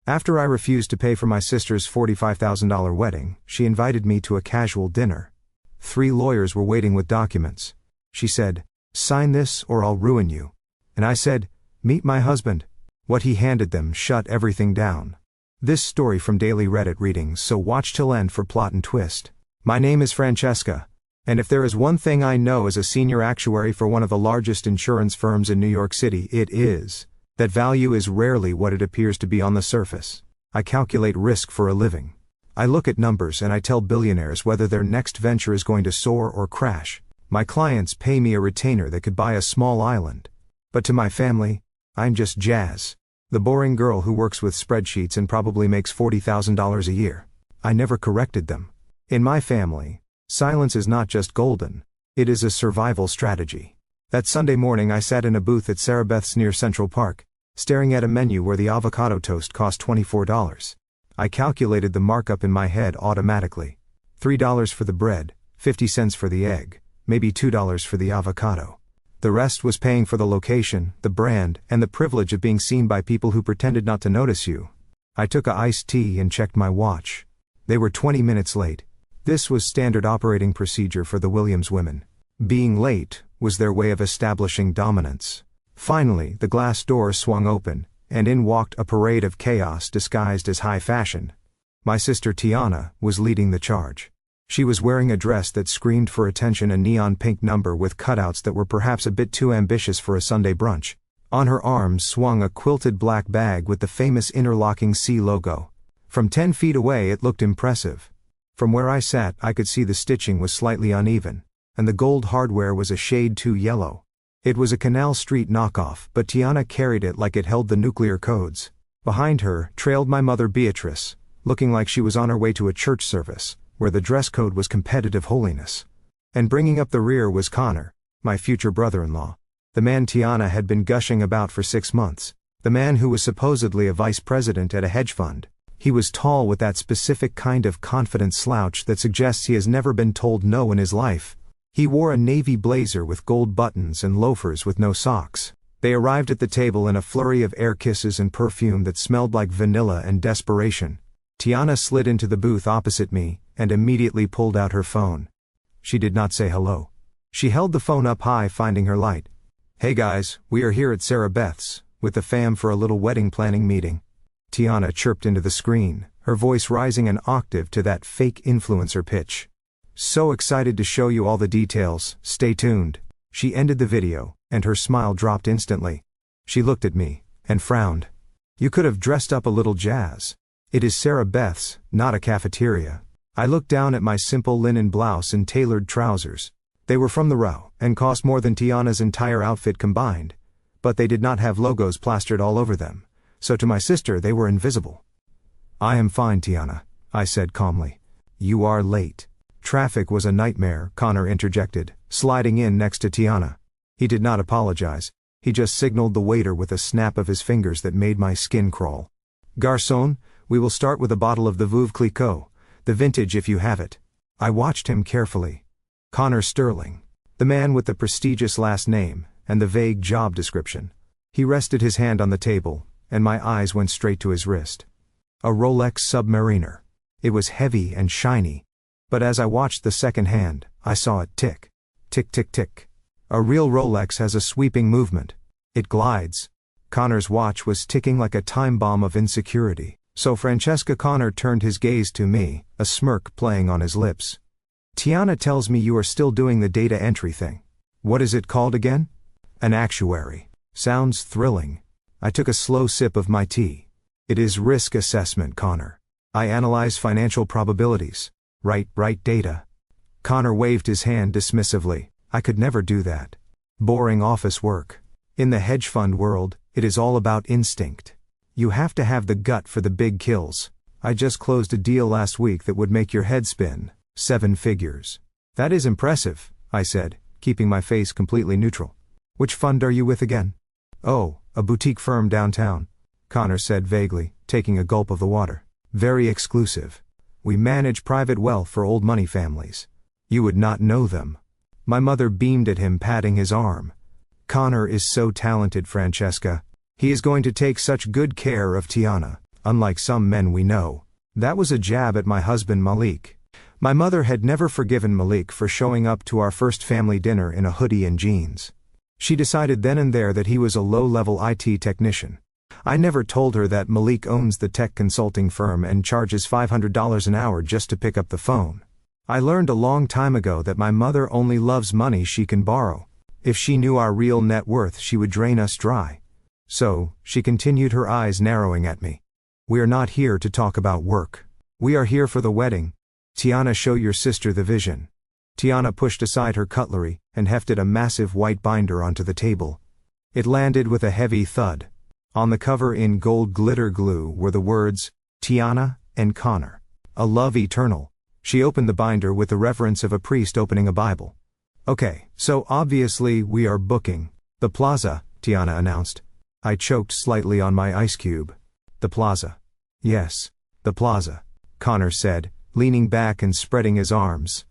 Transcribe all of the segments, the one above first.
After I refused to pay for my sister's $45,000 wedding, she invited me to a casual dinner. 3 lawyers were waiting with documents. She said, "Sign this or I'll ruin you." And I said, "Meet my husband." What he handed them shut everything down. This story from daily Reddit readings, so watch till end for plot and twist. My name is Francesca, and if there is one thing I know as a senior actuary for one of the largest insurance firms in New York City, it is that value is rarely what it appears to be on the surface. I calculate risk for a living. I look at numbers and I tell billionaires whether their next venture is going to soar or crash. My clients pay me a retainer that could buy a small island. But to my family, I'm just Jazz, the boring girl who works with spreadsheets and probably makes $40,000 a year. I never corrected them. In my family, silence is not just golden, it is a survival strategy. That Sunday morning I sat in a booth at Sarah Beth's near Central Park, staring at a menu where the avocado toast cost $24. I calculated the markup in my head automatically. $3 for the bread, 50 cents for the egg, maybe $2 for the avocado. The rest was paying for the location, the brand, and the privilege of being seen by people who pretended not to notice you. I took a iced tea and checked my watch. They were 20 minutes late. This was standard operating procedure for the Williams women. Being late was their way of establishing dominance. Finally, the glass door swung open, and in walked a parade of chaos disguised as high fashion. My sister Tiana was leading the charge. She was wearing a dress that screamed for attention, a neon pink number with cutouts that were perhaps a bit too ambitious for a Sunday brunch. On her arms swung a quilted black bag with the famous interlocking C logo. From 10 feet away it looked impressive. From where I sat I could see the stitching was slightly uneven, and the gold hardware was a shade too yellow. It was a Canal Street knockoff, but Tiana carried it like it held the nuclear codes. Behind her trailed my mother Beatrice, looking like she was on her way to a church service, where the dress code was competitive holiness. And bringing up the rear was Connor, my future brother-in-law. The man Tiana had been gushing about for 6 months. The man who was supposedly a vice president at a hedge fund. He was tall with that specific kind of confident slouch that suggests he has never been told no in his life. He wore a navy blazer with gold buttons and loafers with no socks. They arrived at the table in a flurry of air kisses and perfume that smelled like vanilla and desperation. Tiana slid into the booth opposite me, and immediately pulled out her phone. She did not say hello. She held the phone up high, finding her light. "Hey guys, we are here at Sarah Beth's, with the fam for a little wedding planning meeting." Tiana chirped into the screen, her voice rising an octave to that fake influencer pitch. "So excited to show you all the details, stay tuned." She ended the video, and her smile dropped instantly. She looked at me, and frowned. "You could have dressed up a little, Jazz. It is Sarah Beth's, not a cafeteria." I looked down at my simple linen blouse and tailored trousers. They were from the row, and cost more than Tiana's entire outfit combined. But they did not have logos plastered all over them, so to my sister they were invisible. "I am fine, Tiana," I said calmly. "You are late." "Traffic was a nightmare," Connor interjected, sliding in next to Tiana. He did not apologize. He just signaled the waiter with a snap of his fingers that made my skin crawl. "Garçon, we will start with a bottle of the Veuve Clicquot, the vintage if you have it." I watched him carefully. Connor Sterling, the man with the prestigious last name, and the vague job description. He rested his hand on the table, and my eyes went straight to his wrist. A Rolex Submariner. It was heavy and shiny. But as I watched the second hand, I saw it tick. Tick tick tick. A real Rolex has a sweeping movement. It glides. Connor's watch was ticking like a time bomb of insecurity. So Francesca, Connor turned his gaze to me, a smirk playing on his lips. "Tiana tells me you are still doing the data entry thing. What is it called again?" "An actuary." "Sounds thrilling." I took a slow sip of my tea. "It is risk assessment, Connor. I analyze financial probabilities. Write data." Connor waved his hand dismissively. "I could never do that. Boring office work. In the hedge fund world, it is all about instinct. You have to have the gut for the big kills. I just closed a deal last week that would make your head spin. 7 figures. "That is impressive," I said, keeping my face completely neutral. "Which fund are you with again?" "Oh, a boutique firm downtown," Connor said vaguely, taking a gulp of the water. "Very exclusive. We manage private wealth for old money families. You would not know them." My mother beamed at him, patting his arm. "Connor is so talented, Francesca. He is going to take such good care of Tiana." Unlike some men we know. That was a jab at my husband Malik. My mother had never forgiven Malik for showing up to our first family dinner in a hoodie and jeans. She decided then and there that he was a low-level IT technician. I never told her that Malik owns the tech consulting firm and charges $500 an hour just to pick up the phone. I learned a long time ago that my mother only loves money she can borrow. If she knew our real net worth, she would drain us dry. So, she continued, her eyes narrowing at me. We are not here to talk about work. We are here for the wedding. Tiana, show your sister the vision. Tiana pushed aside her cutlery and hefted a massive white binder onto the table. It landed with a heavy thud. On the cover in gold glitter glue were the words, Tiana and Connor. A love eternal. She opened the binder with the reverence of a priest opening a Bible. Okay, so obviously we are booking the plaza, Tiana announced. I choked slightly on my ice cube. The plaza. Yes, the plaza, Connor said, leaning back and spreading his arms.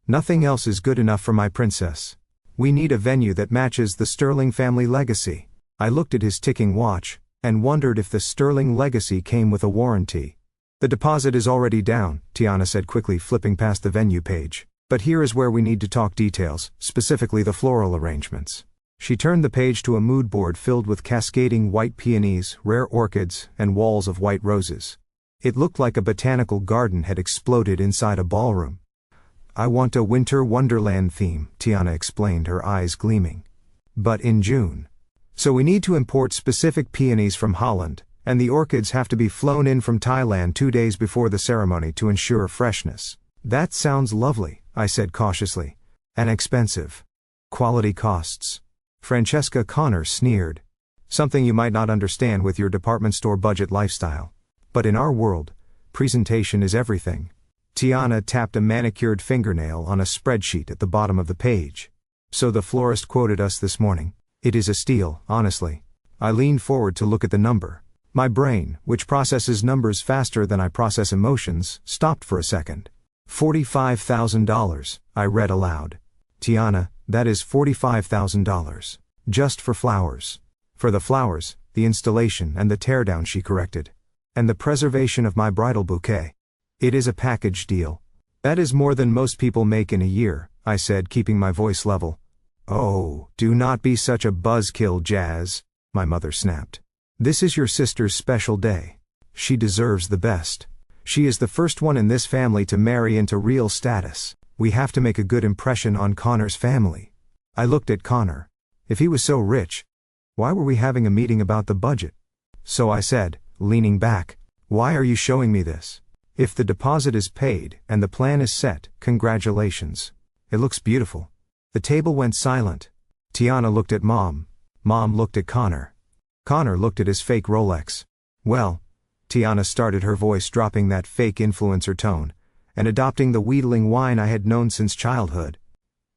Nothing else is good enough for my princess. We need a venue that matches the Sterling family legacy. I looked at his ticking watch and wondered if the Sterling legacy came with a warranty. The deposit is already down, Tiana said, quickly flipping past the venue page. But here is where we need to talk details, specifically the floral arrangements. She turned the page to a mood board filled with cascading white peonies, rare orchids, and walls of white roses. It looked like a botanical garden had exploded inside a ballroom. I want a winter wonderland theme, Tiana explained, her eyes gleaming. But in June. So we need to import specific peonies from Holland, and the orchids have to be flown in from Thailand 2 days before the ceremony to ensure freshness. That sounds lovely, I said cautiously. And expensive. Quality costs. Francesca Connor sneered. Something you might not understand with your department store budget lifestyle. But in our world, presentation is everything. Tiana tapped a manicured fingernail on a spreadsheet at the bottom of the page. So the florist quoted us this morning. It is a steal, honestly. I leaned forward to look at the number. My brain, which processes numbers faster than I process emotions, stopped for a second. $45,000, I read aloud. Tiana, that is $45,000. Just for flowers. For the flowers, the installation and the teardown, she corrected. And the preservation of my bridal bouquet. It is a package deal. That is more than most people make in a year, I said, keeping my voice level. Oh, do not be such a buzzkill, Jazz, my mother snapped. This is your sister's special day. She deserves the best. She is the first one in this family to marry into real status. We have to make a good impression on Connor's family. I looked at Connor. If he was so rich, why were we having a meeting about the budget? So I said, leaning back, why are you showing me this? If the deposit is paid and the plan is set, congratulations. It looks beautiful. The table went silent. Tiana looked at Mom. Mom looked at Connor. Connor looked at his fake Rolex. Well, Tiana started, her voice dropping that fake influencer tone, and adopting the wheedling whine I had known since childhood.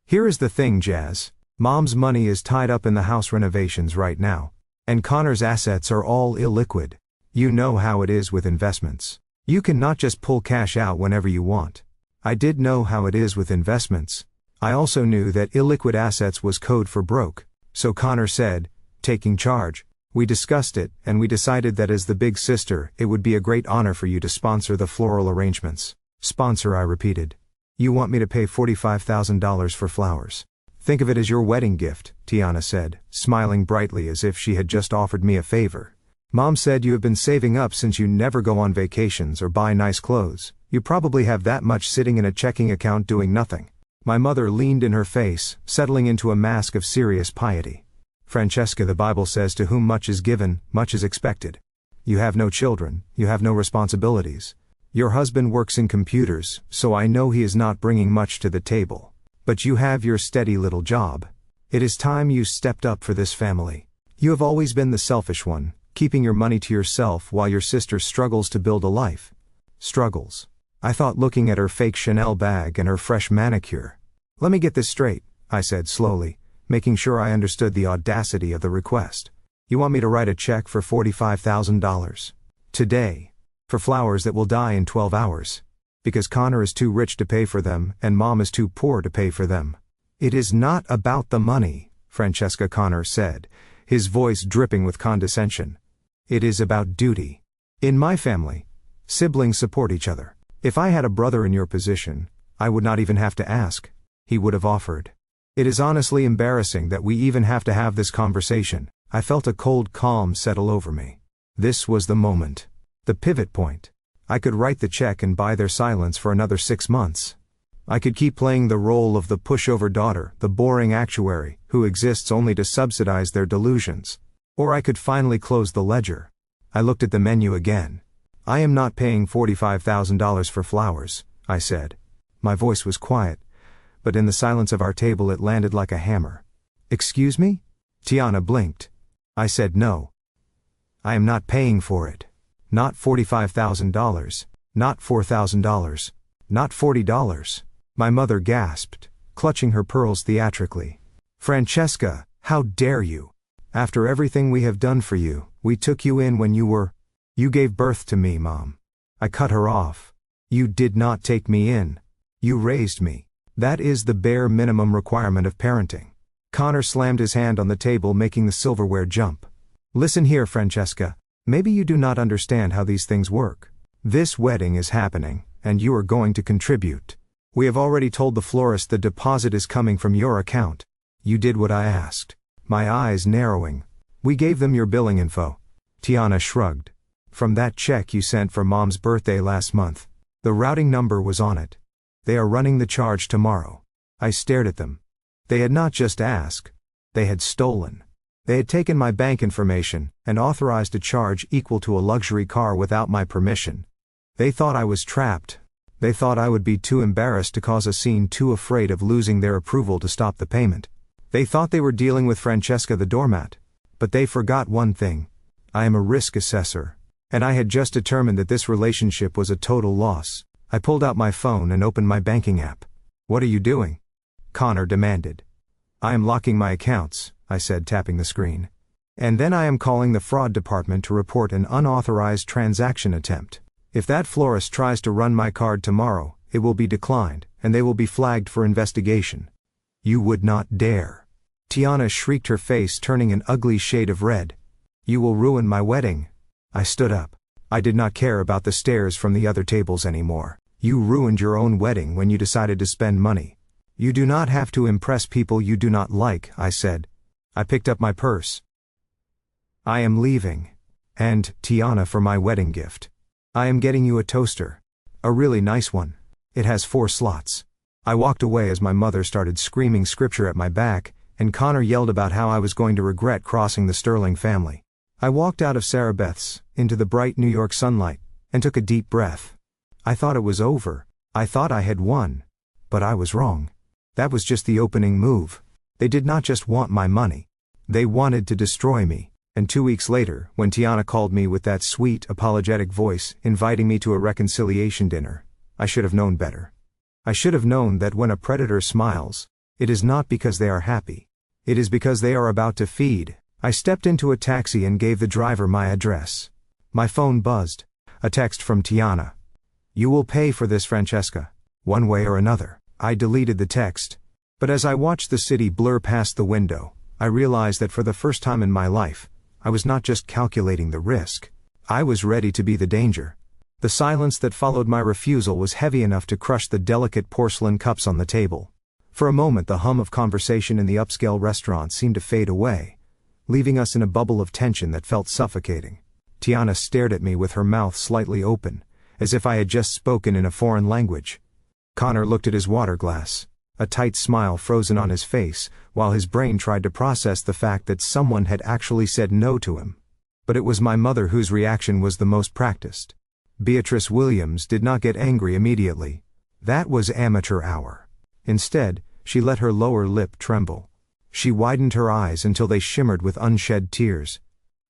Here is the thing, Jazz. Mom's money is tied up in the house renovations right now, and Connor's assets are all illiquid. You know how it is with investments. You can not just pull cash out whenever you want. I did know how it is with investments. I also knew that illiquid assets was code for broke. So Connor said, taking charge. We discussed it, and we decided that as the big sister, it would be a great honor for you to sponsor the floral arrangements. Sponsor, I repeated. You want me to pay $45,000 for flowers. Think of it as your wedding gift, Tiana said, smiling brightly as if she had just offered me a favor. Mom said you have been saving up since you never go on vacations or buy nice clothes. You probably have that much sitting in a checking account doing nothing. My mother leaned in her face, settling into a mask of serious piety. Francesca, the Bible says, to whom much is given, much is expected. You have no children, you have no responsibilities. Your husband works in computers, so I know he is not bringing much to the table. But you have your steady little job. It is time you stepped up for this family. You have always been the selfish one, keeping your money to yourself while your sister struggles to build a life. Struggles. I thought, looking at her fake Chanel bag and her fresh manicure. Let me get this straight, I said slowly, making sure I understood the audacity of the request. You want me to write a check for $45,000? Today. For flowers that will die in 12 hours. Because Connor is too rich to pay for them and Mom is too poor to pay for them. It is not about the money, Francesca Connor said, his voice dripping with condescension. It is about duty. In my family, siblings support each other. If I had a brother in your position, I would not even have to ask. He would have offered. It is honestly embarrassing that we even have to have this conversation. I felt a cold calm settle over me. This was the moment. The pivot point. I could write the check and buy their silence for another 6 months. I could keep playing the role of the pushover daughter, the boring actuary, who exists only to subsidize their delusions. Or I could finally close the ledger. I looked at the menu again. I am not paying $45,000 for flowers, I said. My voice was quiet, but in the silence of our table it landed like a hammer. Excuse me? Tiana blinked. I said no. I am not paying for it. Not $45,000, not $4,000, not $40. My mother gasped, clutching her pearls theatrically. Francesca, how dare you? After everything we have done for you, we took you in when you gave birth to me, Mom. I cut her off. You did not take me in. You raised me. That is the bare minimum requirement of parenting. Connor slammed his hand on the table, making the silverware jump. Listen here, Francesca. Maybe you do not understand how these things work. This wedding is happening, and you are going to contribute. We have already told the florist the deposit is coming from your account. You did what I asked. My eyes narrowing. We gave them your billing info. Tiana shrugged. From that check you sent for Mom's birthday last month. The routing number was on it. They are running the charge tomorrow. I stared at them. They had not just asked. They had stolen. They had taken my bank information and authorized a charge equal to a luxury car without my permission. They thought I was trapped. They thought I would be too embarrassed to cause a scene, too afraid of losing their approval to stop the payment. They thought they were dealing with Francesca the doormat. But they forgot one thing. I am a risk assessor. And I had just determined that this relationship was a total loss. I pulled out my phone and opened my banking app. What are you doing? Connor demanded. I am locking my accounts, I said, tapping the screen. And then I am calling the fraud department to report an unauthorized transaction attempt. If that florist tries to run my card tomorrow, it will be declined, and they will be flagged for investigation. You would not dare. Tiana shrieked, her face turning an ugly shade of red. You will ruin my wedding. I stood up. I did not care about the stares from the other tables anymore. You ruined your own wedding when you decided to spend money. You do not have to impress people you do not like, I said. I picked up my purse. I am leaving. And, Tiana, for my wedding gift. I am getting you a toaster. A really nice one. It has 4 slots. I walked away as my mother started screaming scripture at my back, and Connor yelled about how I was going to regret crossing the Sterling family. I walked out of Sarah Beth's, into the bright New York sunlight, and took a deep breath. I thought it was over. I thought I had won. But I was wrong. That was just the opening move. They did not just want my money. They wanted to destroy me. And 2 weeks later, when Tiana called me with that sweet, apologetic voice, inviting me to a reconciliation dinner, I should have known better. I should have known that when a predator smiles, it is not because they are happy. It is because they are about to feed. I stepped into a taxi and gave the driver my address. My phone buzzed. A text from Tiana. You will pay for this, Francesca. One way or another. I deleted the text. But as I watched the city blur past the window, I realized that for the first time in my life, I was not just calculating the risk. I was ready to be the danger. The silence that followed my refusal was heavy enough to crush the delicate porcelain cups on the table. For a moment the hum of conversation in the upscale restaurant seemed to fade away, leaving us in a bubble of tension that felt suffocating. Tiana stared at me with her mouth slightly open, as if I had just spoken in a foreign language. Connor looked at his water glass, a tight smile frozen on his face, while his brain tried to process the fact that someone had actually said no to him. But it was my mother whose reaction was the most practiced. Beatrice Williams did not get angry immediately. That was amateur hour. Instead, she let her lower lip tremble. She widened her eyes until they shimmered with unshed tears.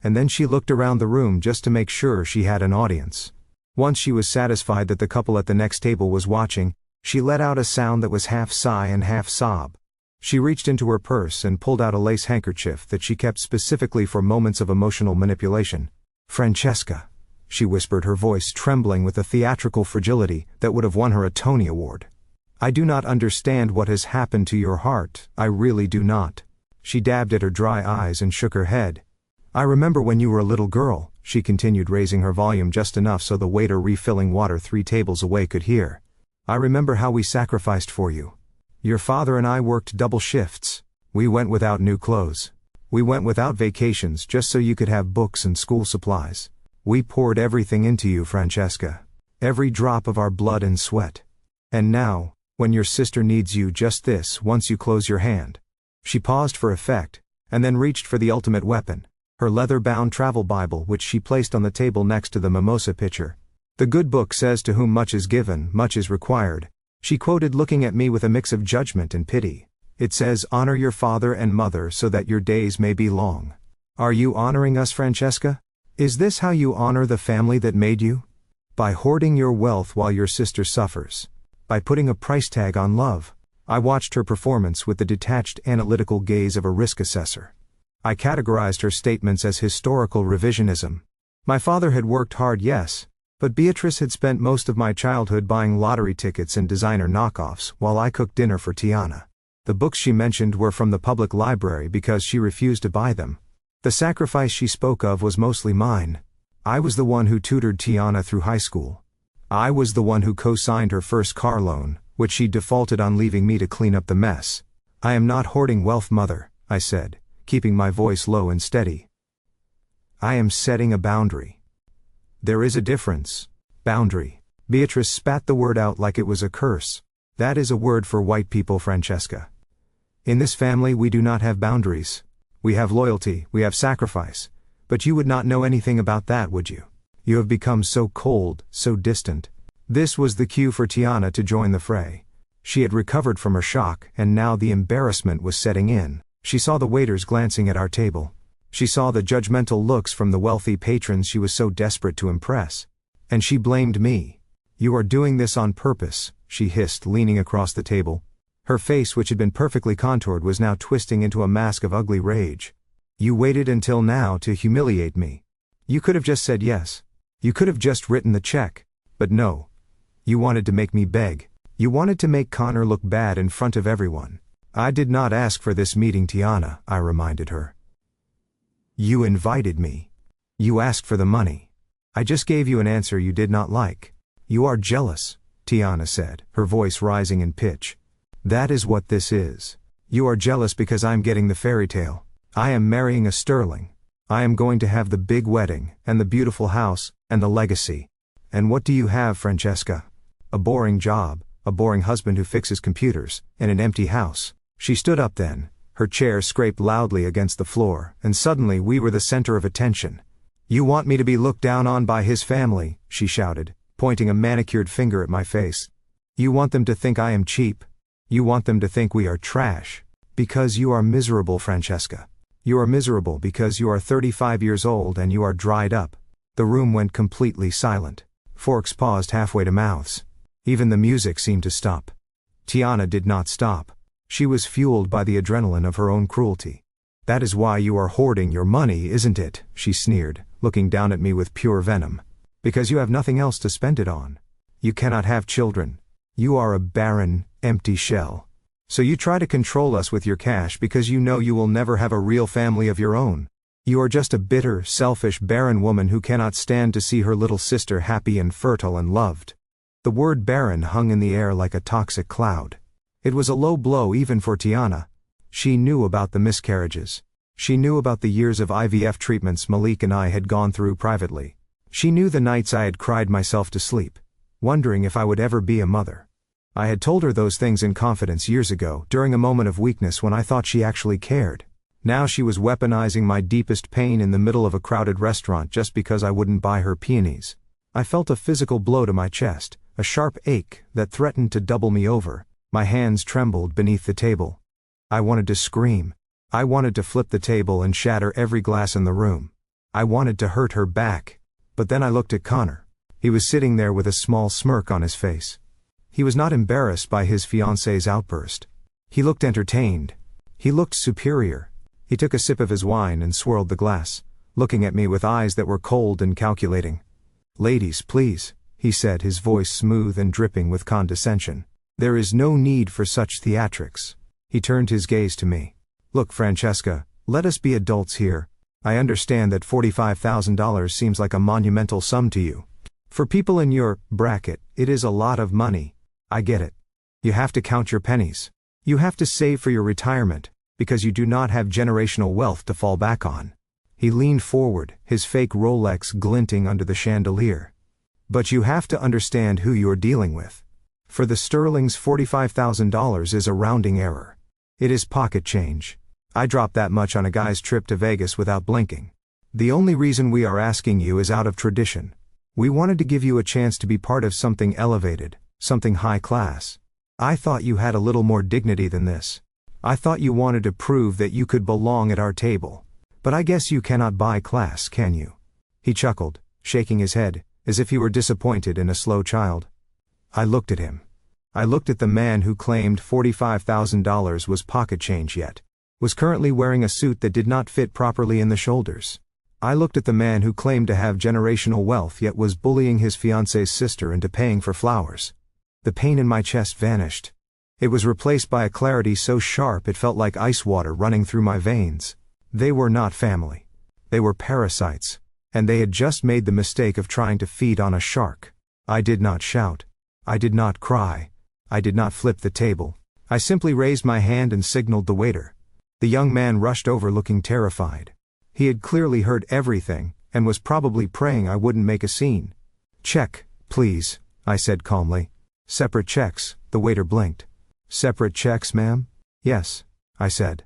And then she looked around the room just to make sure she had an audience. Once she was satisfied that the couple at the next table was watching, she let out a sound that was half sigh and half sob. She reached into her purse and pulled out a lace handkerchief that she kept specifically for moments of emotional manipulation. Francesca, she whispered, her voice trembling with a theatrical fragility that would have won her a Tony Award. I do not understand what has happened to your heart, I really do not. She dabbed at her dry eyes and shook her head. I remember when you were a little girl, she continued, raising her volume just enough so the waiter refilling water 3 tables away could hear. I remember how we sacrificed for you. Your father and I worked double shifts. We went without new clothes. We went without vacations just so you could have books and school supplies. We poured everything into you, Francesca. Every drop of our blood and sweat. And now, when your sister needs you just this once you close your hand. She paused for effect, and then reached for the ultimate weapon, her leather-bound travel Bible, which she placed on the table next to the mimosa pitcher. The good book says, "To whom much is given, much is required," she quoted, looking at me with a mix of judgment and pity. It says, "Honor your father and mother so that your days may be long." Are you honoring us, Francesca? Is this how you honor the family that made you? By hoarding your wealth while your sister suffers. By putting a price tag on love. I watched her performance with the detached analytical gaze of a risk assessor. I categorized her statements as historical revisionism. My father had worked hard, yes, but Beatrice had spent most of my childhood buying lottery tickets and designer knockoffs while I cooked dinner for Tiana. The books she mentioned were from the public library because she refused to buy them. The sacrifice she spoke of was mostly mine. I was the one who tutored Tiana through high school. I was the one who co-signed her first car loan, which she defaulted on, leaving me to clean up the mess. I am not hoarding wealth, mother, I said, keeping my voice low and steady. I am setting a boundary. There is a difference. Boundary. Beatrice spat the word out like it was a curse. That is a word for white people, Francesca. In this family we do not have boundaries. We have loyalty, we have sacrifice. But you would not know anything about that, would you? You have become so cold, so distant. This was the cue for Tiana to join the fray. She had recovered from her shock, and now the embarrassment was setting in. She saw the waiters glancing at our table. She saw the judgmental looks from the wealthy patrons she was so desperate to impress. And she blamed me. You are doing this on purpose, she hissed, leaning across the table. Her face, which had been perfectly contoured, was now twisting into a mask of ugly rage. You waited until now to humiliate me. You could have just said yes. You could have just written the check. But no. You wanted to make me beg. You wanted to make Connor look bad in front of everyone. I did not ask for this meeting, Tiana, I reminded her. You invited me. You asked for the money. I just gave you an answer you did not like. You are jealous, Tiana said, her voice rising in pitch. That is what this is. You are jealous because I'm getting the fairy tale. I am marrying a sterling. I am going to have the big wedding, and the beautiful house, and the legacy. And what do you have, Francesca? A boring job, a boring husband who fixes computers, and an empty house. She stood up then, her chair scraped loudly against the floor, and suddenly we were the center of attention. You want me to be looked down on by his family, she shouted, pointing a manicured finger at my face. You want them to think I am cheap. You want them to think we are trash. Because you are miserable, Francesca. You are miserable because you are 35 years old and you are dried up. The room went completely silent. Forks paused halfway to mouths. Even the music seemed to stop. Tiana did not stop. She was fueled by the adrenaline of her own cruelty. That is why you are hoarding your money, isn't it? She sneered, looking down at me with pure venom. Because you have nothing else to spend it on. You cannot have children. You are a barren, empty shell. So you try to control us with your cash because you know you will never have a real family of your own. You are just a bitter, selfish, barren woman who cannot stand to see her little sister happy and fertile and loved. The word barren hung in the air like a toxic cloud. It was a low blow even for Tiana. She knew about the miscarriages. She knew about the years of IVF treatments Malik and I had gone through privately. She knew the nights I had cried myself to sleep, wondering if I would ever be a mother. I had told her those things in confidence years ago, during a moment of weakness when I thought she actually cared. Now she was weaponizing my deepest pain in the middle of a crowded restaurant just because I wouldn't buy her peonies. I felt a physical blow to my chest, a sharp ache that threatened to double me over. My hands trembled beneath the table. I wanted to scream. I wanted to flip the table and shatter every glass in the room. I wanted to hurt her back. But then I looked at Connor. He was sitting there with a small smirk on his face. He was not embarrassed by his fiancée's outburst. He looked entertained. He looked superior. He took a sip of his wine and swirled the glass, looking at me with eyes that were cold and calculating. Ladies, please, he said, his voice smooth and dripping with condescension. There is no need for such theatrics. He turned his gaze to me. Look, Francesca, let us be adults here. I understand that $45,000 seems like a monumental sum to you. For people in your bracket, it is a lot of money. I get it. You have to count your pennies. You have to save for your retirement, because you do not have generational wealth to fall back on. He leaned forward, his fake Rolex glinting under the chandelier. But you have to understand who you're dealing with. For the Sterling's $45,000 is a rounding error. It is pocket change. I dropped that much on a guy's trip to Vegas without blinking. The only reason we are asking you is out of tradition. We wanted to give you a chance to be part of something elevated, something high class. I thought you had a little more dignity than this. I thought you wanted to prove that you could belong at our table. But I guess you cannot buy class, can you? He chuckled, shaking his head, as if he were disappointed in a slow child. I looked at him. I looked at the man who claimed $45,000 was pocket change yet was currently wearing a suit that did not fit properly in the shoulders. I looked at the man who claimed to have generational wealth yet was bullying his fiancée's sister into paying for flowers. The pain in my chest vanished. It was replaced by a clarity so sharp it felt like ice water running through my veins. They were not family. They were parasites, and they had just made the mistake of trying to feed on a shark. I did not shout. I did not cry. I did not flip the table. I simply raised my hand and signaled the waiter. The young man rushed over looking terrified. He had clearly heard everything, and was probably praying I wouldn't make a scene. "Check, please," I said calmly. "Separate checks," the waiter blinked. "Separate checks, ma'am?" "Yes," I said.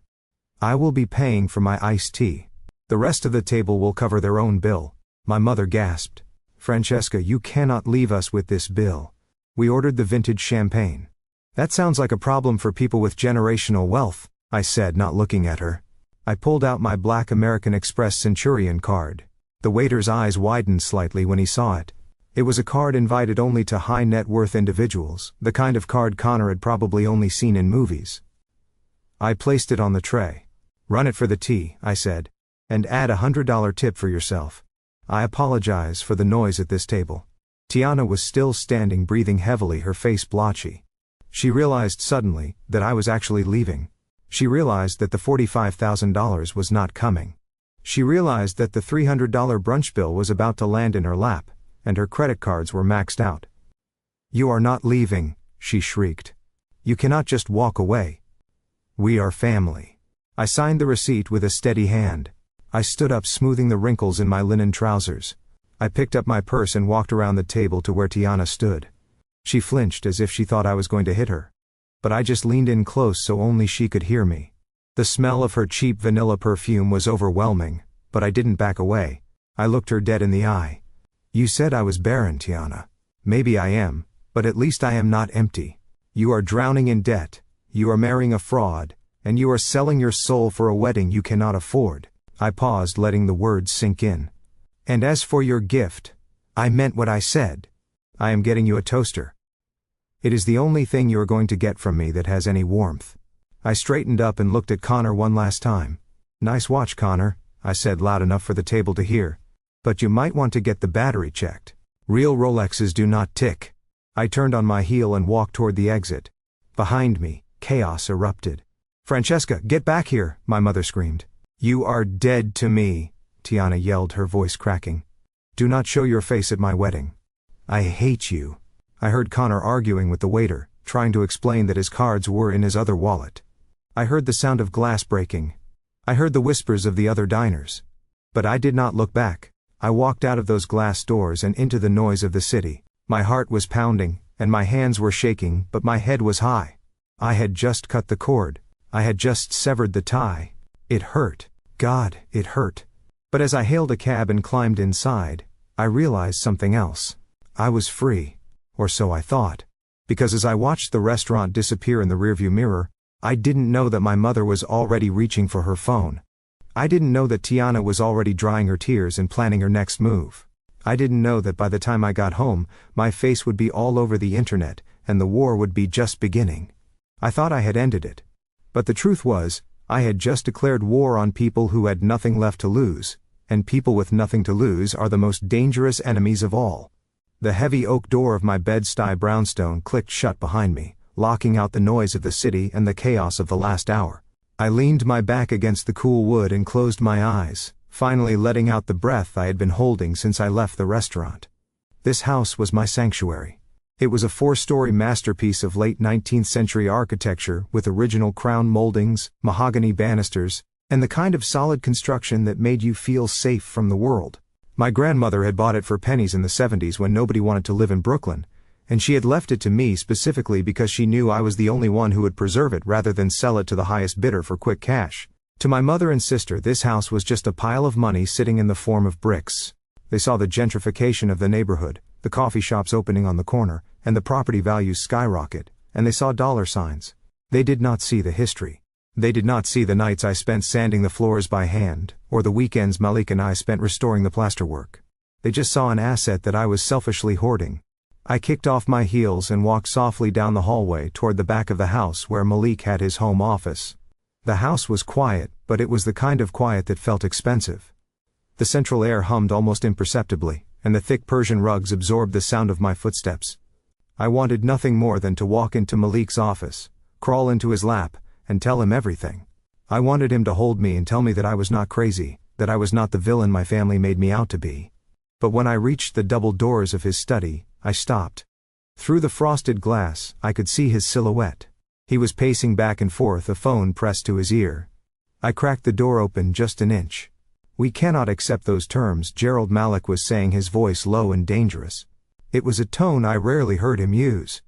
"I will be paying for my iced tea. The rest of the table will cover their own bill." My mother gasped. "Francesca, you cannot leave us with this bill. We ordered the vintage champagne." "That sounds like a problem for people with generational wealth," I said, not looking at her. I pulled out my black American Express Centurion card. The waiter's eyes widened slightly when he saw it. It was a card invited only to high net worth individuals, the kind of card Connor had probably only seen in movies. I placed it on the tray. "Run it for the tea," I said. "And add $100 tip for yourself. I apologize for the noise at this table." Tiana was still standing, breathing heavily, her face blotchy. She realized suddenly that I was actually leaving. She realized that the $45,000 was not coming. She realized that the $300 brunch bill was about to land in her lap, and her credit cards were maxed out. "You are not leaving," she shrieked. "You cannot just walk away. We are family." I signed the receipt with a steady hand. I stood up, smoothing the wrinkles in my linen trousers. I picked up my purse and walked around the table to where Tiana stood. She flinched as if she thought I was going to hit her. But I just leaned in close so only she could hear me. The smell of her cheap vanilla perfume was overwhelming, but I didn't back away. I looked her dead in the eye. "You said I was barren, Tiana. Maybe I am, but at least I am not empty. You are drowning in debt, you are marrying a fraud, and you are selling your soul for a wedding you cannot afford." I paused, letting the words sink in. "And as for your gift, I meant what I said. I am getting you a toaster. It is the only thing you are going to get from me that has any warmth." I straightened up and looked at Connor one last time. "Nice watch, Connor," I said loud enough for the table to hear. "But you might want to get the battery checked. Real Rolexes do not tick." I turned on my heel and walked toward the exit. Behind me, chaos erupted. "Francesca, get back here," my mother screamed. "You are dead to me," Tiana yelled, her voice cracking. "Do not show your face at my wedding. I hate you." I heard Connor arguing with the waiter, trying to explain that his cards were in his other wallet. I heard the sound of glass breaking. I heard the whispers of the other diners. But I did not look back. I walked out of those glass doors and into the noise of the city. My heart was pounding, and my hands were shaking, but my head was high. I had just cut the cord. I had just severed the tie. It hurt. God, it hurt. But as I hailed a cab and climbed inside, I realized something else. I was free. Or so I thought. Because as I watched the restaurant disappear in the rearview mirror, I didn't know that my mother was already reaching for her phone. I didn't know that Tiana was already drying her tears and planning her next move. I didn't know that by the time I got home, my face would be all over the internet, and the war would be just beginning. I thought I had ended it. But the truth was, I had just declared war on people who had nothing left to lose, and people with nothing to lose are the most dangerous enemies of all. The heavy oak door of my bed-stuy brownstone clicked shut behind me, locking out the noise of the city and the chaos of the last hour. I leaned my back against the cool wood and closed my eyes, finally letting out the breath I had been holding since I left the restaurant. This house was my sanctuary. It was a 4-story masterpiece of late 19th century architecture with original crown moldings, mahogany banisters, and the kind of solid construction that made you feel safe from the world. My grandmother had bought it for pennies in the 70s when nobody wanted to live in Brooklyn, and she had left it to me specifically because she knew I was the only one who would preserve it rather than sell it to the highest bidder for quick cash. To my mother and sister, this house was just a pile of money sitting in the form of bricks. They saw the gentrification of the neighborhood, the coffee shops opening on the corner, and the property values skyrocket, and they saw dollar signs. They did not see the history. They did not see the nights I spent sanding the floors by hand, or the weekends Malik and I spent restoring the plasterwork. They just saw an asset that I was selfishly hoarding. I kicked off my heels and walked softly down the hallway toward the back of the house where Malik had his home office. The house was quiet, but it was the kind of quiet that felt expensive. The central air hummed almost imperceptibly, and the thick Persian rugs absorbed the sound of my footsteps. I wanted nothing more than to walk into Malik's office, crawl into his lap, and tell him everything. I wanted him to hold me and tell me that I was not crazy, that I was not the villain my family made me out to be. But when I reached the double doors of his study, I stopped. Through the frosted glass, I could see his silhouette. He was pacing back and forth, a phone pressed to his ear. I cracked the door open just an inch. "We cannot accept those terms," Gerald Malik was saying, his voice low and dangerous. It was a tone I rarely heard him use.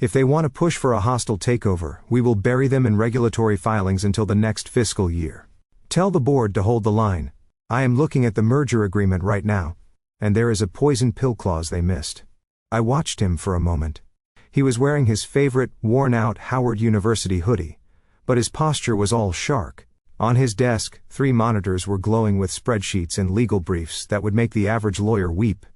"If they want to push for a hostile takeover, we will bury them in regulatory filings until the next fiscal year. Tell the board to hold the line. I am looking at the merger agreement right now, and there is a poison pill clause they missed." I watched him for a moment. He was wearing his favorite, worn-out Howard University hoodie, but his posture was all shark. On his desk, 3 monitors were glowing with spreadsheets and legal briefs that would make the average lawyer weep.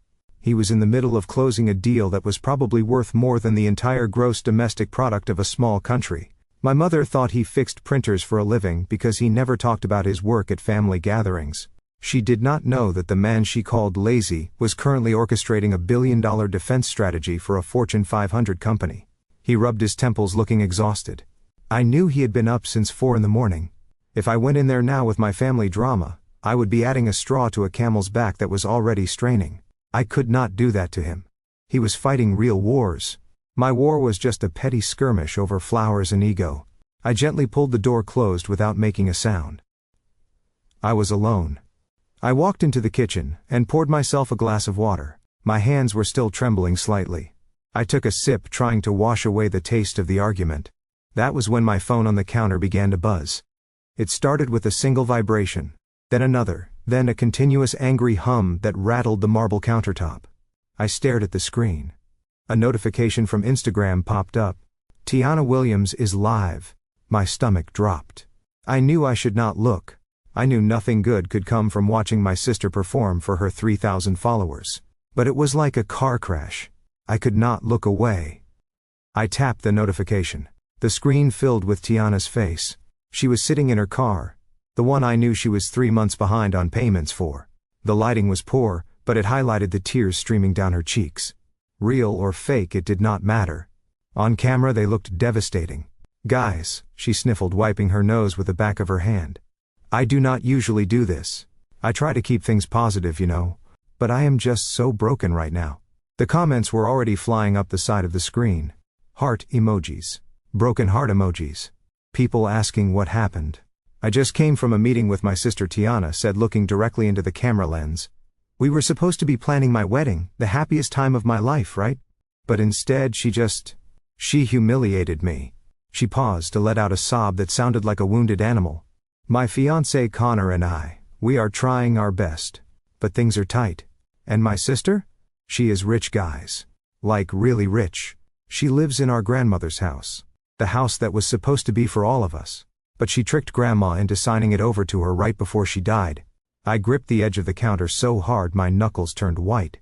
He was in the middle of closing a deal that was probably worth more than the entire gross domestic product of a small country. My mother thought he fixed printers for a living because he never talked about his work at family gatherings. She did not know that the man she called lazy was currently orchestrating a billion-dollar defense strategy for a Fortune 500 company. He rubbed his temples, looking exhausted. I knew he had been up since 4 in the morning. If I went in there now with my family drama, I would be adding a straw to a camel's back that was already straining. I could not do that to him. He was fighting real wars. My war was just a petty skirmish over flowers and ego. I gently pulled the door closed without making a sound. I was alone. I walked into the kitchen and poured myself a glass of water. My hands were still trembling slightly. I took a sip, trying to wash away the taste of the argument. That was when my phone on the counter began to buzz. It started with a single vibration, then another, then a continuous angry hum that rattled the marble countertop. I stared at the screen. A notification from Instagram popped up. "Tiana Williams is live." My stomach dropped. I knew I should not look. I knew nothing good could come from watching my sister perform for her 3,000 followers. But it was like a car crash. I could not look away. I tapped the notification. The screen filled with Tiana's face. She was sitting in her car, the one I knew she was 3 months behind on payments for. The lighting was poor, but it highlighted the tears streaming down her cheeks. Real or fake, it did not matter. On camera they looked devastating. "Guys," she sniffled, wiping her nose with the back of her hand. "I do not usually do this. I try to keep things positive, you know. But I am just so broken right now." The comments were already flying up the side of the screen. Heart emojis. Broken heart emojis. People asking what happened. "I just came from a meeting with my sister," Tiana said, looking directly into the camera lens. "We were supposed to be planning my wedding, the happiest time of my life, right? But instead she humiliated me." She paused to let out a sob that sounded like a wounded animal. "My fiancé Connor and we are trying our best. But things are tight. And my sister? She is rich, guys. Like really rich. She lives in our grandmother's house. The house that was supposed to be for all of us. But she tricked Grandma into signing it over to her right before she died." I gripped the edge of the counter so hard my knuckles turned white.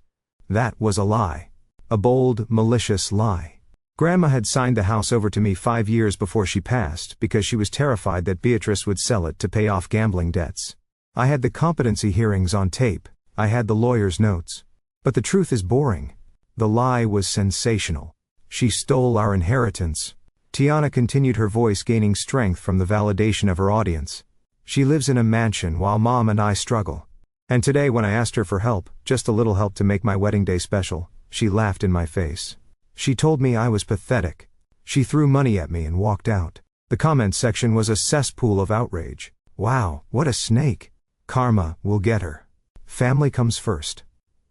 That was a lie. A bold, malicious lie. Grandma had signed the house over to me 5 years before she passed because she was terrified that Beatrice would sell it to pay off gambling debts. I had the competency hearings on tape. I had the lawyer's notes. But the truth is boring. The lie was sensational. She stole our inheritance. Tiana continued, her voice gaining strength from the validation of her audience. She lives in a mansion while Mom and I struggle. And today when I asked her for help, just a little help to make my wedding day special, she laughed in my face. She told me I was pathetic. She threw money at me and walked out. The comments section was a cesspool of outrage. Wow, what a snake. Karma will get her. Family comes first.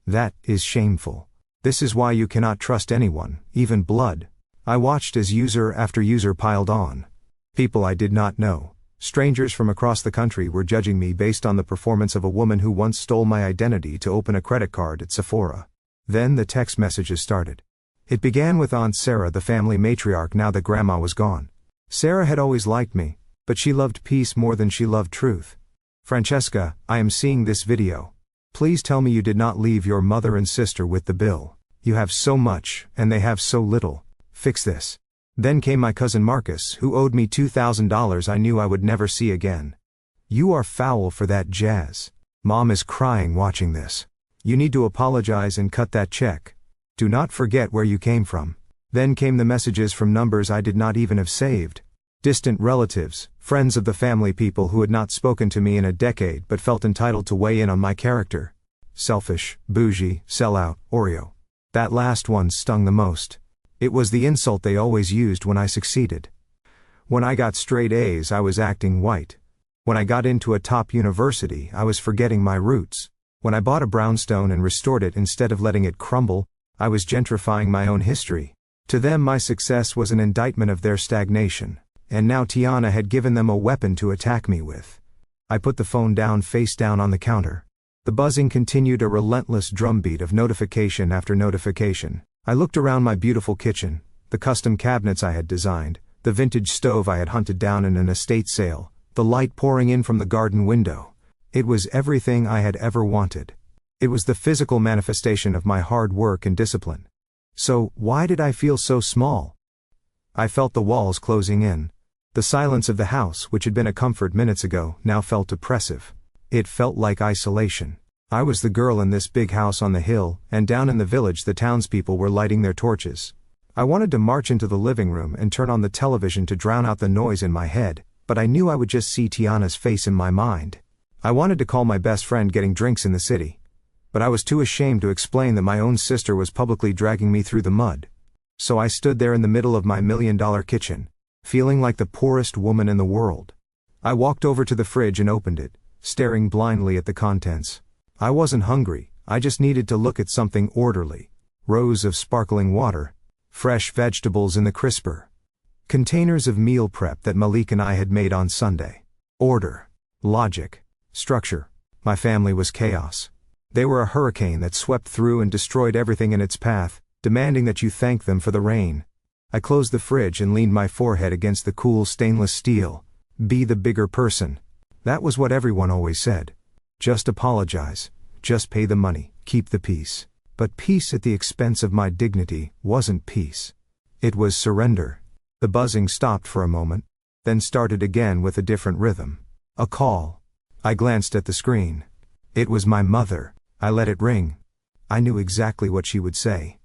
That is shameful. This is why you cannot trust anyone, even blood. I watched as user after user piled on. People I did not know. Strangers from across the country were judging me based on the performance of a woman who once stole my identity to open a credit card at Sephora. Then the text messages started. It began with Aunt Sarah, the family matriarch, now that Grandma was gone. Sarah had always liked me, but she loved peace more than she loved truth. Francesca, I am seeing this video. Please tell me you did not leave your mother and sister with the bill. You have so much, and they have so little. Fix this. Then came my cousin Marcus, who owed me $2,000 I knew I would never see again. You are foul for that, Jazz. Mom is crying watching this. You need to apologize and cut that check. Do not forget where you came from. Then came the messages from numbers I did not even have saved. Distant relatives, friends of the family, people who had not spoken to me in a decade but felt entitled to weigh in on my character. Selfish, bougie, sellout, Oreo. That last one stung the most. It was the insult they always used when I succeeded. When I got straight A's, I was acting white. When I got into a top university, I was forgetting my roots. When I bought a brownstone and restored it instead of letting it crumble, I was gentrifying my own history. To them, my success was an indictment of their stagnation. And now Tiana had given them a weapon to attack me with. I put the phone down face down on the counter. The buzzing continued, a relentless drumbeat of notification after notification. I looked around my beautiful kitchen, the custom cabinets I had designed, the vintage stove I had hunted down in an estate sale, the light pouring in from the garden window. It was everything I had ever wanted. It was the physical manifestation of my hard work and discipline. So, why did I feel so small? I felt the walls closing in. The silence of the house, which had been a comfort minutes ago, now felt oppressive. It felt like isolation. I was the girl in this big house on the hill, and down in the village the townspeople were lighting their torches. I wanted to march into the living room and turn on the television to drown out the noise in my head, but I knew I would just see Tiana's face in my mind. I wanted to call my best friend getting drinks in the city. But I was too ashamed to explain that my own sister was publicly dragging me through the mud. So I stood there in the middle of my $1 million kitchen, feeling like the poorest woman in the world. I walked over to the fridge and opened it, staring blindly at the contents. I wasn't hungry, I just needed to look at something orderly. Rows of sparkling water. Fresh vegetables in the crisper. Containers of meal prep that Malik and I had made on Sunday. Order. Logic. Structure. My family was chaos. They were a hurricane that swept through and destroyed everything in its path, demanding that you thank them for the rain. I closed the fridge and leaned my forehead against the cool stainless steel. Be the bigger person. That was what everyone always said. Just apologize. Just pay the money, keep the peace. But peace at the expense of my dignity wasn't peace. It was surrender. The buzzing stopped for a moment, then started again with a different rhythm. A call. I glanced at the screen. It was my mother. I let it ring. I knew exactly what she would say.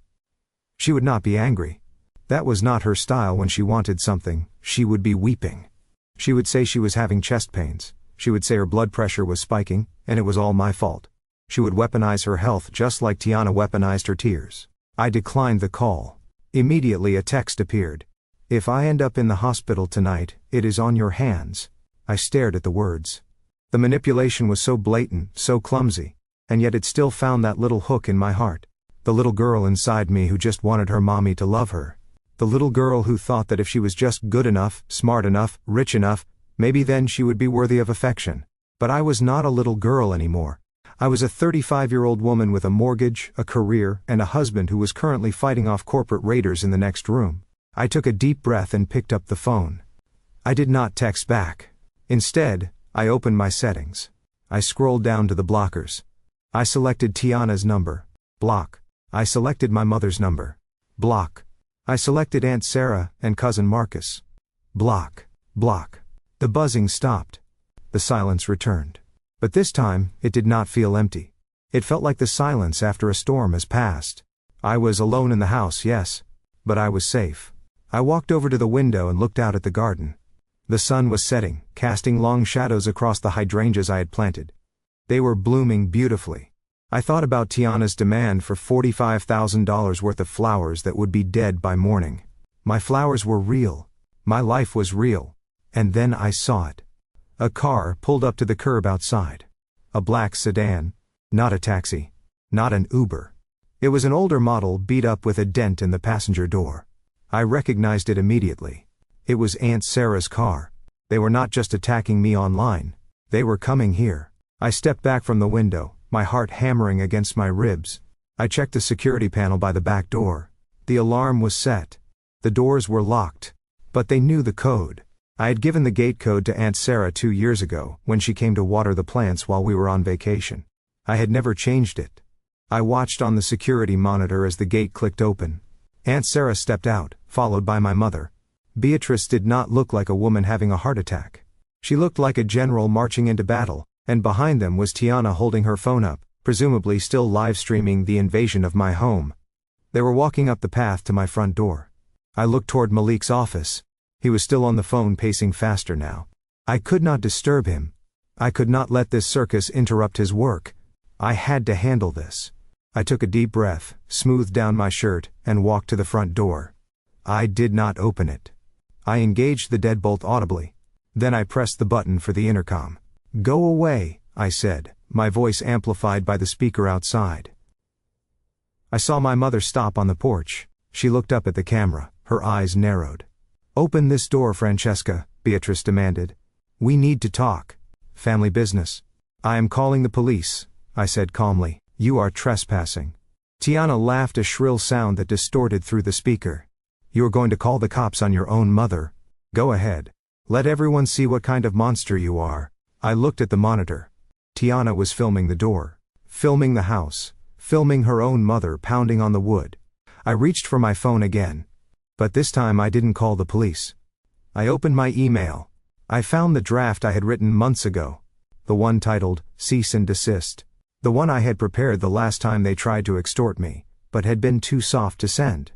She would not be angry. That was not her style. When she wanted something, she would be weeping. She would say she was having chest pains. She would say her blood pressure was spiking, and it was all my fault. She would weaponize her health just like Tiana weaponized her tears. I declined the call. Immediately a text appeared. If I end up in the hospital tonight, it is on your hands. I stared at the words. The manipulation was so blatant, so clumsy, and yet it still found that little hook in my heart. The little girl inside me who just wanted her mommy to love her. The little girl who thought that if she was just good enough, smart enough, rich enough, maybe then she would be worthy of affection. But I was not a little girl anymore. I was a 35-year-old woman with a mortgage, a career, and a husband who was currently fighting off corporate raiders in the next room. I took a deep breath and picked up the phone. I did not text back. Instead, I opened my settings. I scrolled down to the blockers. I selected Tiana's number. Block. I selected my mother's number. Block. I selected Aunt Sarah and cousin Marcus. Block. Block. The buzzing stopped. The silence returned. But this time, it did not feel empty. It felt like the silence after a storm has passed. I was alone in the house, yes, but I was safe. I walked over to the window and looked out at the garden. The sun was setting, casting long shadows across the hydrangeas I had planted. They were blooming beautifully. I thought about Tiana's demand for $45,000 worth of flowers that would be dead by morning. My flowers were real. My life was real. And then I saw it. A car pulled up to the curb outside. A black sedan. Not a taxi. Not an Uber. It was an older model beat up with a dent in the passenger door. I recognized it immediately. It was Aunt Sarah's car. They were not just attacking me online. They were coming here. I stepped back from the window, my heart hammering against my ribs. I checked the security panel by the back door. The alarm was set. The doors were locked. But they knew the code. I had given the gate code to Aunt Sarah 2 years ago, when she came to water the plants while we were on vacation. I had never changed it. I watched on the security monitor as the gate clicked open. Aunt Sarah stepped out, followed by my mother. Beatrice did not look like a woman having a heart attack. She looked like a general marching into battle, and behind them was Tiana holding her phone up, presumably still live-streaming the invasion of my home. They were walking up the path to my front door. I looked toward Malik's office. He was still on the phone, pacing faster now. I could not disturb him. I could not let this circus interrupt his work. I had to handle this. I took a deep breath, smoothed down my shirt, and walked to the front door. I did not open it. I engaged the deadbolt audibly. Then I pressed the button for the intercom. "Go away," I said, my voice amplified by the speaker outside. I saw my mother stop on the porch. She looked up at the camera, her eyes narrowed. "Open this door, Francesca," Beatrice demanded. "We need to talk. Family business." "I am calling the police," I said calmly. "You are trespassing." Tiana laughed, a shrill sound that distorted through the speaker. "You are going to call the cops on your own mother? Go ahead. Let everyone see what kind of monster you are." I looked at the monitor. Tiana was filming the door, filming the house, filming her own mother pounding on the wood. I reached for my phone again. But this time I didn't call the police. I opened my email. I found the draft I had written months ago. The one titled, "Cease and Desist." The one I had prepared the last time they tried to extort me, but had been too soft to send.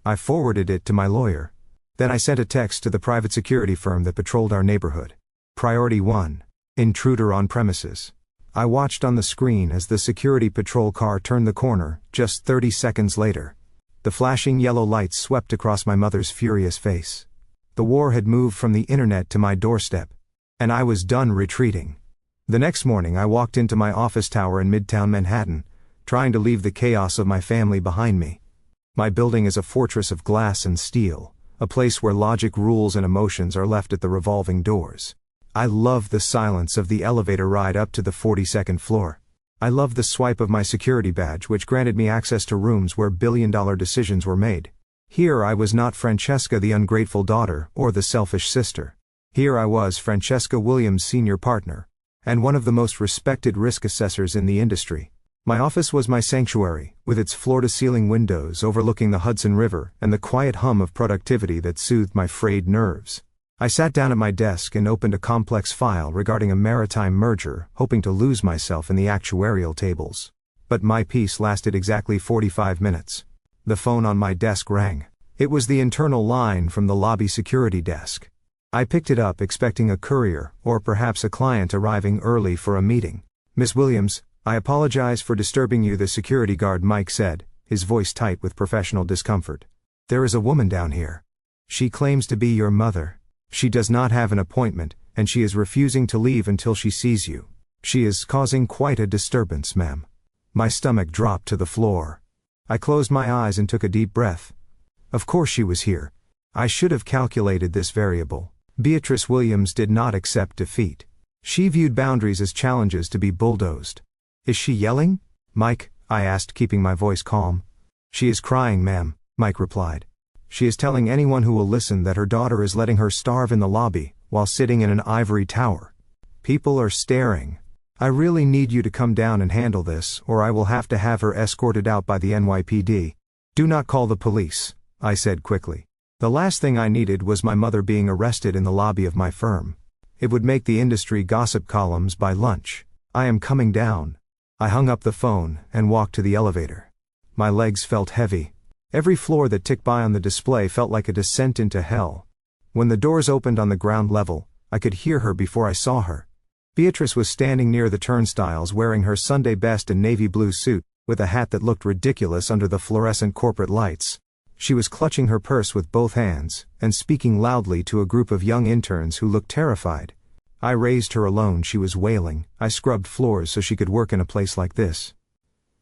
I forwarded it to my lawyer. Then I sent a text to the private security firm that patrolled our neighborhood. Priority 1. Intruder on premises. I watched on the screen as the security patrol car turned the corner, just 30 seconds later. The flashing yellow lights swept across my mother's furious face. The war had moved from the internet to my doorstep. And I was done retreating. The next morning I walked into my office tower in Midtown Manhattan, trying to leave the chaos of my family behind me. My building is a fortress of glass and steel, a place where logic, rules, and emotions are left at the revolving doors. I love the silence of the elevator ride up to the 42nd floor. I love the swipe of my security badge, which granted me access to rooms where billion-dollar decisions were made. Here I was not Francesca, the ungrateful daughter, or the selfish sister. Here I was Francesca Williams, senior partner, and one of the most respected risk assessors in the industry. My office was my sanctuary, with its floor-to-ceiling windows overlooking the Hudson River and the quiet hum of productivity that soothed my frayed nerves. I sat down at my desk and opened a complex file regarding a maritime merger, hoping to lose myself in the actuarial tables. But my piece lasted exactly 45 minutes. The phone on my desk rang. It was the internal line from the lobby security desk. I picked it up, expecting a courier, or perhaps a client arriving early for a meeting. "Miss Williams, I apologize for disturbing you," the security guard Mike said, his voice tight with professional discomfort. "There is a woman down here. She claims to be your mother. She does not have an appointment, and she is refusing to leave until she sees you. She is causing quite a disturbance, ma'am." My stomach dropped to the floor. I closed my eyes and took a deep breath. Of course she was here. I should have calculated this variable. Beatrice Williams did not accept defeat. She viewed boundaries as challenges to be bulldozed. "Is she yelling, Mike?" I asked, keeping my voice calm. "She is crying, ma'am," Mike replied. "She is telling anyone who will listen that her daughter is letting her starve in the lobby, while sitting in an ivory tower. People are staring. I really need you to come down and handle this, or I will have to have her escorted out by the NYPD. Do not call the police," I said quickly. The last thing I needed was my mother being arrested in the lobby of my firm. It would make the industry gossip columns by lunch. "I am coming down." I hung up the phone and walked to the elevator. My legs felt heavy. Every floor that ticked by on the display felt like a descent into hell. When the doors opened on the ground level, I could hear her before I saw her. Beatrice was standing near the turnstiles wearing her Sunday best and navy blue suit, with a hat that looked ridiculous under the fluorescent corporate lights. She was clutching her purse with both hands, and speaking loudly to a group of young interns who looked terrified. I raised her alone, she was wailing. I scrubbed floors so she could work in a place like this.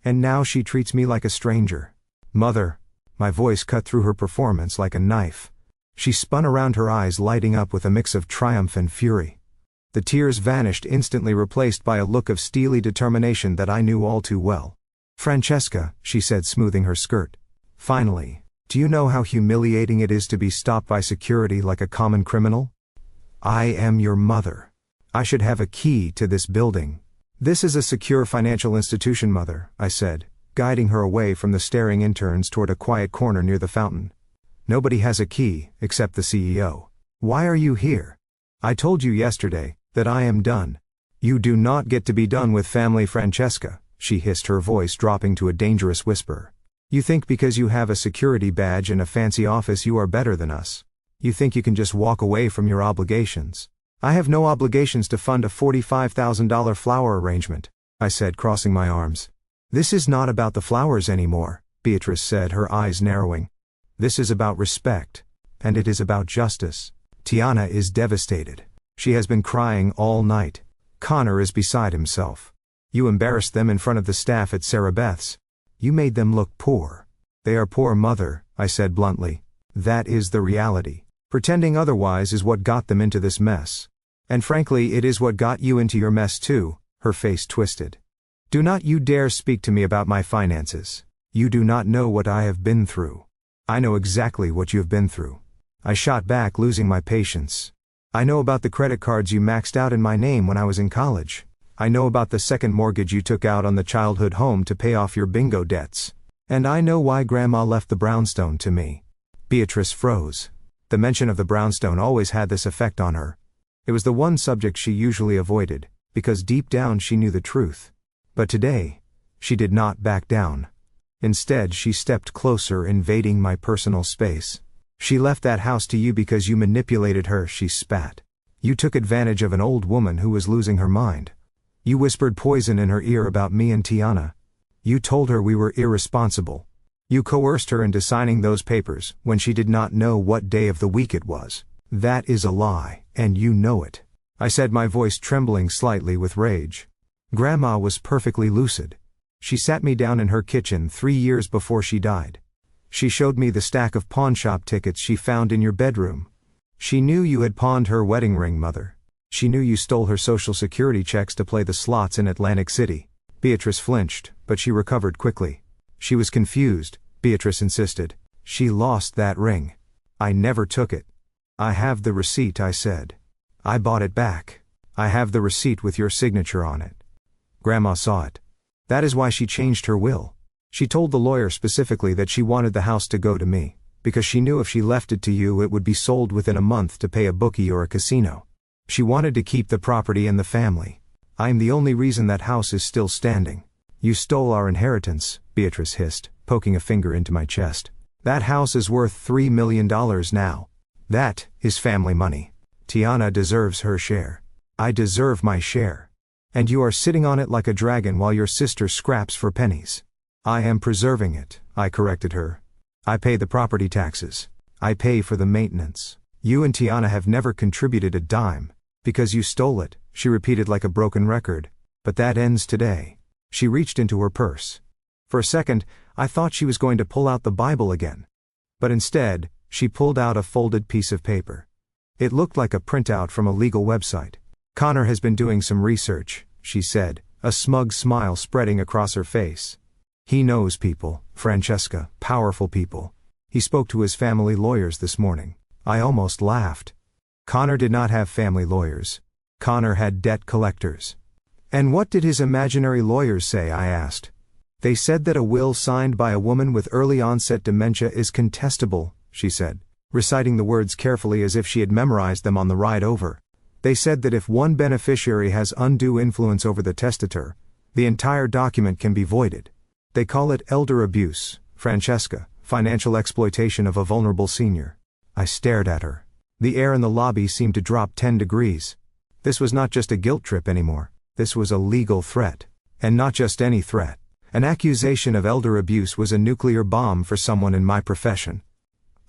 And now she treats me like a stranger. Mother. My voice cut through her performance like a knife. She spun around, her eyes lighting up with a mix of triumph and fury. The tears vanished, instantly replaced by a look of steely determination that I knew all too well. Francesca, she said, smoothing her skirt. Finally, do you know how humiliating it is to be stopped by security like a common criminal? I am your mother. I should have a key to this building. This is a secure financial institution, Mother, I said, guiding her away from the staring interns toward a quiet corner near the fountain. Nobody has a key, except the CEO. Why are you here? I told you yesterday that I am done. You do not get to be done with family, Francesca, she hissed, her voice dropping to a dangerous whisper. You think because you have a security badge and a fancy office you are better than us. You think you can just walk away from your obligations. I have no obligations to fund a $45,000 flower arrangement, I said, crossing my arms. This is not about the flowers anymore, Beatrice said, her eyes narrowing. This is about respect. And it is about justice. Tiana is devastated. She has been crying all night. Connor is beside himself. You embarrassed them in front of the staff at Sarah Beth's. You made them look poor. They are poor, Mother, I said bluntly. That is the reality. Pretending otherwise is what got them into this mess. And frankly, it is what got you into your mess too, her face twisted. Do not you dare speak to me about my finances. You do not know what I have been through. I know exactly what you have been through. I shot back, losing my patience. I know about the credit cards you maxed out in my name when I was in college. I know about the second mortgage you took out on the childhood home to pay off your bingo debts. And I know why Grandma left the brownstone to me. Beatrice froze. The mention of the brownstone always had this effect on her. It was the one subject she usually avoided, because deep down she knew the truth. But today, she did not back down. Instead, she stepped closer, invading my personal space. She left that house to you because you manipulated her, she spat. You took advantage of an old woman who was losing her mind. You whispered poison in her ear about me and Tiana. You told her we were irresponsible. You coerced her into signing those papers when she did not know what day of the week it was. That is a lie, and you know it. I said, my voice trembling slightly with rage. Grandma was perfectly lucid. She sat me down in her kitchen 3 years before she died. She showed me the stack of pawnshop tickets she found in your bedroom. She knew you had pawned her wedding ring, Mother. She knew you stole her Social Security checks to play the slots in Atlantic City. Beatrice flinched, but she recovered quickly. She was confused, Beatrice insisted. She lost that ring. I never took it. I have the receipt, I said. I bought it back. I have the receipt with your signature on it. Grandma saw it. That is why she changed her will. She told the lawyer specifically that she wanted the house to go to me, because she knew if she left it to you it would be sold within a month to pay a bookie or a casino. She wanted to keep the property and the family. I am the only reason that house is still standing. You stole our inheritance, Beatrice hissed, poking a finger into my chest. That house is worth $3 million now. That is family money. Tiana deserves her share. I deserve my share. And you are sitting on it like a dragon while your sister scraps for pennies. I am preserving it, I corrected her. I pay the property taxes. I pay for the maintenance. You and Tiana have never contributed a dime. Because you stole it, she repeated like a broken record. But that ends today. She reached into her purse. For a second, I thought she was going to pull out the Bible again. But instead, she pulled out a folded piece of paper. It looked like a printout from a legal website. Connor has been doing some research, she said, a smug smile spreading across her face. He knows people, Francesca, powerful people. He spoke to his family lawyers this morning. I almost laughed. Connor did not have family lawyers. Connor had debt collectors. And what did his imaginary lawyers say, I asked. They said that a will signed by a woman with early onset dementia is contestable, she said, reciting the words carefully as if she had memorized them on the ride over. They said that if one beneficiary has undue influence over the testator, the entire document can be voided. They call it elder abuse, Francesca, financial exploitation of a vulnerable senior. I stared at her. The air in the lobby seemed to drop 10 degrees. This was not just a guilt trip anymore. This was a legal threat. And not just any threat. An accusation of elder abuse was a nuclear bomb for someone in my profession.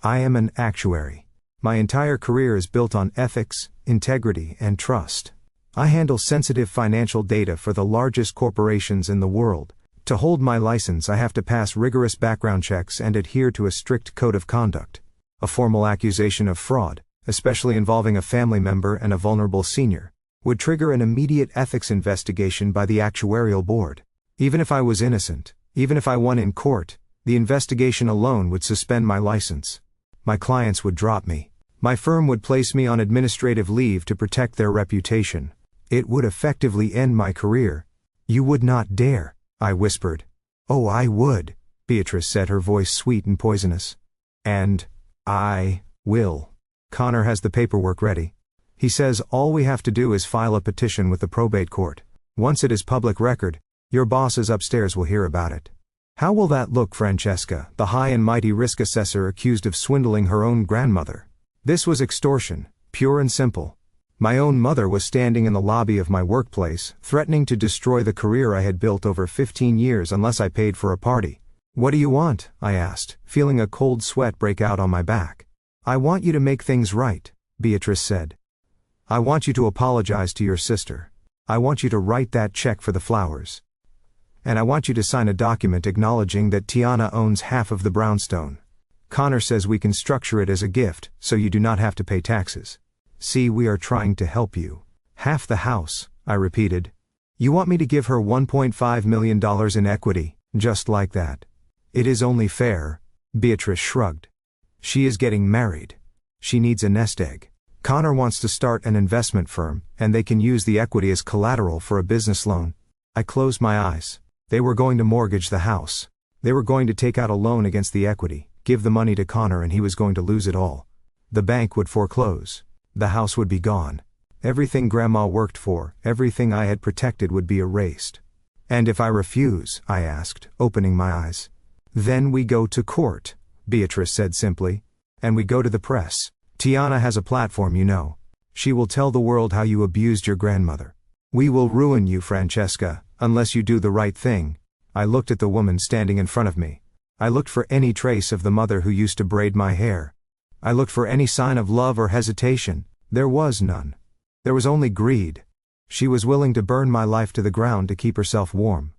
I am an actuary. My entire career is built on ethics, integrity, and trust. I handle sensitive financial data for the largest corporations in the world. To hold my license, I have to pass rigorous background checks and adhere to a strict code of conduct. A formal accusation of fraud, especially involving a family member and a vulnerable senior, would trigger an immediate ethics investigation by the actuarial board. Even if I was innocent, even if I won in court, the investigation alone would suspend my license. My clients would drop me. My firm would place me on administrative leave to protect their reputation. It would effectively end my career. You would not dare, I whispered. Oh, I would, Beatrice said, her voice sweet and poisonous. And I will. Connor has the paperwork ready. He says all we have to do is file a petition with the probate court. Once it is public record, your bosses upstairs will hear about it. How will that look, Francesca, the high and mighty risk assessor accused of swindling her own grandmother? This was extortion, pure and simple. My own mother was standing in the lobby of my workplace, threatening to destroy the career I had built over 15 years unless I paid for a party. What do you want? I asked, feeling a cold sweat break out on my back. I want you to make things right, Beatrice said. I want you to apologize to your sister. I want you to write that check for the flowers. And I want you to sign a document acknowledging that Tiana owns half of the brownstone. Connor says we can structure it as a gift, so you do not have to pay taxes. See, we are trying to help you. Half the house, I repeated. You want me to give her $1.5 million in equity, just like that? It is only fair, Beatrice shrugged. She is getting married. She needs a nest egg. Connor wants to start an investment firm, and they can use the equity as collateral for a business loan. I closed my eyes. They were going to mortgage the house. They were going to take out a loan against the equity, give the money to Connor, and he was going to lose it all. The bank would foreclose. The house would be gone. Everything Grandma worked for, everything I had protected would be erased. And if I refuse, I asked, opening my eyes. Then we go to court, Beatrice said simply. And we go to the press. Tiana has a platform, you know. She will tell the world how you abused your grandmother. We will ruin you, Francesca, unless you do the right thing. I looked at the woman standing in front of me. I looked for any trace of the mother who used to braid my hair. I looked for any sign of love or hesitation. There was none. There was only greed. She was willing to burn my life to the ground to keep herself warm.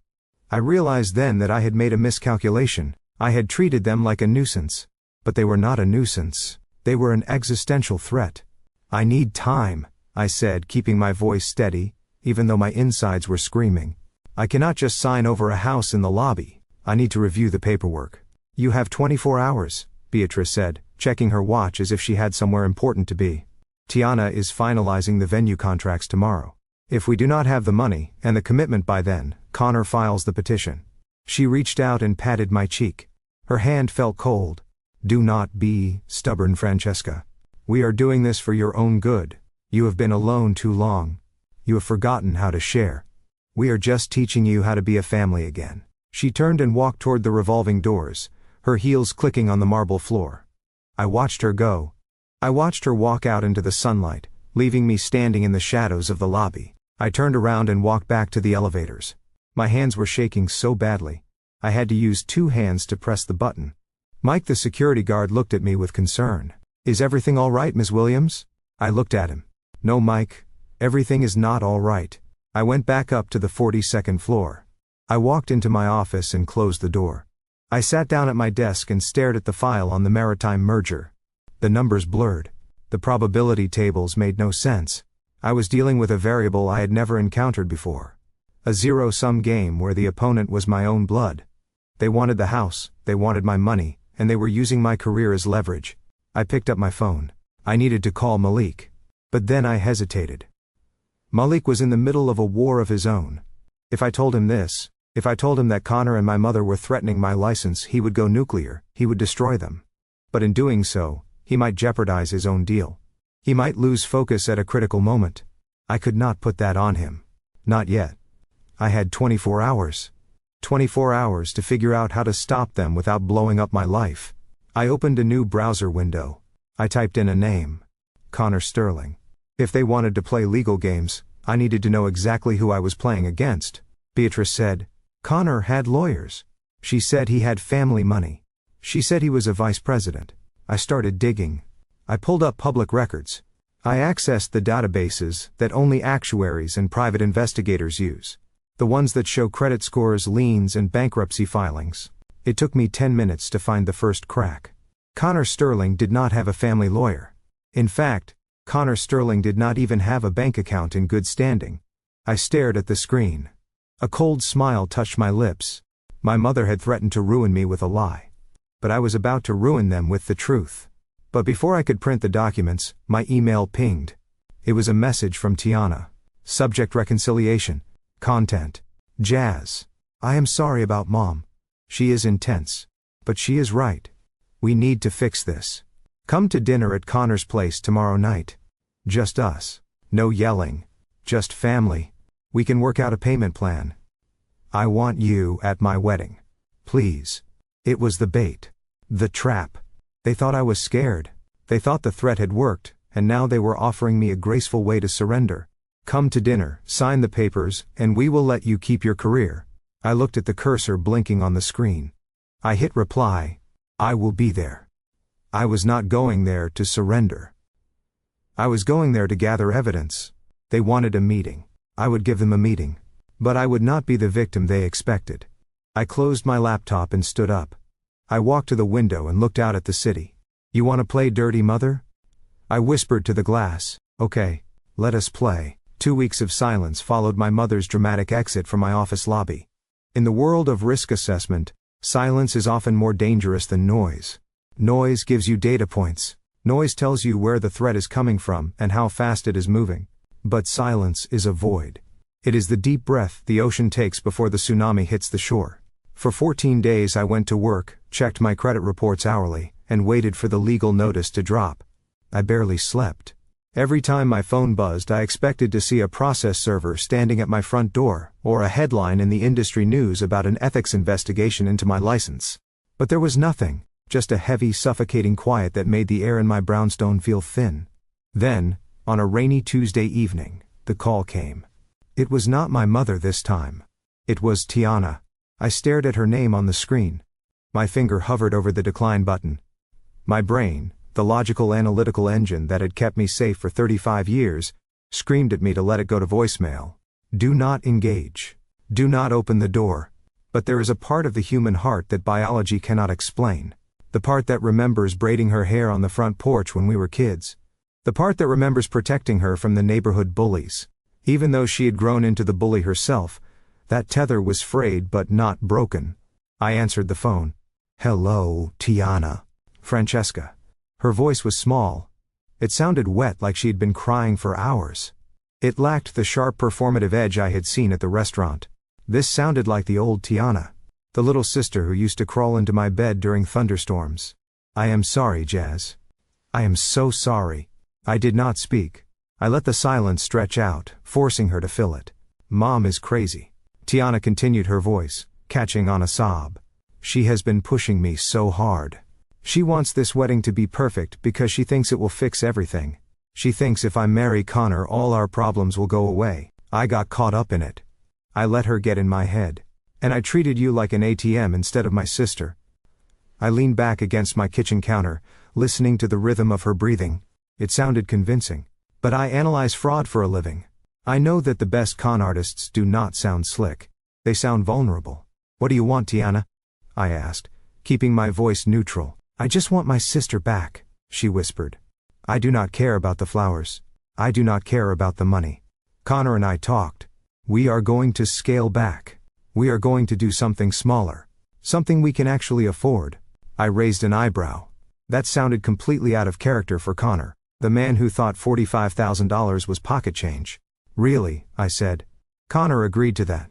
I realized then that I had made a miscalculation. I had treated them like a nuisance. But they were not a nuisance. They were an existential threat. I need time, I said, keeping my voice steady, even though my insides were screaming. I cannot just sign over a house in the lobby. I need to review the paperwork. You have 24 hours, Beatrice said, checking her watch as if she had somewhere important to be. Tiana is finalizing the venue contracts tomorrow. If we do not have the money and the commitment by then, Connor files the petition. She reached out and patted my cheek. Her hand felt cold. Do not be stubborn, Francesca. We are doing this for your own good. You have been alone too long. You have forgotten how to share. We are just teaching you how to be a family again. She turned and walked toward the revolving doors, her heels clicking on the marble floor. I watched her go. I watched her walk out into the sunlight, leaving me standing in the shadows of the lobby. I turned around and walked back to the elevators. My hands were shaking so badly. I had to use 2 hands to press the button. Mike, the security guard, looked at me with concern. Is everything all right, Ms. Williams? I looked at him. No, Mike. Everything is not all right. I went back up to the 42nd floor. I walked into my office and closed the door. I sat down at my desk and stared at the file on the maritime merger. The numbers blurred. The probability tables made no sense. I was dealing with a variable I had never encountered before. A zero-sum game where the opponent was my own blood. They wanted the house, they wanted my money, and they were using my career as leverage. I picked up my phone. I needed to call Malik. But then I hesitated. Malik was in the middle of a war of his own. If I told him this, if I told him that Connor and my mother were threatening my license, he would go nuclear, he would destroy them. But in doing so, he might jeopardize his own deal. He might lose focus at a critical moment. I could not put that on him. Not yet. I had 24 hours. 24 hours to figure out how to stop them without blowing up my life. I opened a new browser window. I typed in a name. Connor Sterling. If they wanted to play legal games, I needed to know exactly who I was playing against. Beatrice said. Connor had lawyers. She said he had family money. She said he was a vice president. I started digging. I pulled up public records. I accessed the databases that only actuaries and private investigators use. The ones that show credit scores, liens, and bankruptcy filings. It took me 10 minutes to find the first crack. Connor Sterling did not have a family lawyer. In fact, Connor Sterling did not even have a bank account in good standing. I stared at the screen. A cold smile touched my lips. My mother had threatened to ruin me with a lie. But I was about to ruin them with the truth. But before I could print the documents, my email pinged. It was a message from Tiana. Subject: reconciliation. Content: Jazz. I am sorry about Mom. She is intense. But she is right. We need to fix this. Come to dinner at Connor's place tomorrow night. Just us. No yelling. Just family. We can work out a payment plan. I want you at my wedding. Please. It was the bait. The trap. They thought I was scared. They thought the threat had worked, and now they were offering me a graceful way to surrender. Come to dinner, sign the papers, and we will let you keep your career. I looked at the cursor blinking on the screen. I hit reply. I will be there. I was not going there to surrender. I was going there to gather evidence. They wanted a meeting. I would give them a meeting. But I would not be the victim they expected. I closed my laptop and stood up. I walked to the window and looked out at the city. You want to play dirty, mother? I whispered to the glass. Okay, let us play. 2 weeks of silence followed my mother's dramatic exit from my office lobby. In the world of risk assessment, silence is often more dangerous than noise. Noise gives you data points. Noise tells you where the threat is coming from and how fast it is moving. But silence is a void. It is the deep breath the ocean takes before the tsunami hits the shore. For 14 days I went to work, checked my credit reports hourly, and waited for the legal notice to drop. I barely slept. Every time my phone buzzed, I expected to see a process server standing at my front door, or a headline in the industry news about an ethics investigation into my license. But there was nothing, just a heavy, suffocating quiet that made the air in my brownstone feel thin. Then, on a rainy Tuesday evening, the call came. It was not my mother this time. It was Tiana. I stared at her name on the screen. My finger hovered over the decline button. My brain, the logical analytical engine that had kept me safe for 35 years, screamed at me to let it go to voicemail. Do not engage. Do not open the door. But there is a part of the human heart that biology cannot explain. The part that remembers braiding her hair on the front porch when we were kids. The part that remembers protecting her from the neighborhood bullies. Even though she had grown into the bully herself, that tether was frayed but not broken. I answered the phone. Hello, Tiana. Francesca. Her voice was small. It sounded wet, like she had been crying for hours. It lacked the sharp performative edge I had seen at the restaurant. This sounded like the old Tiana, the little sister who used to crawl into my bed during thunderstorms. I am sorry, Jazz. I am so sorry. I did not speak. I let the silence stretch out, forcing her to fill it. Mom is crazy. Tiana continued, her voice catching on a sob. She has been pushing me so hard. She wants this wedding to be perfect because she thinks it will fix everything. She thinks if I marry Connor, all our problems will go away. I got caught up in it. I let her get in my head. And I treated you like an ATM instead of my sister. I leaned back against my kitchen counter, listening to the rhythm of her breathing. It sounded convincing. But I analyze fraud for a living. I know that the best con artists do not sound slick. They sound vulnerable. What do you want, Tiana? I asked, keeping my voice neutral. I just want my sister back, she whispered. I do not care about the flowers. I do not care about the money. Connor and I talked. We are going to scale back. We are going to do something smaller. Something we can actually afford. I raised an eyebrow. That sounded completely out of character for Connor, the man who thought $45,000 was pocket change. Really, I said. Connor agreed to that.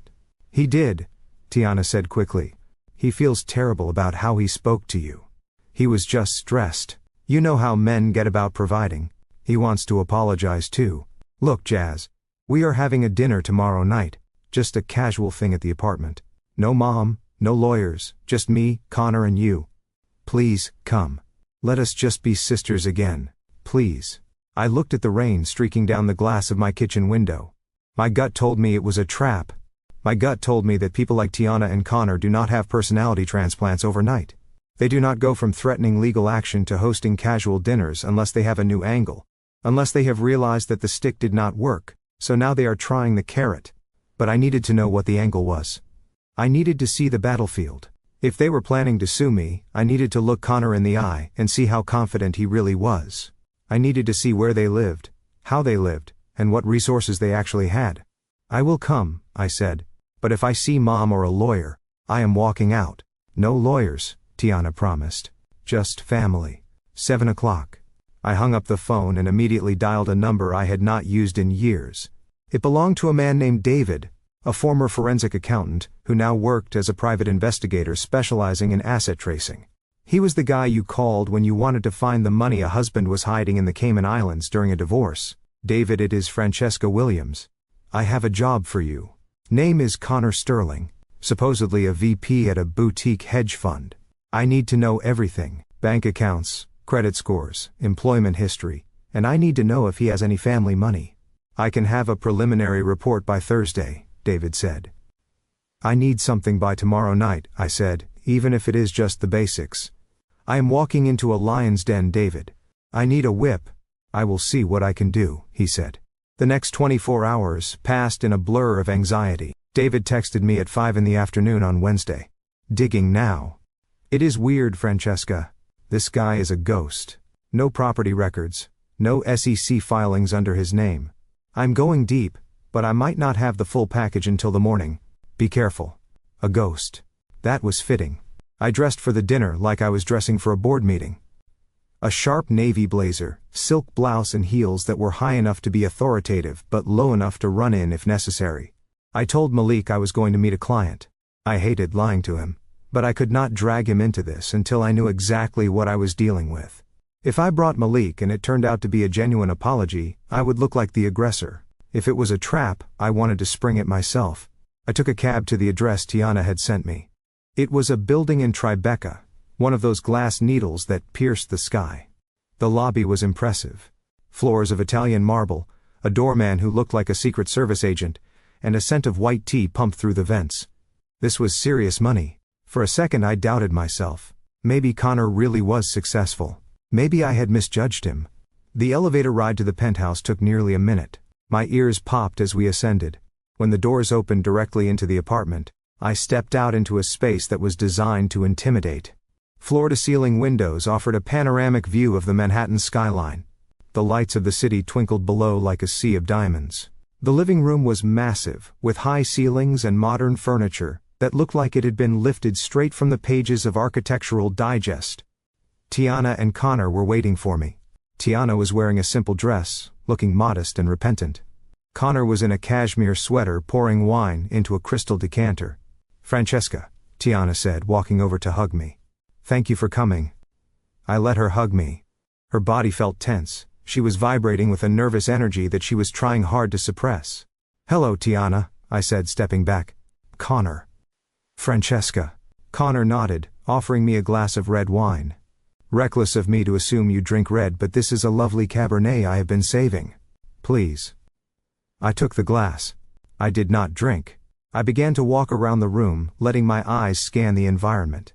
He did, Tiana said quickly. He feels terrible about how he spoke to you. He was just stressed. You know how men get about providing. He wants to apologize too. Look, Jazz. We are having a dinner tomorrow night. Just a casual thing at the apartment. No mom, no lawyers, just me, Connor and you. Please, come. Let us just be sisters again. Please. I looked at the rain streaking down the glass of my kitchen window. My gut told me it was a trap. My gut told me that people like Tiana and Connor do not have personality transplants overnight. They do not go from threatening legal action to hosting casual dinners unless they have a new angle. Unless they have realized that the stick did not work, so now they are trying the carrot. But I needed to know what the angle was. I needed to see the battlefield. If they were planning to sue me, I needed to look Connor in the eye and see how confident he really was. I needed to see where they lived, how they lived, and what resources they actually had. I will come, I said, but if I see Mom or a lawyer, I am walking out. No lawyers, Tiana promised. Just family. 7 o'clock. I hung up the phone and immediately dialed a number I had not used in years. It belonged to a man named David, a former forensic accountant, who now worked as a private investigator specializing in asset tracing. He was the guy you called when you wanted to find the money a husband was hiding in the Cayman Islands during a divorce. David, it is Francesca Williams. I have a job for you. Name is Connor Sterling, supposedly a VP at a boutique hedge fund. I need to know everything, bank accounts, credit scores, employment history, and I need to know if he has any family money. I can have a preliminary report by Thursday, David said. I need something by tomorrow night, I said, even if it is just the basics. I am walking into a lion's den, David. I need a whip. I will see what I can do, he said. The next 24 hours passed in a blur of anxiety. David texted me at 5 p.m. on Wednesday. Digging now. It is weird, Francesca. This guy is a ghost. No property records. No SEC filings under his name. I'm going deep, but I might not have the full package until the morning. Be careful. A ghost. That was fitting. I dressed for the dinner like I was dressing for a board meeting. A sharp navy blazer, silk blouse and heels that were high enough to be authoritative but low enough to run in if necessary. I told Malik I was going to meet a client. I hated lying to him, but I could not drag him into this until I knew exactly what I was dealing with. If I brought Malik and it turned out to be a genuine apology, I would look like the aggressor. If it was a trap, I wanted to spring it myself. I took a cab to the address Tiana had sent me. It was a building in Tribeca, one of those glass needles that pierced the sky. The lobby was impressive. Floors of Italian marble, a doorman who looked like a Secret Service agent, and a scent of white tea pumped through the vents. This was serious money. For a second I doubted myself. Maybe Connor really was successful. Maybe I had misjudged him. The elevator ride to the penthouse took nearly a minute. My ears popped as we ascended. When the doors opened directly into the apartment, I stepped out into a space that was designed to intimidate. Floor-to-ceiling windows offered a panoramic view of the Manhattan skyline. The lights of the city twinkled below like a sea of diamonds. The living room was massive, with high ceilings and modern furniture that looked like it had been lifted straight from the pages of Architectural Digest. Tiana and Connor were waiting for me. Tiana was wearing a simple dress, looking modest and repentant. Connor was in a cashmere sweater pouring wine into a crystal decanter. Francesca, Tiana said, walking over to hug me. Thank you for coming. I let her hug me. Her body felt tense. She was vibrating with a nervous energy that she was trying hard to suppress. Hello, Tiana, I said, stepping back. Connor. Francesca. Connor nodded, offering me a glass of red wine. Reckless of me to assume you drink red, but this is a lovely Cabernet I have been saving. Please. I took the glass. I did not drink. I began to walk around the room, letting my eyes scan the environment.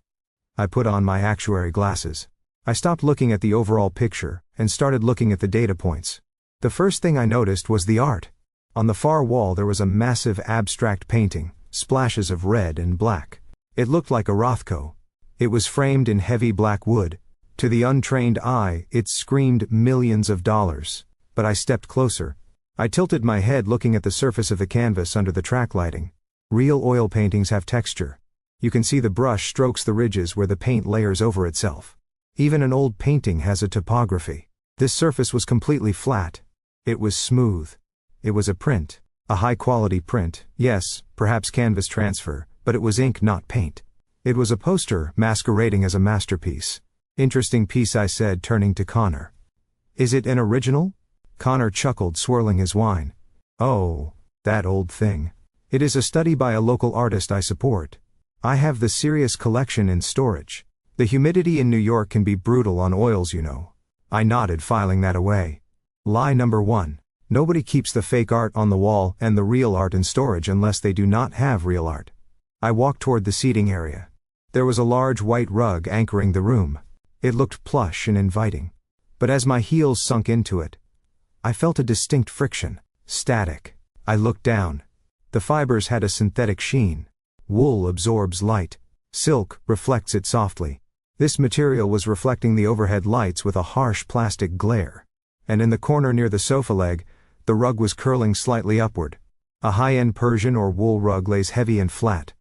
I put on my actuary glasses. I stopped looking at the overall picture, and started looking at the data points. The first thing I noticed was the art. On the far wall there was a massive abstract painting, splashes of red and black. It looked like a Rothko. It was framed in heavy black wood. To the untrained eye, it screamed millions of dollars. But I stepped closer. I tilted my head looking at the surface of the canvas under the track lighting. Real oil paintings have texture. You can see the brush strokes the ridges where the paint layers over itself. Even an old painting has a topography. This surface was completely flat. It was smooth. It was a print. A high-quality print, yes, perhaps canvas transfer, but it was ink, not paint. It was a poster masquerading as a masterpiece. Interesting piece, I said, turning to Connor. Is it an original? Connor chuckled, swirling his wine. Oh, that old thing. It is a study by a local artist I support. I have the Sirius collection in storage. The humidity in New York can be brutal on oils, you know. I nodded, filing that away. Lie number 1. Nobody keeps the fake art on the wall and the real art in storage unless they do not have real art. I walked toward the seating area. There was a large white rug anchoring the room. It looked plush and inviting. But as my heels sunk into it, I felt a distinct friction. Static. I looked down. The fibers had a synthetic sheen. Wool absorbs light. Silk reflects it softly. This material was reflecting the overhead lights with a harsh plastic glare. And in the corner near the sofa leg, the rug was curling slightly upward. A high-end Persian or wool rug lays heavy and flat.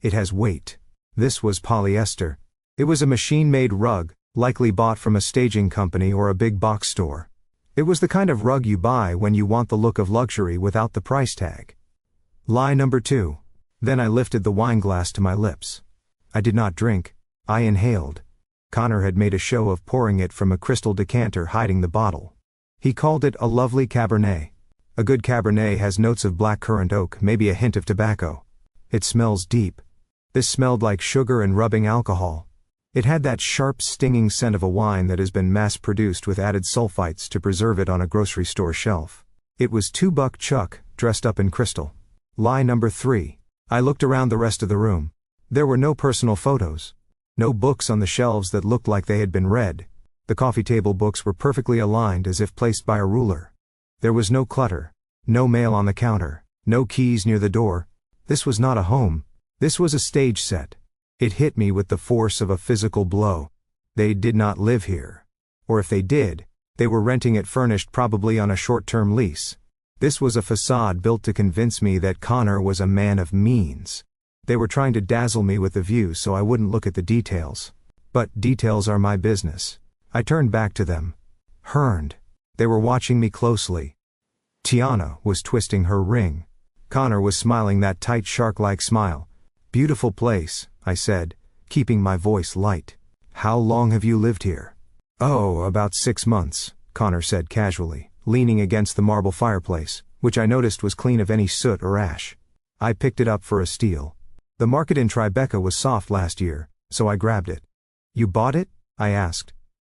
It has weight. This was polyester. It was a machine-made rug, likely bought from a staging company or a big box store. It was the kind of rug you buy when you want the look of luxury without the price tag. Lie number 2. Then I lifted the wine glass to my lips. I did not drink. I inhaled. Connor had made a show of pouring it from a crystal decanter hiding the bottle. He called it a lovely Cabernet. A good Cabernet has notes of blackcurrant oak, maybe a hint of tobacco. It smells deep. This smelled like sugar and rubbing alcohol. It had that sharp, stinging scent of a wine that has been mass-produced with added sulfites to preserve it on a grocery store shelf. It was $2 Chuck, dressed up in crystal. Lie number 3. I looked around the rest of the room. There were no personal photos. No books on the shelves that looked like they had been read. The coffee table books were perfectly aligned as if placed by a ruler. There was no clutter. No mail on the counter. No keys near the door. This was not a home. This was a stage set. It hit me with the force of a physical blow. They did not live here. Or if they did, they were renting it furnished, probably on a short-term lease. This was a facade built to convince me that Connor was a man of means. They were trying to dazzle me with the view so I wouldn't look at the details. But details are my business. I turned back to them. Hurned. They were watching me closely. Tiana was twisting her ring. Connor was smiling that tight shark-like smile. Beautiful place, I said, keeping my voice light. How long have you lived here? Oh, about 6 months, Connor said casually, leaning against the marble fireplace, which I noticed was clean of any soot or ash. I picked it up for a steal. The market in Tribeca was soft last year, so I grabbed it. You bought it? I asked.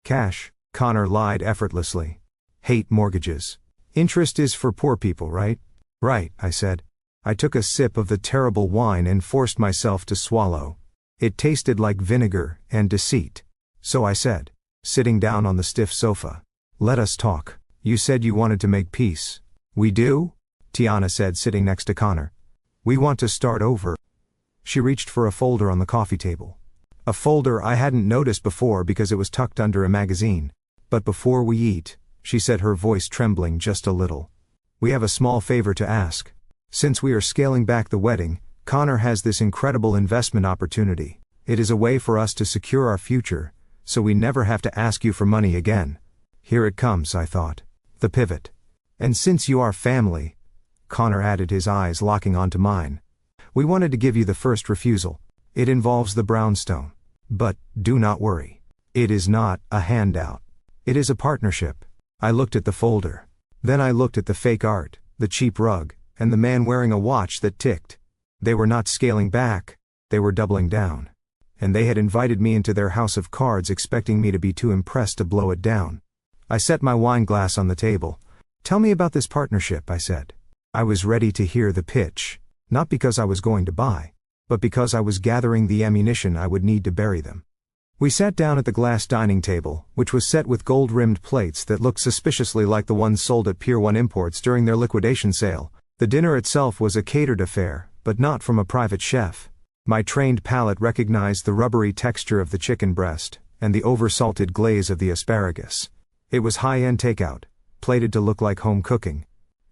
Cash, Connor lied effortlessly. Hate mortgages. Interest is for poor people, right? Right, I said. I took a sip of the terrible wine and forced myself to swallow. It tasted like vinegar and deceit. So I said, sitting down on the stiff sofa. Let us talk. You said you wanted to make peace. We do? Tiana said, sitting next to Connor. We want to start over. She reached for a folder on the coffee table. A folder I hadn't noticed before because it was tucked under a magazine. But before we eat, she said, her voice trembling just a little. We have a small favor to ask. Since we are scaling back the wedding, Connor has this incredible investment opportunity. It is a way for us to secure our future, so we never have to ask you for money again. Here it comes, I thought. The pivot. And since you are family, Connor added, his eyes locking onto mine. We wanted to give you the first refusal. It involves the brownstone. But, do not worry. It is not a handout. It is a partnership. I looked at the folder. Then I looked at the fake art, the cheap rug, and the man wearing a watch that ticked. They were not scaling back, they were doubling down. And they had invited me into their house of cards expecting me to be too impressed to blow it down. I set my wine glass on the table. Tell me about this partnership, I said. I was ready to hear the pitch, not because I was going to buy, but because I was gathering the ammunition I would need to bury them. We sat down at the glass dining table, which was set with gold-rimmed plates that looked suspiciously like the ones sold at Pier 1 Imports during their liquidation sale. The dinner itself was a catered affair, but not from a private chef. My trained palate recognized the rubbery texture of the chicken breast, and the over-salted glaze of the asparagus. It was high-end takeout, plated to look like home cooking.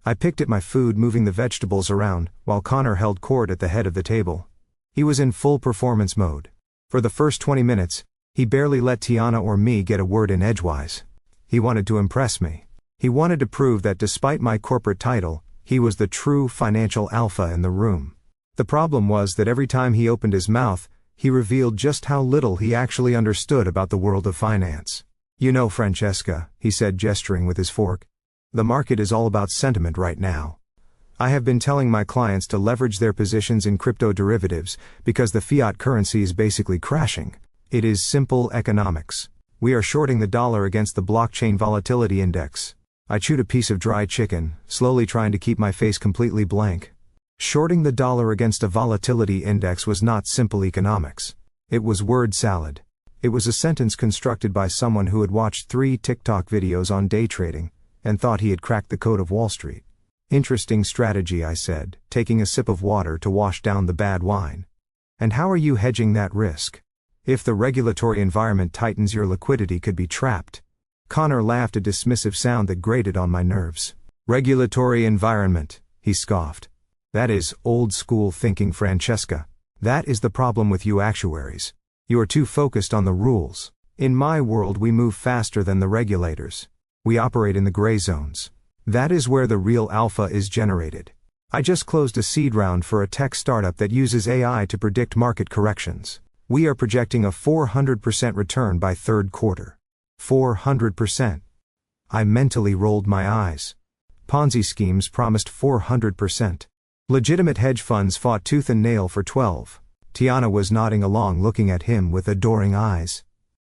I picked at my food, moving the vegetables around, while Connor held court at the head of the table. He was in full performance mode. For the first 20 minutes, he barely let Tiana or me get a word in edgewise. He wanted to impress me. He wanted to prove that despite my corporate title, he was the true financial alpha in the room. The problem was that every time he opened his mouth, he revealed just how little he actually understood about the world of finance. You know, Francesca, he said, gesturing with his fork. The market is all about sentiment right now. I have been telling my clients to leverage their positions in crypto derivatives because the fiat currency is basically crashing. It is simple economics. We are shorting the dollar against the blockchain volatility index. I chewed a piece of dry chicken, slowly trying to keep my face completely blank. Shorting the dollar against a volatility index was not simple economics. It was word salad. It was a sentence constructed by someone who had watched 3 TikTok videos on day trading, and thought he had cracked the code of Wall Street. Interesting strategy, I said, taking a sip of water to wash down the bad wine. And how are you hedging that risk? If the regulatory environment tightens, your liquidity could be trapped. Connor laughed, a dismissive sound that grated on my nerves. Regulatory environment, he scoffed. That is old school thinking, Francesca. That is the problem with you actuaries. You are too focused on the rules. In my world, we move faster than the regulators. We operate in the gray zones. That is where the real alpha is generated. I just closed a seed round for a tech startup that uses AI to predict market corrections. We are projecting a 400% return by third quarter. 400%. I mentally rolled my eyes. Ponzi schemes promised 400%. Legitimate hedge funds fought tooth and nail for 12. Tiana was nodding along, looking at him with adoring eyes.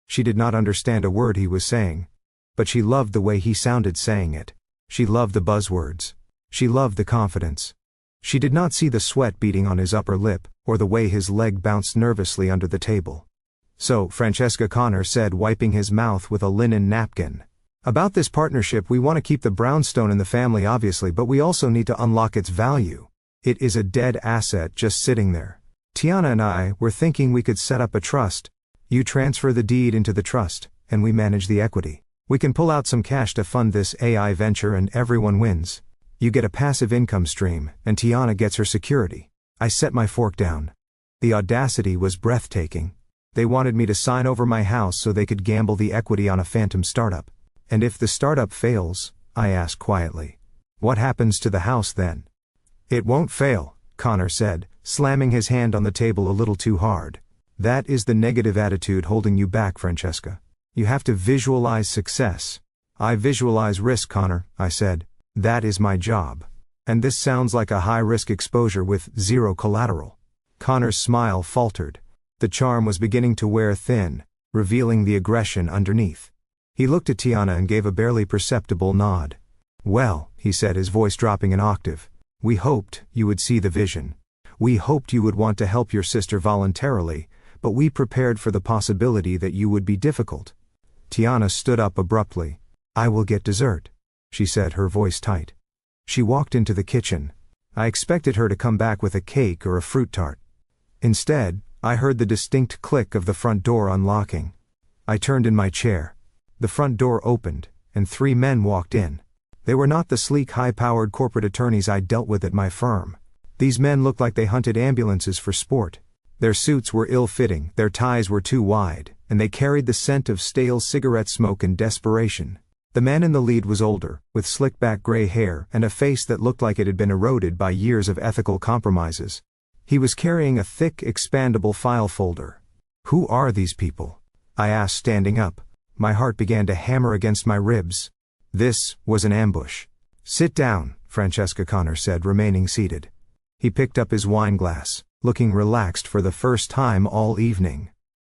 She did not understand a word he was saying, but she loved the way he sounded saying it. She loved the buzzwords. She loved the confidence. She did not see the sweat beading on his upper lip, or the way his leg bounced nervously under the table. So, Francesca, Connor said, wiping his mouth with a linen napkin. About this partnership, we want to keep the brownstone in the family, obviously, but we also need to unlock its value. It is a dead asset just sitting there. Tiana and I were thinking we could set up a trust. You transfer the deed into the trust, and we manage the equity. We can pull out some cash to fund this AI venture and everyone wins. You get a passive income stream, and Tiana gets her security. I set my fork down. The audacity was breathtaking. They wanted me to sign over my house so they could gamble the equity on a phantom startup. And if the startup fails, I asked quietly, what happens to the house then? It won't fail, Connor said, slamming his hand on the table a little too hard. That is the negative attitude holding you back, Francesca. You have to visualize success. I visualize risk, Connor, I said. That is my job. And this sounds like a high-risk exposure with zero collateral. Connor's smile faltered. The charm was beginning to wear thin, revealing the aggression underneath. He looked at Tiana and gave a barely perceptible nod. Well, he said, his voice dropping an octave, we hoped you would see the vision. We hoped you would want to help your sister voluntarily, but we prepared for the possibility that you would be difficult. Tiana stood up abruptly. I will get dessert, she said, her voice tight. She walked into the kitchen. I expected her to come back with a cake or a fruit tart. Instead, I heard the distinct click of the front door unlocking. I turned in my chair. The front door opened, and 3 men walked in. They were not the sleek, high-powered corporate attorneys I dealt with at my firm. These men looked like they hunted ambulances for sport. Their suits were ill-fitting, their ties were too wide, and they carried the scent of stale cigarette smoke and desperation. The man in the lead was older, with slick-back gray hair and a face that looked like it had been eroded by years of ethical compromises. He was carrying a thick, expandable file folder. Who are these people? I asked, standing up. My heart began to hammer against my ribs. This was an ambush. Sit down, Francesca, Connor said, remaining seated. He picked up his wine glass, looking relaxed for the first time all evening.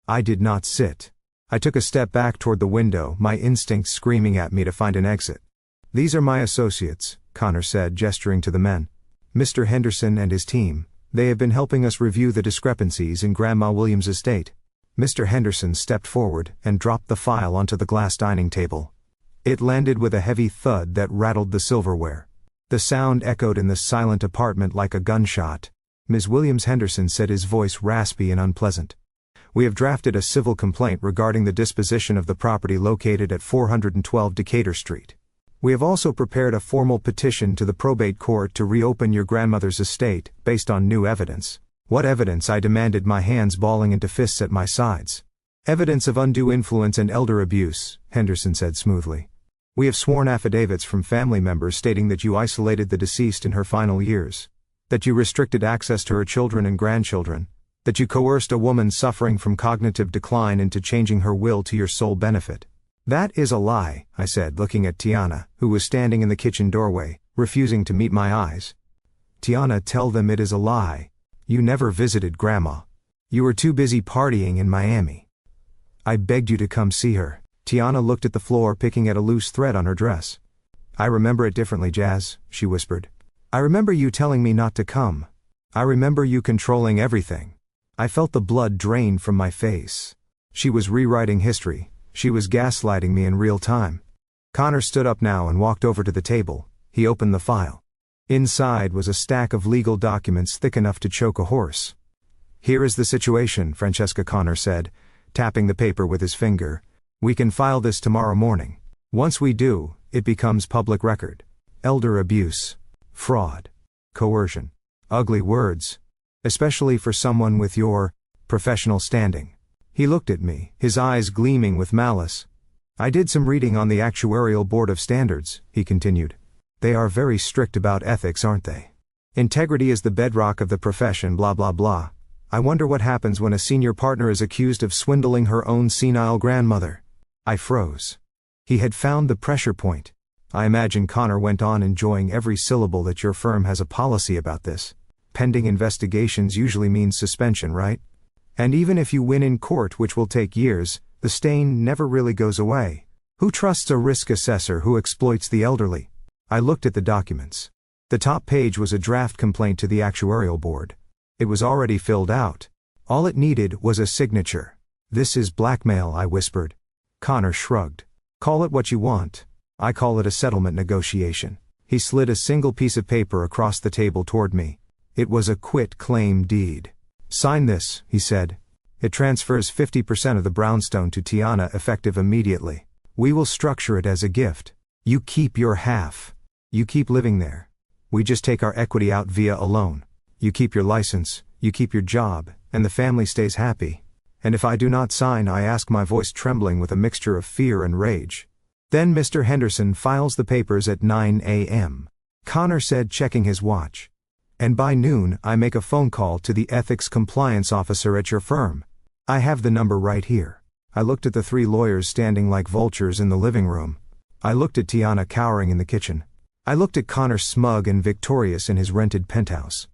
I did not sit. I took a step back toward the window, my instincts screaming at me to find an exit. These are my associates, Connor said, gesturing to the men. Mr. Henderson and his team. They have been helping us review the discrepancies in Grandma Williams' estate. Mr. Henderson stepped forward and dropped the file onto the glass dining table. It landed with a heavy thud that rattled the silverware. The sound echoed in the silent apartment like a gunshot. Ms. Williams, Henderson said, his voice raspy and unpleasant. We have drafted a civil complaint regarding the disposition of the property located at 412 Decatur Street. We have also prepared a formal petition to the probate court to reopen your grandmother's estate, based on new evidence. What evidence? I demanded, my hands balling into fists at my sides. Evidence of undue influence and elder abuse, Henderson said smoothly. We have sworn affidavits from family members stating that you isolated the deceased in her final years, that you restricted access to her children and grandchildren, that you coerced a woman suffering from cognitive decline into changing her will to your sole benefit. That is a lie, I said, looking at Tiana, who was standing in the kitchen doorway, refusing to meet my eyes. Tiana, tell them it is a lie. You never visited Grandma. You were too busy partying in Miami. I begged you to come see her. Tiana looked at the floor, picking at a loose thread on her dress. I remember it differently, Jazz, she whispered. I remember you telling me not to come. I remember you controlling everything. I felt the blood drain from my face. She was rewriting history. She was gaslighting me in real time. Connor stood up now and walked over to the table. He opened the file. Inside was a stack of legal documents thick enough to choke a horse. Here is the situation, Francesca, Connor said, tapping the paper with his finger. We can file this tomorrow morning. Once we do, it becomes public record. Elder abuse. Fraud. Coercion. Ugly words. Especially for someone with your professional standing. He looked at me, his eyes gleaming with malice. I did some reading on the Actuarial Board of Standards, he continued. They are very strict about ethics, aren't they? Integrity is the bedrock of the profession, blah blah blah. I wonder what happens when a senior partner is accused of swindling her own senile grandmother. I froze. He had found the pressure point. I imagine Connor went on, enjoying every syllable. That your firm has a policy about this. Pending investigations usually means suspension, right? And even if you win in court, which will take years, the stain never really goes away. Who trusts a risk assessor who exploits the elderly? I looked at the documents. The top page was a draft complaint to the Actuarial Board. It was already filled out. All it needed was a signature. This is blackmail, I whispered. Connor shrugged. Call it what you want. I call it a settlement negotiation. He slid a single piece of paper across the table toward me. It was a quit-claim deed. Sign this, he said. It transfers 50% of the brownstone to Tiana effective immediately. We will structure it as a gift. You keep your half. You keep living there. We just take our equity out via a loan. You keep your license, you keep your job, and the family stays happy. And if I do not sign, I ask, my voice trembling with a mixture of fear and rage. Then Mr. Henderson files the papers at 9 a.m. Connor said, checking his watch. And by noon, I make a phone call to the ethics compliance officer at your firm. I have the number right here. I looked at the three lawyers standing like vultures in the living room. I looked at Tiana cowering in the kitchen. I looked at Connor smug and victorious in his rented penthouse.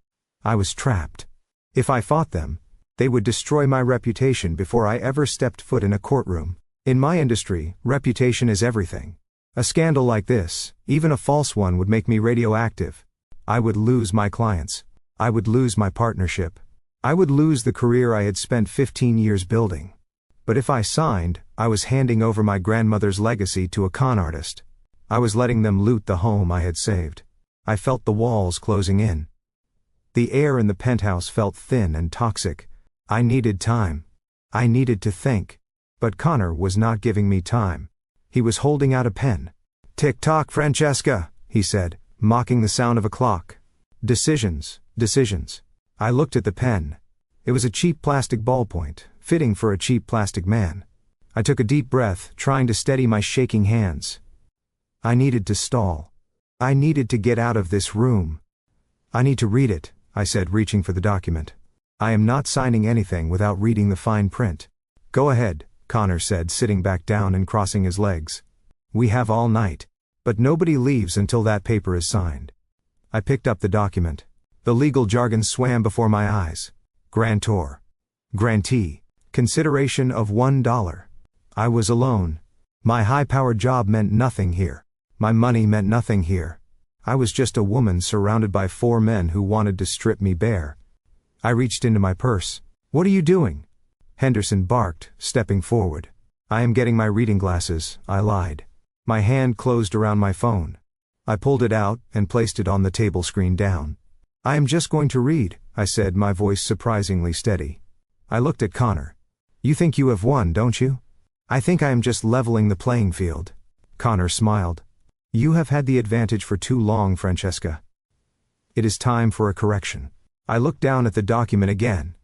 I was trapped. If I fought them, they would destroy my reputation before I ever stepped foot in a courtroom. In my industry, reputation is everything. A scandal like this, even a false one, would make me radioactive. I would lose my clients. I would lose my partnership. I would lose the career I had spent 15 years building. But if I signed, I was handing over my grandmother's legacy to a con artist. I was letting them loot the home I had saved. I felt the walls closing in. The air in the penthouse felt thin and toxic. I needed time. I needed to think. But Connor was not giving me time. He was holding out a pen. Tick-tock, Francesca, he said, mocking the sound of a clock. Decisions, decisions. I looked at the pen. It was a cheap plastic ballpoint, fitting for a cheap plastic man. I took a deep breath, trying to steady my shaking hands. I needed to stall. I needed to get out of this room. I need to read it, I said, reaching for the document. I am not signing anything without reading the fine print. Go ahead, Connor said, sitting back down and crossing his legs. We have all night. But nobody leaves until that paper is signed. I picked up the document. The legal jargon swam before my eyes. Grantor. Grantee. Consideration of $1. I was alone. My high-powered job meant nothing here. My money meant nothing here. I was just a woman surrounded by 4 men who wanted to strip me bare. I reached into my purse. What are you doing? Henderson barked, stepping forward. I am getting my reading glasses, I lied. My hand closed around my phone. I pulled it out and placed it on the table screen down. I am just going to read, I said, my voice surprisingly steady. I looked at Connor. You think you have won, don't you? I think I am just leveling the playing field. Connor smiled. You have had the advantage for too long, Francesca. It is time for a correction. I looked down at the document again.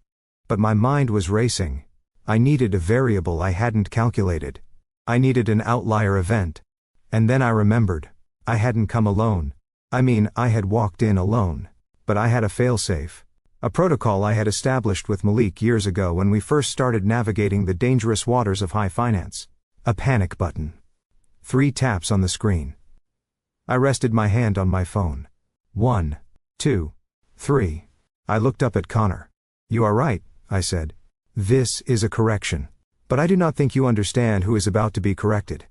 But my mind was racing. I needed a variable I hadn't calculated. I needed an outlier event. And then I remembered. I hadn't come alone. I mean, I had walked in alone. But I had a failsafe. A protocol I had established with Malik years ago when we first started navigating the dangerous waters of high finance. A panic button. 3 taps on the screen. I rested my hand on my phone. 1, 2, 3. I looked up at Connor. You are right, I said. This is a correction. But I do not think you understand who is about to be corrected.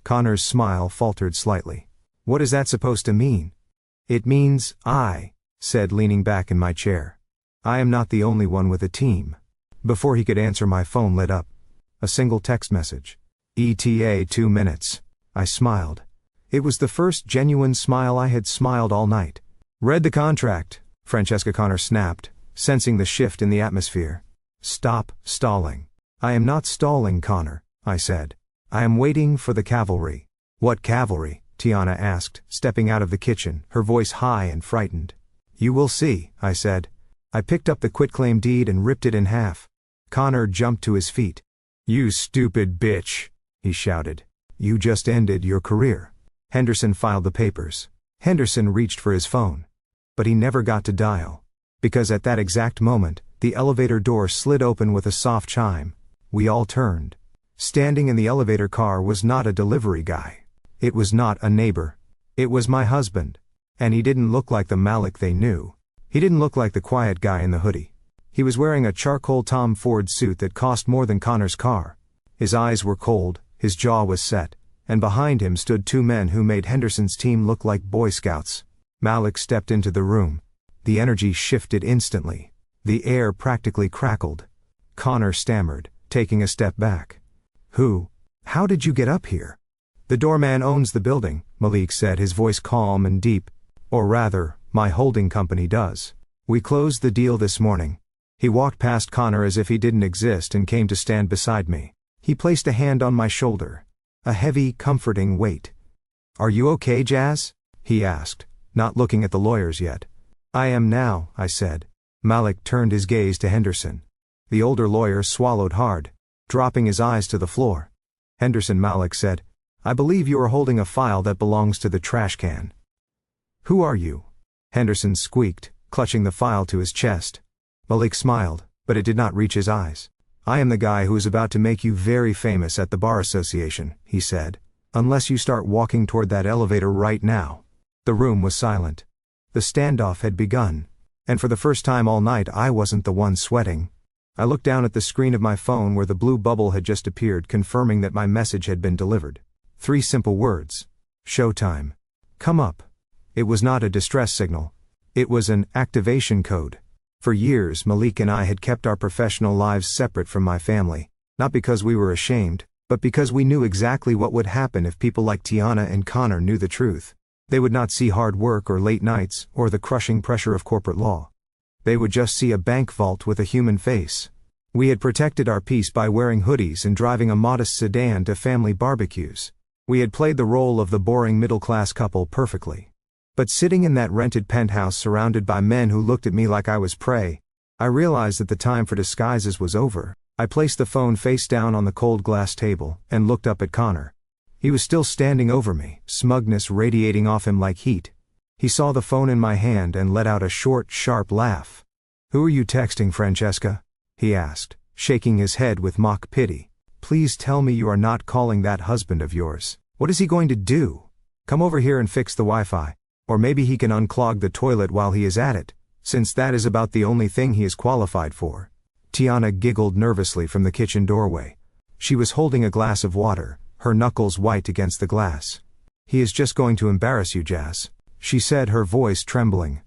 Connor's smile faltered slightly. What is that supposed to mean? It means, I said, leaning back in my chair. I am not the only one with a team. Before he could answer, my phone lit up. A single text message. ETA 2 minutes. I smiled. It was the first genuine smile I had smiled all night. Read the contract, Francesca Connor snapped, sensing the shift in the atmosphere. Stop stalling. I am not stalling, Connor, I said. I am waiting for the cavalry. What cavalry? Tiana asked, stepping out of the kitchen, her voice high and frightened. You will see, I said. I picked up the quitclaim deed and ripped it in half. Connor jumped to his feet. You stupid bitch, he shouted. You just ended your career. Henderson filed the papers. Henderson reached for his phone. But he never got to dial. Because at that exact moment, the elevator door slid open with a soft chime. We all turned. Standing in the elevator car was not a delivery guy. It was not a neighbor. It was my husband. And he didn't look like the Malik they knew. He didn't look like the quiet guy in the hoodie. He was wearing a charcoal Tom Ford suit that cost more than Connor's car. His eyes were cold, his jaw was set, and behind him stood 2 men who made Henderson's team look like Boy Scouts. Malik stepped into the room. The energy shifted instantly. The air practically crackled. Connor stammered, taking a step back. How did you get up here? The doorman owns the building, Malik said, his voice calm and deep. Or rather, my holding company does. We closed the deal this morning. He walked past Connor as if he didn't exist and came to stand beside me. He placed a hand on my shoulder. A heavy, comforting weight. Are you okay, Jazz? He asked, not looking at the lawyers yet. I am now, I said. Malik turned his gaze to Henderson. The older lawyer swallowed hard, dropping his eyes to the floor. Henderson, Malik said, I believe you are holding a file that belongs to the trash can. Who are you? Henderson squeaked, clutching the file to his chest. Malik smiled, but it did not reach his eyes. I am the guy who is about to make you very famous at the Bar Association, he said. Unless you start walking toward that elevator right now. The room was silent. The standoff had begun. And for the first time all night I wasn't the one sweating. I looked down at the screen of my phone where the blue bubble had just appeared, confirming that my message had been delivered. 3 simple words. Showtime. Come up. It was not a distress signal. It was an activation code. For years Malik and I had kept our professional lives separate from my family, not because we were ashamed, but because we knew exactly what would happen if people like Tiana and Connor knew the truth. They would not see hard work or late nights or the crushing pressure of corporate law. They would just see a bank vault with a human face. We had protected our peace by wearing hoodies and driving a modest sedan to family barbecues. We had played the role of the boring middle-class couple perfectly. But sitting in that rented penthouse surrounded by men who looked at me like I was prey, I realized that the time for disguises was over. I placed the phone face down on the cold glass table and looked up at Connor. He was still standing over me, smugness radiating off him like heat. He saw the phone in my hand and let out a short, sharp laugh. Who are you texting, Francesca? He asked, shaking his head with mock pity. Please tell me you are not calling that husband of yours. What is he going to do? Come over here and fix the Wi-Fi. Or maybe he can unclog the toilet while he is at it, since that is about the only thing he is qualified for. Tiana giggled nervously from the kitchen doorway. She was holding a glass of water, her knuckles white against the glass. He is just going to embarrass you, Jazz, she said, her voice trembling.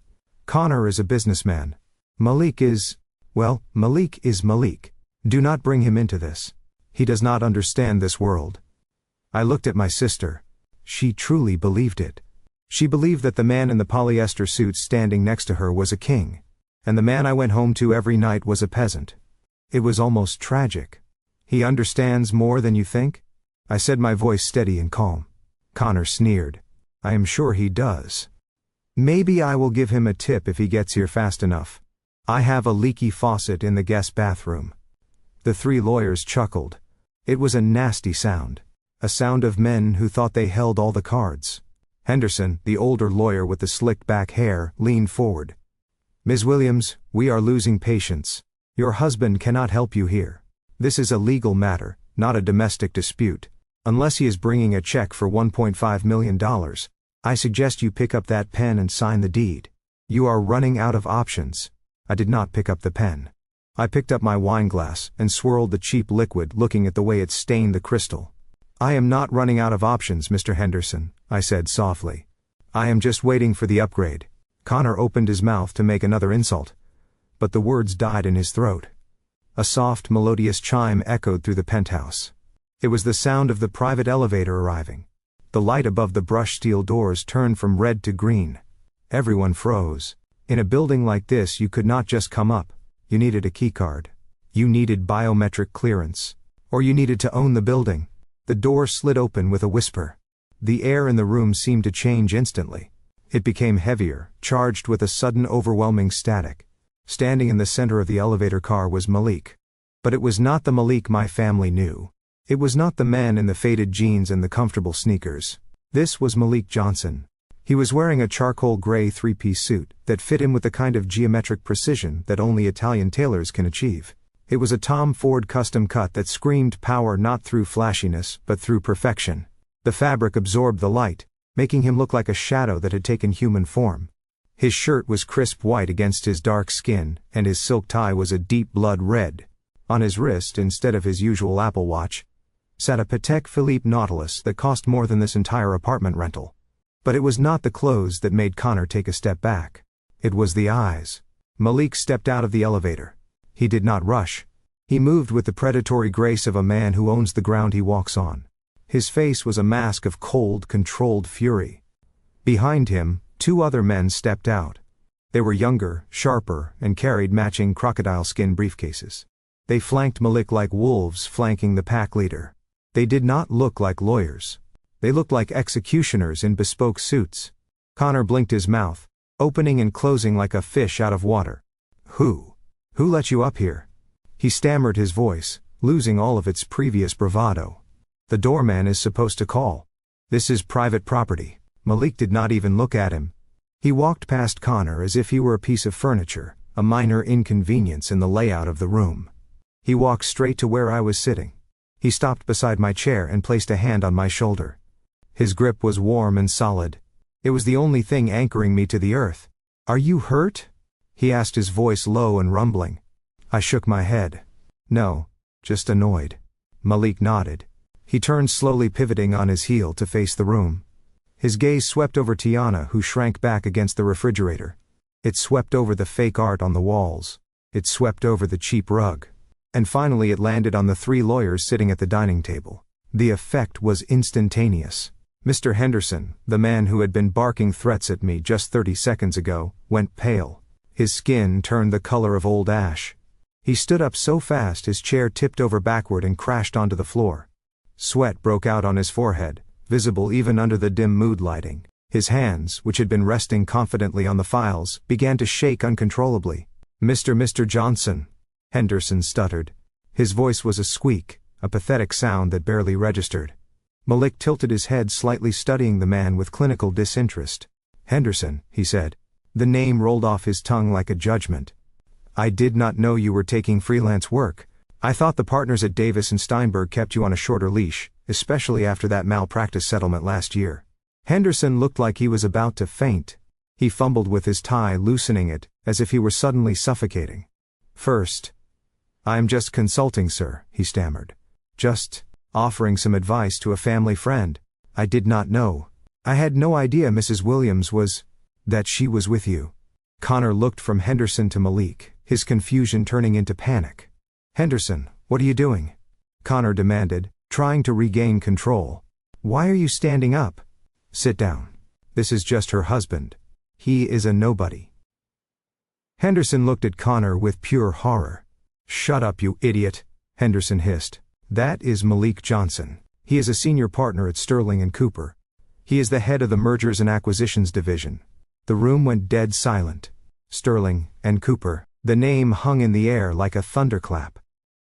Connor is a businessman. Malik is Malik. Do not bring him into this. He does not understand this world. I looked at my sister. She truly believed it. She believed that the man in the polyester suit standing next to her was a king, and the man I went home to every night was a peasant. It was almost tragic. He understands more than you think? I said, my voice steady and calm. Connor sneered. I am sure he does. Maybe I will give him a tip if he gets here fast enough. I have a leaky faucet in the guest bathroom. The 3 lawyers chuckled. It was a nasty sound. A sound of men who thought they held all the cards. Henderson, the older lawyer with the slicked back hair, leaned forward. Ms. Williams, we are losing patience. Your husband cannot help you here. This is a legal matter, not a domestic dispute. Unless he is bringing a check for $1.5 million, I suggest you pick up that pen and sign the deed. You are running out of options. I did not pick up the pen. I picked up my wine glass and swirled the cheap liquid, looking at the way it stained the crystal. I am not running out of options, Mr. Henderson, I said softly. I am just waiting for the upgrade. Connor opened his mouth to make another insult, but the words died in his throat. A soft, melodious chime echoed through the penthouse. It was the sound of the private elevator arriving. The light above the brushed steel doors turned from red to green. Everyone froze. In a building like this, you could not just come up. You needed a keycard. You needed biometric clearance. Or you needed to own the building. The door slid open with a whisper. The air in the room seemed to change instantly. It became heavier, charged with a sudden overwhelming static. Standing in the center of the elevator car was Malik. But it was not the Malik my family knew. It was not the man in the faded jeans and the comfortable sneakers. This was Malik Johnson. He was wearing a charcoal gray three-piece suit that fit him with the kind of geometric precision that only Italian tailors can achieve. It was a Tom Ford custom cut that screamed power not through flashiness but through perfection. The fabric absorbed the light, making him look like a shadow that had taken human form. His shirt was crisp white against his dark skin, and his silk tie was a deep blood red. On his wrist, instead of his usual Apple Watch, sat a Patek Philippe Nautilus that cost more than this entire apartment rental. But it was not the clothes that made Connor take a step back. It was the eyes. Malik stepped out of the elevator. He did not rush. He moved with the predatory grace of a man who owns the ground he walks on. His face was a mask of cold, controlled fury. Behind him, two other men stepped out. They were younger, sharper, and carried matching crocodile skin briefcases. They flanked Malik like wolves flanking the pack leader. They did not look like lawyers. They looked like executioners in bespoke suits. Connor blinked his mouth, opening and closing like a fish out of water. Who let you up here? He stammered, his voice losing all of its previous bravado. The doorman is supposed to call. This is private property. Malik did not even look at him. He walked past Connor as if he were a piece of furniture, a minor inconvenience in the layout of the room. He walked straight to where I was sitting. He stopped beside my chair and placed a hand on my shoulder. His grip was warm and solid. It was the only thing anchoring me to the earth. Are you hurt? He asked, his voice low and rumbling. I shook my head. No, just annoyed. Malik nodded. He turned, slowly pivoting on his heel to face the room. His gaze swept over Tiana, who shrank back against the refrigerator. It swept over the fake art on the walls. It swept over the cheap rug. And finally it landed on the three lawyers sitting at the dining table. The effect was instantaneous. Mr. Henderson, the man who had been barking threats at me just 30 seconds ago, went pale. His skin turned the color of old ash. He stood up so fast his chair tipped over backward and crashed onto the floor. Sweat broke out on his forehead, visible even under the dim mood lighting. His hands, which had been resting confidently on the files, began to shake uncontrollably. Mr. Johnson, Henderson stuttered. His voice was a squeak, a pathetic sound that barely registered. Malik tilted his head slightly, studying the man with clinical disinterest. Henderson, he said. The name rolled off his tongue like a judgment. I did not know you were taking freelance work. I thought the partners at Davis and Steinberg kept you on a shorter leash, especially after that malpractice settlement last year. Henderson looked like he was about to faint. He fumbled with his tie, loosening it, as if he were suddenly suffocating. First, I am just consulting, sir, he stammered. Just offering some advice to a family friend. I did not know. I had no idea Mrs. Williams that she was with you. Connor looked from Henderson to Malik, his confusion turning into panic. Henderson, what are you doing? Connor demanded, trying to regain control. Why are you standing up? Sit down. This is just her husband. He is a nobody. Henderson looked at Connor with pure horror. Shut up, you idiot, Henderson hissed. That is Malik Johnson. He is a senior partner at Sterling and Cooper. He is the head of the Mergers and Acquisitions division. The room went dead silent. Sterling and Cooper. The name hung in the air like a thunderclap.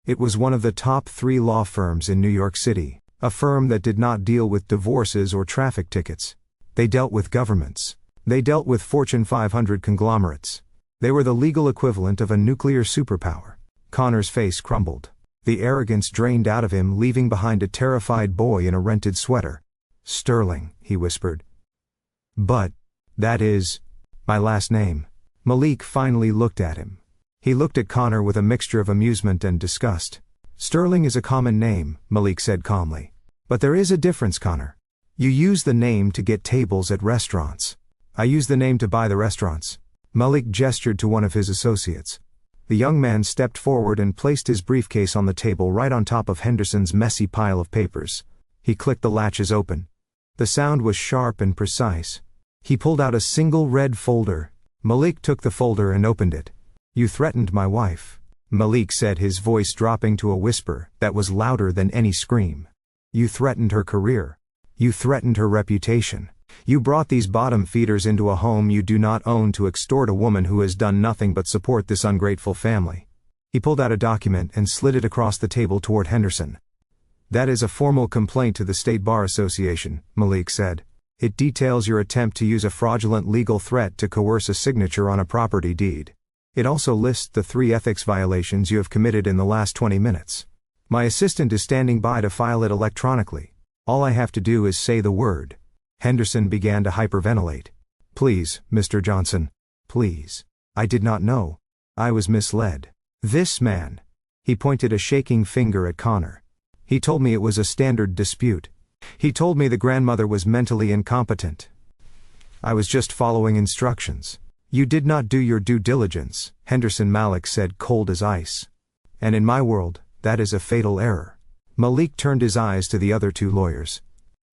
It was one of the top 3 law firms in New York City, a firm that did not deal with divorces or traffic tickets. They dealt with governments. They dealt with Fortune 500 conglomerates. They were the legal equivalent of a nuclear superpower. Connor's face crumbled. The arrogance drained out of him, leaving behind a terrified boy in a rented sweater. Sterling, he whispered. But that is my last name. Malik finally looked at him. He looked at Connor with a mixture of amusement and disgust. Sterling is a common name, Malik said calmly. But there is a difference, Connor. You use the name to get tables at restaurants. I use the name to buy the restaurants. Malik gestured to one of his associates. The young man stepped forward and placed his briefcase on the table right on top of Henderson's messy pile of papers. He clicked the latches open. The sound was sharp and precise. He pulled out a single red folder. Malik took the folder and opened it. You threatened my wife, Malik said, his voice dropping to a whisper that was louder than any scream. You threatened her career. You threatened her reputation. You brought these bottom feeders into a home you do not own to extort a woman who has done nothing but support this ungrateful family. He pulled out a document and slid it across the table toward Henderson. That is a formal complaint to the State Bar Association, Malik said. It details your attempt to use a fraudulent legal threat to coerce a signature on a property deed. It also lists the 3 ethics violations you have committed in the last 20 minutes. My assistant is standing by to file it electronically. All I have to do is say the word. Henderson began to hyperventilate. Please, Mr. Johnson. Please. I did not know. I was misled. This man. He pointed a shaking finger at Connor. He told me it was a standard dispute. He told me the grandmother was mentally incompetent. I was just following instructions. You did not do your due diligence, Henderson Malik said, cold as ice. And in my world, that is a fatal error. Malik turned his eyes to the other 2 lawyers.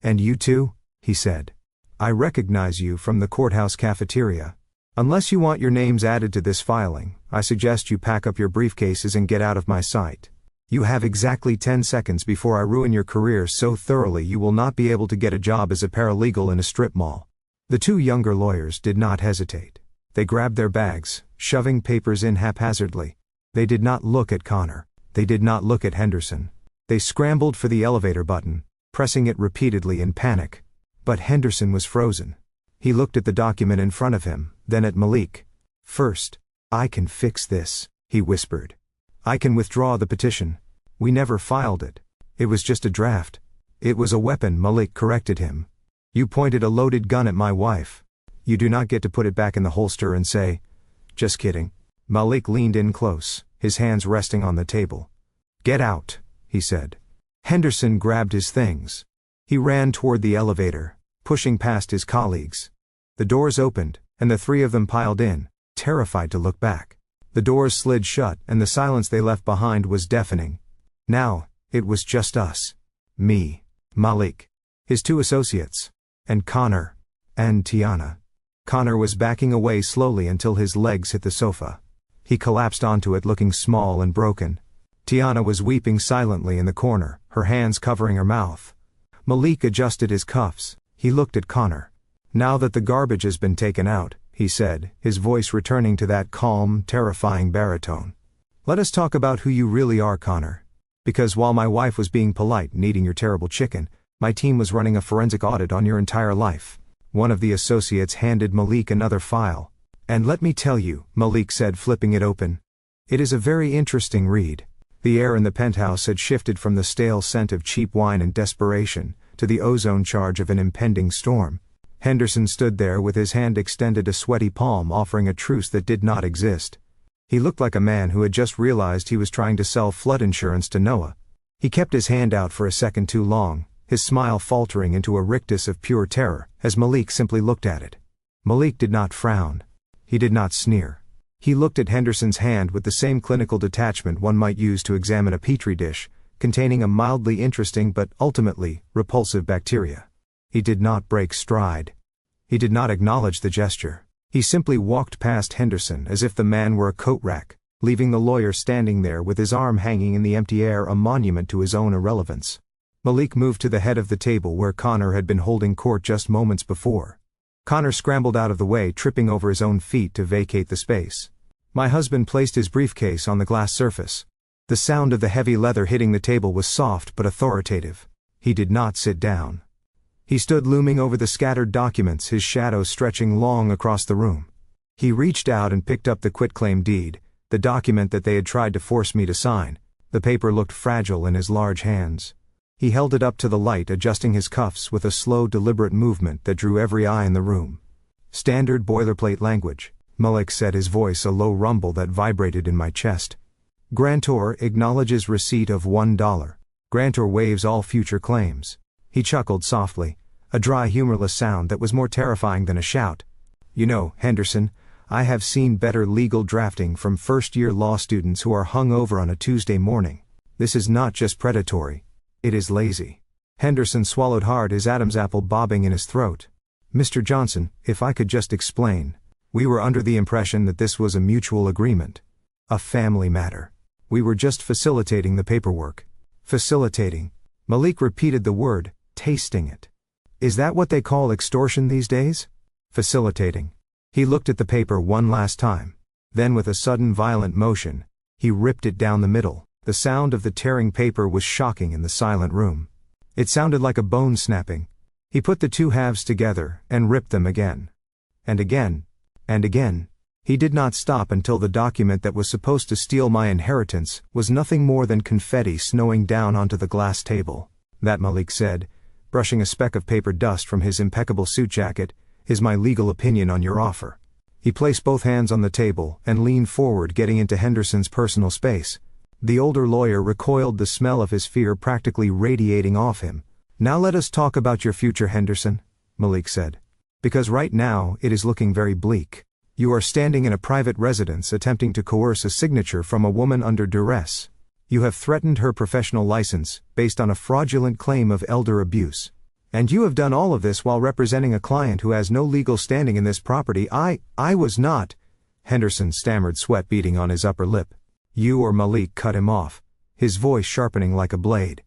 And you too? He said. I recognize you from the courthouse cafeteria. Unless you want your names added to this filing, I suggest you pack up your briefcases and get out of my sight. You have exactly 10 seconds before I ruin your career so thoroughly you will not be able to get a job as a paralegal in a strip mall. The 2 younger lawyers did not hesitate. They grabbed their bags, shoving papers in haphazardly. They did not look at Connor. They did not look at Henderson. They scrambled for the elevator button, pressing it repeatedly in panic. But Henderson was frozen. He looked at the document in front of him, then at Malik. First, I can fix this, he whispered. I can withdraw the petition. We never filed it. It was just a draft. It was a weapon, Malik corrected him. You pointed a loaded gun at my wife. You do not get to put it back in the holster and say, just kidding. Malik leaned in close, his hands resting on the table. Get out, he said. Henderson grabbed his things. He ran toward the elevator, pushing past his colleagues. The doors opened, and the 3 of them piled in, terrified to look back. The doors slid shut, and the silence they left behind was deafening. Now, it was just us. Me, Malik, his 2 associates, and Connor, and Tiana. Connor was backing away slowly until his legs hit the sofa. He collapsed onto it looking small and broken. Tiana was weeping silently in the corner, her hands covering her mouth. Malik adjusted his cuffs. He looked at Connor. Now that the garbage has been taken out, he said, his voice returning to that calm, terrifying baritone. Let us talk about who you really are, Connor. Because while my wife was being polite and eating your terrible chicken, my team was running a forensic audit on your entire life. One of the associates handed Malik another file. And let me tell you, Malik said, flipping it open. It is a very interesting read. The air in the penthouse had shifted from the stale scent of cheap wine and desperation, to the ozone charge of an impending storm. Henderson stood there with his hand extended, a sweaty palm offering a truce that did not exist. He looked like a man who had just realized he was trying to sell flood insurance to Noah. He kept his hand out for a second too long, his smile faltering into a rictus of pure terror, as Malik simply looked at it. Malik did not frown. He did not sneer. He looked at Henderson's hand with the same clinical detachment one might use to examine a petri dish, containing a mildly interesting but ultimately repulsive bacteria. He did not break stride. He did not acknowledge the gesture. He simply walked past Henderson as if the man were a coat rack, leaving the lawyer standing there with his arm hanging in the empty air, a monument to his own irrelevance. Malik moved to the head of the table where Connor had been holding court just moments before. Connor scrambled out of the way, tripping over his own feet to vacate the space. My husband placed his briefcase on the glass surface. The sound of the heavy leather hitting the table was soft but authoritative. He did not sit down. He stood looming over the scattered documents, his shadow stretching long across the room. He reached out and picked up the quitclaim deed, the document that they had tried to force me to sign. The paper looked fragile in his large hands. He held it up to the light, adjusting his cuffs with a slow, deliberate movement that drew every eye in the room. Standard boilerplate language, Malik said, his voice a low rumble that vibrated in my chest. Grantor acknowledges receipt of $1. Grantor waives all future claims. He chuckled softly, A dry, humorless sound that was more terrifying than a shout. You know, Henderson, I have seen better legal drafting from first-year law students who are hung over on a Tuesday morning. This is not just predatory. It is lazy. Henderson swallowed hard, his Adam's apple bobbing in his throat. Mr. Johnson, if I could just explain. We were under the impression that this was a mutual agreement. A family matter. We were just facilitating the paperwork. Facilitating. Malik repeated the word, tasting it. Is that what they call extortion these days? Facilitating. He looked at the paper one last time. Then with a sudden violent motion, he ripped it down the middle. The sound of the tearing paper was shocking in the silent room. It sounded like a bone snapping. He put the two halves together and ripped them again. And again. And again. He did not stop until the document that was supposed to steal my inheritance was nothing more than confetti snowing down onto the glass table. That, Malik said, brushing a speck of paper dust from his impeccable suit jacket, is my legal opinion on your offer. He placed both hands on the table and leaned forward, getting into Henderson's personal space. The older lawyer recoiled, the smell of his fear practically radiating off him. Now let us talk about your future, Henderson, Malik said. Because right now it is looking very bleak. You are standing in a private residence attempting to coerce a signature from a woman under duress. You have threatened her professional license, based on a fraudulent claim of elder abuse. And you have done all of this while representing a client who has no legal standing in this property. I was not. Henderson stammered, sweat beading on his upper lip. You or Malik cut him off, his voice sharpening like a blade.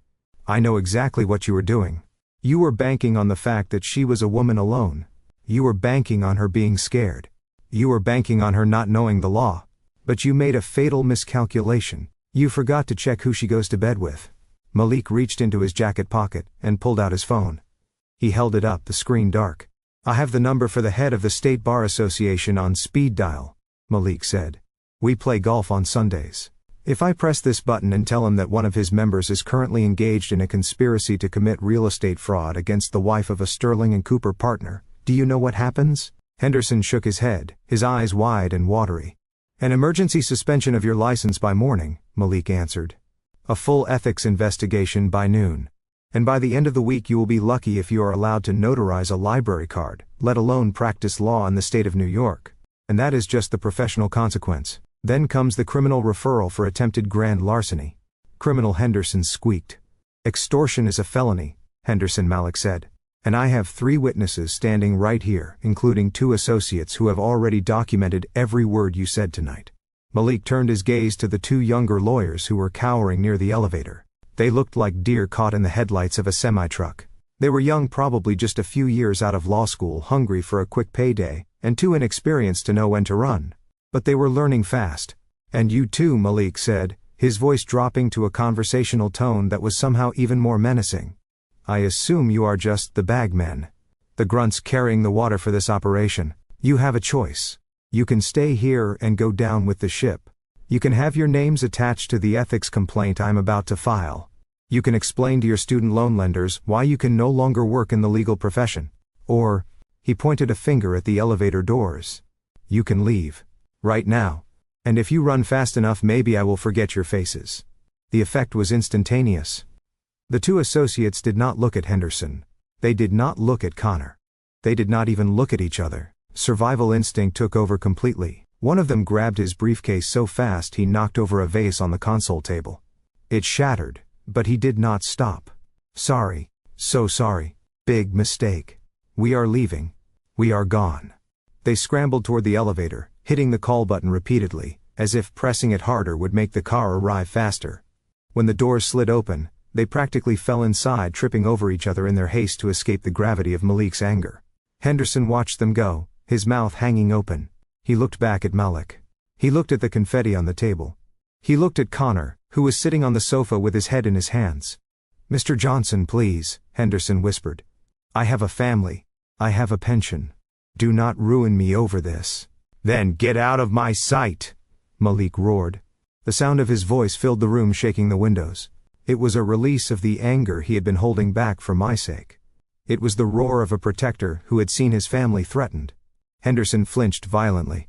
I know exactly what you were doing. You were banking on the fact that she was a woman alone. You were banking on her being scared. You were banking on her not knowing the law. But you made a fatal miscalculation. You forgot to check who she goes to bed with. Malik reached into his jacket pocket and pulled out his phone. He held it up, the screen dark. I have the number for the head of the State Bar Association on speed dial, Malik said. We play golf on Sundays. If I press this button and tell him that one of his members is currently engaged in a conspiracy to commit real estate fraud against the wife of a Sterling and Cooper partner, do you know what happens? Henderson shook his head, his eyes wide and watery. An emergency suspension of your license by morning, Malik answered. A full ethics investigation by noon. And by the end of the week you will be lucky if you are allowed to notarize a library card, let alone practice law in the state of New York. And that is just the professional consequence. Then comes the criminal referral for attempted grand larceny. Criminal, Henderson squeaked. Extortion is a felony, Henderson, Malik said. And I have 3 witnesses standing right here, including 2 associates who have already documented every word you said tonight. Malik turned his gaze to the 2 younger lawyers who were cowering near the elevator. They looked like deer caught in the headlights of a semi-truck. They were young, probably just a few years out of law school, hungry for a quick payday, and too inexperienced to know when to run. But they were learning fast. And you too, Malik said, his voice dropping to a conversational tone that was somehow even more menacing. I assume you are just the bagmen. The grunts carrying the water for this operation. You have a choice. You can stay here and go down with the ship. You can have your names attached to the ethics complaint I'm about to file. You can explain to your student loan lenders why you can no longer work in the legal profession. Or, he pointed a finger at the elevator doors. You can leave. Right now. And if you run fast enough, maybe I will forget your faces. The effect was instantaneous. The 2 associates did not look at Henderson. They did not look at Connor. They did not even look at each other. Survival instinct took over completely. One of them grabbed his briefcase so fast he knocked over a vase on the console table. It shattered, but he did not stop. Sorry. So sorry. Big mistake. We are leaving. We are gone. They scrambled toward the elevator, hitting the call button repeatedly, as if pressing it harder would make the car arrive faster. When the doors slid open, they practically fell inside, tripping over each other in their haste to escape the gravity of Malik's anger. Henderson watched them go, his mouth hanging open. He looked back at Malik. He looked at the confetti on the table. He looked at Connor, who was sitting on the sofa with his head in his hands. Mr. Johnson, please, Henderson whispered. I have a family. I have a pension. Do not ruin me over this. Then get out of my sight, Malik roared. The sound of his voice filled the room, shaking the windows. It was a release of the anger he had been holding back for my sake. It was the roar of a protector who had seen his family threatened. Henderson flinched violently.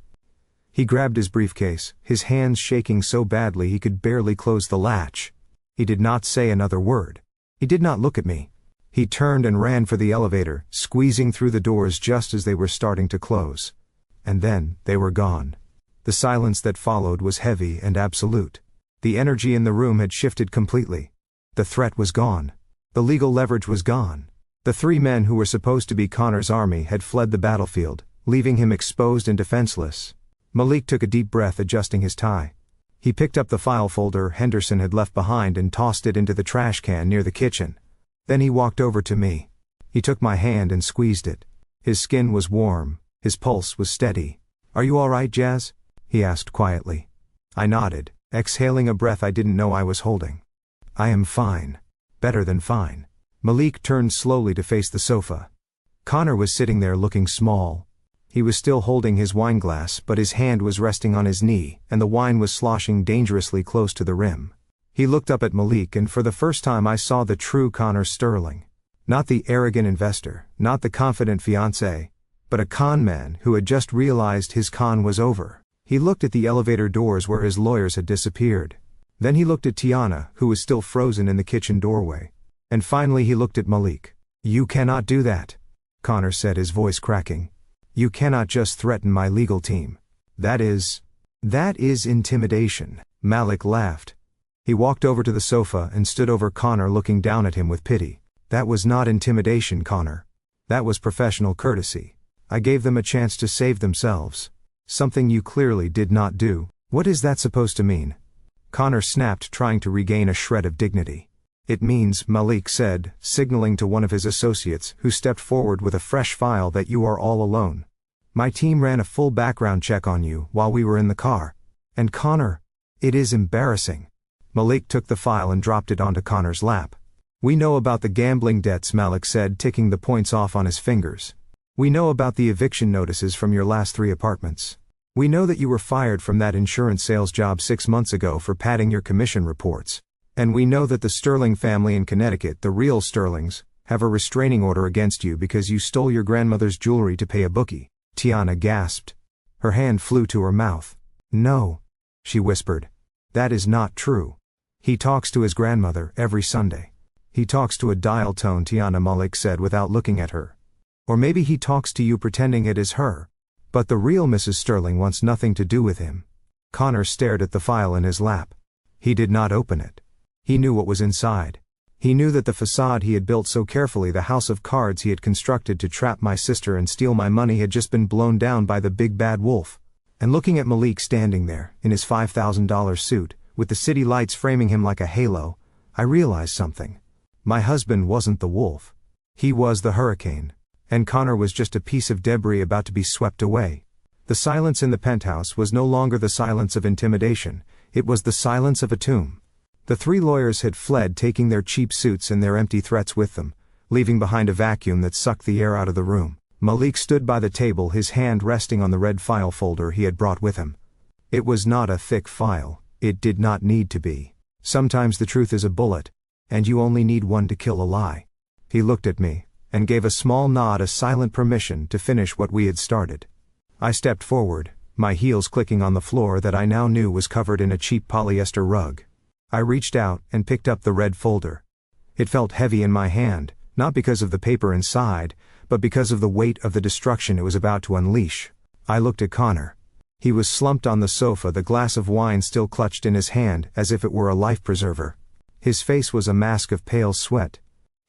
He grabbed his briefcase, his hands shaking so badly he could barely close the latch. He did not say another word. He did not look at me. He turned and ran for the elevator, squeezing through the doors just as they were starting to close. And then, they were gone. The silence that followed was heavy and absolute. The energy in the room had shifted completely. The threat was gone. The legal leverage was gone. The three men who were supposed to be Connor's army had fled the battlefield, leaving him exposed and defenseless. Malik took a deep breath, adjusting his tie. He picked up the file folder Henderson had left behind and tossed it into the trash can near the kitchen. Then he walked over to me. He took my hand and squeezed it. His skin was warm. His pulse was steady. "Are you all right, Jazz?" he asked quietly. I nodded, exhaling a breath I didn't know I was holding. "I am fine. Better than fine." Malik turned slowly to face the sofa. Connor was sitting there looking small. He was still holding his wineglass, but his hand was resting on his knee, and the wine was sloshing dangerously close to the rim. He looked up at Malik, and for the first time I saw the true Connor Sterling. Not the arrogant investor, not the confident fiancé, but a con man who had just realized his con was over. He looked at the elevator doors where his lawyers had disappeared. Then he looked at Tiana, who was still frozen in the kitchen doorway. And finally he looked at Malik. "You cannot do that," Connor said, his voice cracking. "You cannot just threaten my legal team. That is intimidation." Malik laughed. He walked over to the sofa and stood over Connor, looking down at him with pity. "That was not intimidation, Connor. That was professional courtesy. I gave them a chance to save themselves. Something you clearly did not do." "What is that supposed to mean?" Connor snapped, trying to regain a shred of dignity. "It means," Malik said, signaling to one of his associates, who stepped forward with a fresh file, "that you are all alone. My team ran a full background check on you while we were in the car. And Connor, it is embarrassing." Malik took the file and dropped it onto Connor's lap. "We know about the gambling debts," Malik said, ticking the points off on his fingers. "We know about the eviction notices from your last 3 apartments. We know that you were fired from that insurance sales job 6 months ago for padding your commission reports. And we know that the Sterling family in Connecticut, the real Sterlings, have a restraining order against you because you stole your grandmother's jewelry to pay a bookie." Tiana gasped. Her hand flew to her mouth. "No," she whispered. "That is not true. He talks to his grandmother every Sunday." "He talks to a dial tone," Tiana, Malik said without looking at her. "Or maybe he talks to you pretending it is her. But the real Mrs. Sterling wants nothing to do with him." Connor stared at the file in his lap. He did not open it. He knew what was inside. He knew that the facade he had built so carefully, the house of cards he had constructed to trap my sister and steal my money, had just been blown down by the big bad wolf. And looking at Malik standing there, in his $5,000 suit, with the city lights framing him like a halo, I realized something. My husband wasn't the wolf. He was the hurricane. And Connor was just a piece of debris about to be swept away. The silence in the penthouse was no longer the silence of intimidation, it was the silence of a tomb. The 3 lawyers had fled, taking their cheap suits and their empty threats with them, leaving behind a vacuum that sucked the air out of the room. Malik stood by the table, his hand resting on the red file folder he had brought with him. It was not a thick file, it did not need to be. Sometimes the truth is a bullet, and you only need one to kill a lie. He looked at me, and gave a small nod, a silent permission to finish what we had started. I stepped forward, my heels clicking on the floor that I now knew was covered in a cheap polyester rug. I reached out and picked up the red folder. It felt heavy in my hand, not because of the paper inside, but because of the weight of the destruction it was about to unleash. I looked at Connor. He was slumped on the sofa, the glass of wine still clutched in his hand as if it were a life preserver. His face was a mask of pale sweat.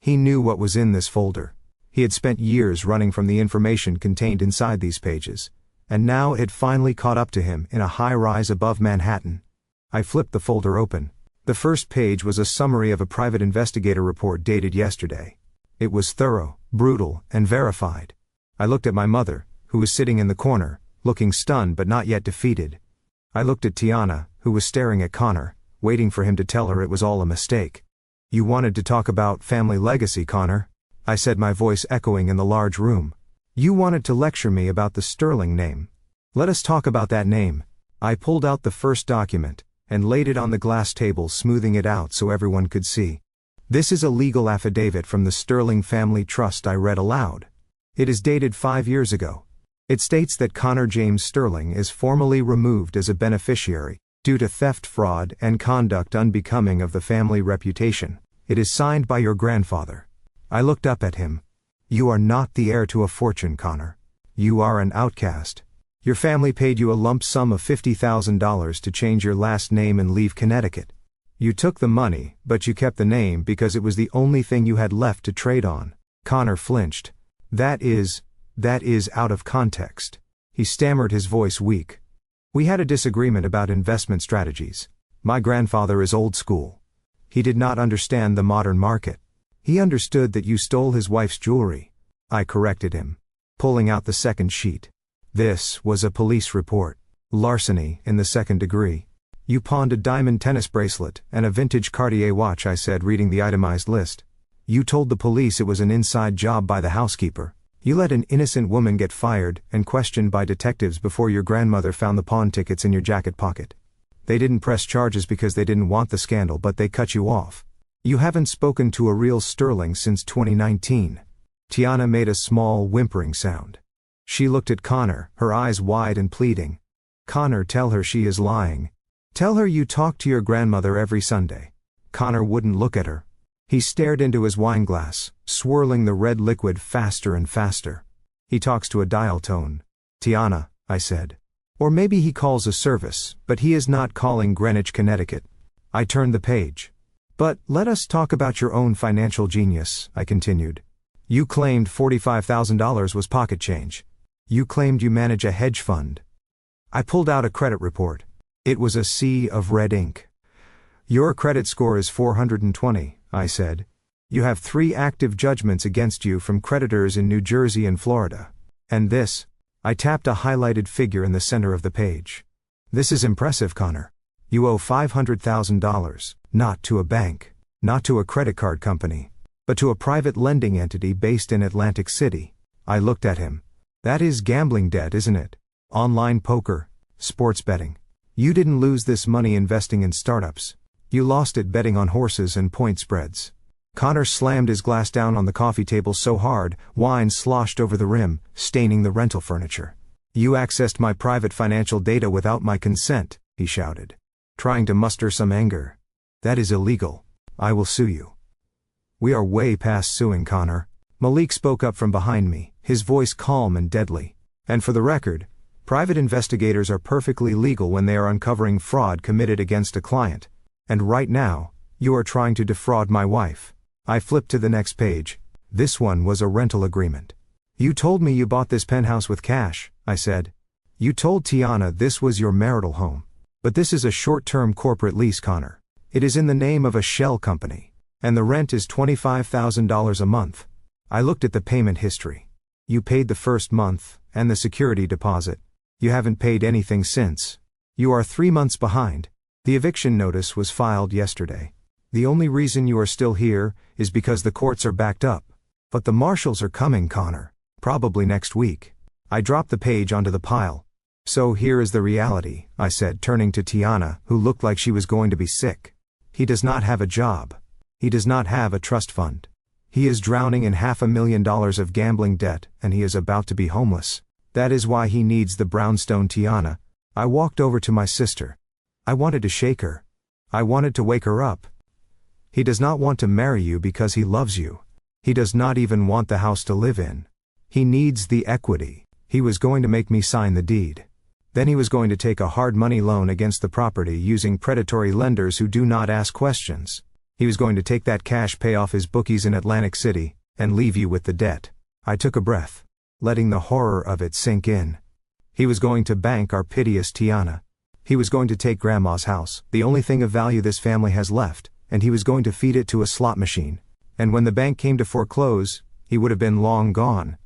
He knew what was in this folder. He had spent years running from the information contained inside these pages, and now it had finally caught up to him in a high-rise above Manhattan. I flipped the folder open. The first page was a summary of a private investigator report dated yesterday. It was thorough, brutal, and verified. I looked at my mother, who was sitting in the corner, looking stunned but not yet defeated. I looked at Tiana, who was staring at Connor, waiting for him to tell her it was all a mistake. "You wanted to talk about family legacy, Connor," I said, my voice echoing in the large room. "You wanted to lecture me about the Sterling name. Let us talk about that name." I pulled out the first document and laid it on the glass table, smoothing it out so everyone could see. "This is a legal affidavit from the Sterling Family Trust," I read aloud. "It is dated 5 years ago. It states that Connor James Sterling is formally removed as a beneficiary due to theft, fraud, and conduct unbecoming of the family reputation. It is signed by your grandfather. I looked up at him. You are not the heir to a fortune, Connor. You are an outcast. Your family paid you a lump sum of $50,000 to change your last name and leave Connecticut. You took the money, but you kept the name because it was the only thing you had left to trade on. Connor flinched. That is out of context. He stammered, his voice weak. We had a disagreement about investment strategies. My grandfather is old school. He did not understand the modern market. He understood that you stole his wife's jewelry. I corrected him, pulling out the second sheet. This was a police report. Larceny in the second degree. You pawned a diamond tennis bracelet and a vintage Cartier watch, I said, reading the itemized list. You told the police it was an inside job by the housekeeper. You let an innocent woman get fired and questioned by detectives before your grandmother found the pawn tickets in your jacket pocket. They didn't press charges because they didn't want the scandal, but they cut you off. You haven't spoken to a real Sterling since 2019. Tiana made a small whimpering sound. She looked at Connor, her eyes wide and pleading. Connor, tell her she is lying. Tell her you talk to your grandmother every Sunday. Connor wouldn't look at her. He stared into his wine glass, swirling the red liquid faster and faster. He talks to a dial tone. Tiana, I said. Or maybe he calls a service, but he is not calling Greenwich, Connecticut. I turned the page. But let us talk about your own financial genius, I continued. You claimed $45,000 was pocket change. You claimed you manage a hedge fund. I pulled out a credit report. It was a sea of red ink. Your credit score is 420, I said. You have 3 active judgments against you from creditors in New Jersey and Florida. And this, I tapped a highlighted figure in the center of the page. This is impressive, Connor. You owe $500,000, not to a bank, not to a credit card company, but to a private lending entity based in Atlantic City. I looked at him. That is gambling debt, isn't it? Online poker, sports betting. You didn't lose this money investing in startups. You lost it betting on horses and point spreads. Connor slammed his glass down on the coffee table so hard, wine sloshed over the rim, staining the rental furniture. You accessed my private financial data without my consent, he shouted, trying to muster some anger. That is illegal. I will sue you. We are way past suing, Connor. Malik spoke up from behind me, his voice calm and deadly. And for the record, private investigators are perfectly legal when they are uncovering fraud committed against a client. And right now, you are trying to defraud my wife. I flipped to the next page. This one was a rental agreement. You told me you bought this penthouse with cash, I said. You told Tiana this was your marital home. But this is a short-term corporate lease, Connor. It is in the name of a shell company. And the rent is $25,000 a month. I looked at the payment history. You paid the first month, and the security deposit. You haven't paid anything since. You are 3 months behind. The eviction notice was filed yesterday. The only reason you are still here is because the courts are backed up. But the marshals are coming, Connor. Probably next week. I dropped the page onto the pile. So here is the reality, I said, turning to Tiana, who looked like she was going to be sick. He does not have a job. He does not have a trust fund. He is drowning in $500,000 of gambling debt, and he is about to be homeless. That is why he needs the brownstone, Tiana. I walked over to my sister. I wanted to shake her. I wanted to wake her up. He does not want to marry you because he loves you. He does not even want the house to live in. He needs the equity. He was going to make me sign the deed. Then he was going to take a hard money loan against the property using predatory lenders who do not ask questions. He was going to take that cash, pay off his bookies in Atlantic City, and leave you with the debt. I took a breath, letting the horror of it sink in. He was going to bank our piteous Tiana. He was going to take Grandma's house, the only thing of value this family has left, and he was going to feed it to a slot machine. And when the bank came to foreclose, he would have been long gone.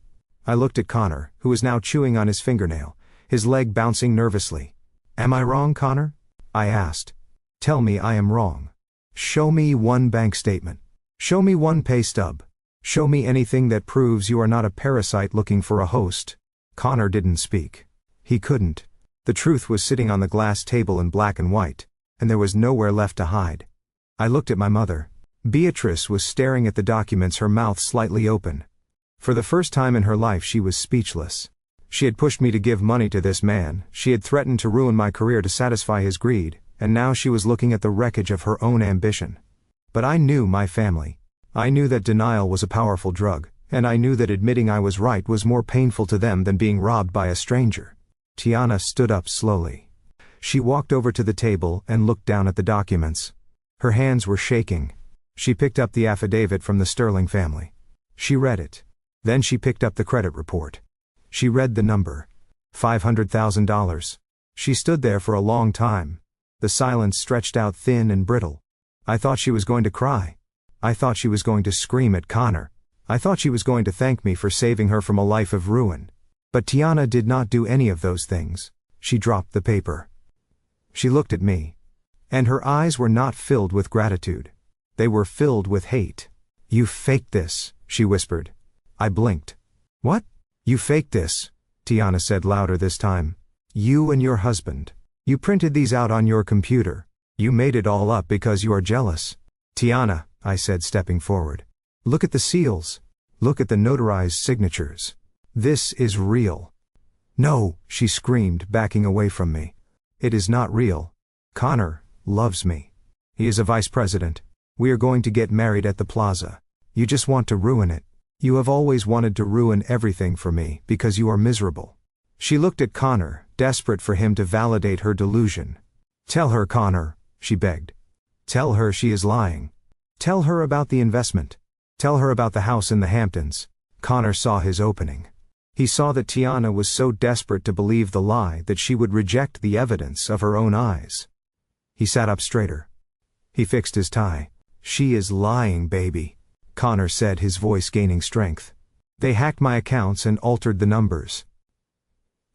I looked at Connor, who was now chewing on his fingernail, his leg bouncing nervously. Am I wrong, Connor? I asked. Tell me I am wrong. Show me one bank statement. Show me one pay stub. Show me anything that proves you are not a parasite looking for a host. Connor didn't speak. He couldn't. The truth was sitting on the glass table in black and white, and there was nowhere left to hide. I looked at my mother. Beatrice was staring at the documents, her mouth slightly open. For the first time in her life she was speechless. She had pushed me to give money to this man, she had threatened to ruin my career to satisfy his greed, and now she was looking at the wreckage of her own ambition. But I knew my family. I knew that denial was a powerful drug, and I knew that admitting I was right was more painful to them than being robbed by a stranger. Tiana stood up slowly. She walked over to the table and looked down at the documents. Her hands were shaking. She picked up the affidavit from the Sterling family. She read it. Then she picked up the credit report. She read the number. $500,000. She stood there for a long time. The silence stretched out thin and brittle. I thought she was going to cry. I thought she was going to scream at Connor. I thought she was going to thank me for saving her from a life of ruin. But Tiana did not do any of those things. She dropped the paper. She looked at me. And her eyes were not filled with gratitude. They were filled with hate. "You faked this," she whispered. I blinked. "What? You faked this," Tiana said louder this time. "You and your husband. You printed these out on your computer. You made it all up because you are jealous." "Tiana," I said, stepping forward. "Look at the seals. Look at the notarized signatures. This is real." "No," she screamed, backing away from me. "It is not real. Connor loves me. He is a vice president. We are going to get married at the plaza. You just want to ruin it. You have always wanted to ruin everything for me because you are miserable." She looked at Connor, desperate for him to validate her delusion. "Tell her, Connor," she begged. "Tell her she is lying. Tell her about the investment. Tell her about the house in the Hamptons." Connor saw his opening. He saw that Tiana was so desperate to believe the lie that she would reject the evidence of her own eyes. He sat up straighter. He fixed his tie. "She is lying, baby," Connor said, his voice gaining strength. "They hacked my accounts and altered the numbers.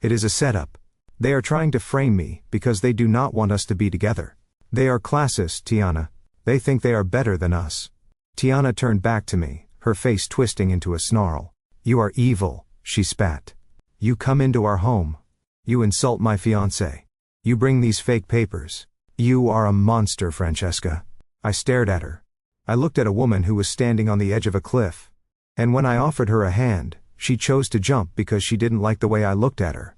It is a setup. They are trying to frame me because they do not want us to be together. They are classist, Tiana. They think they are better than us." Tiana turned back to me, her face twisting into a snarl. "You are evil," she spat. "You come into our home. You insult my fiancé. You bring these fake papers. You are a monster, Francesca." I stared at her. I looked at a woman who was standing on the edge of a cliff. And when I offered her a hand, she chose to jump because she didn't like the way I looked at her.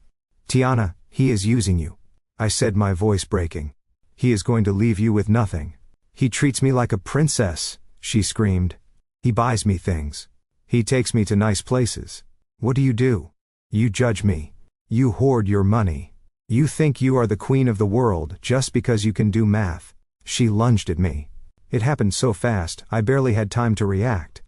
"Tiana, he is using you," I said, my voice breaking. "He is going to leave you with nothing. He treats me like a princess," she screamed. "He buys me things. He takes me to nice places. What do? You judge me. You hoard your money. You think you are the queen of the world just because you can do math." She lunged at me. It happened so fast, I barely had time to react.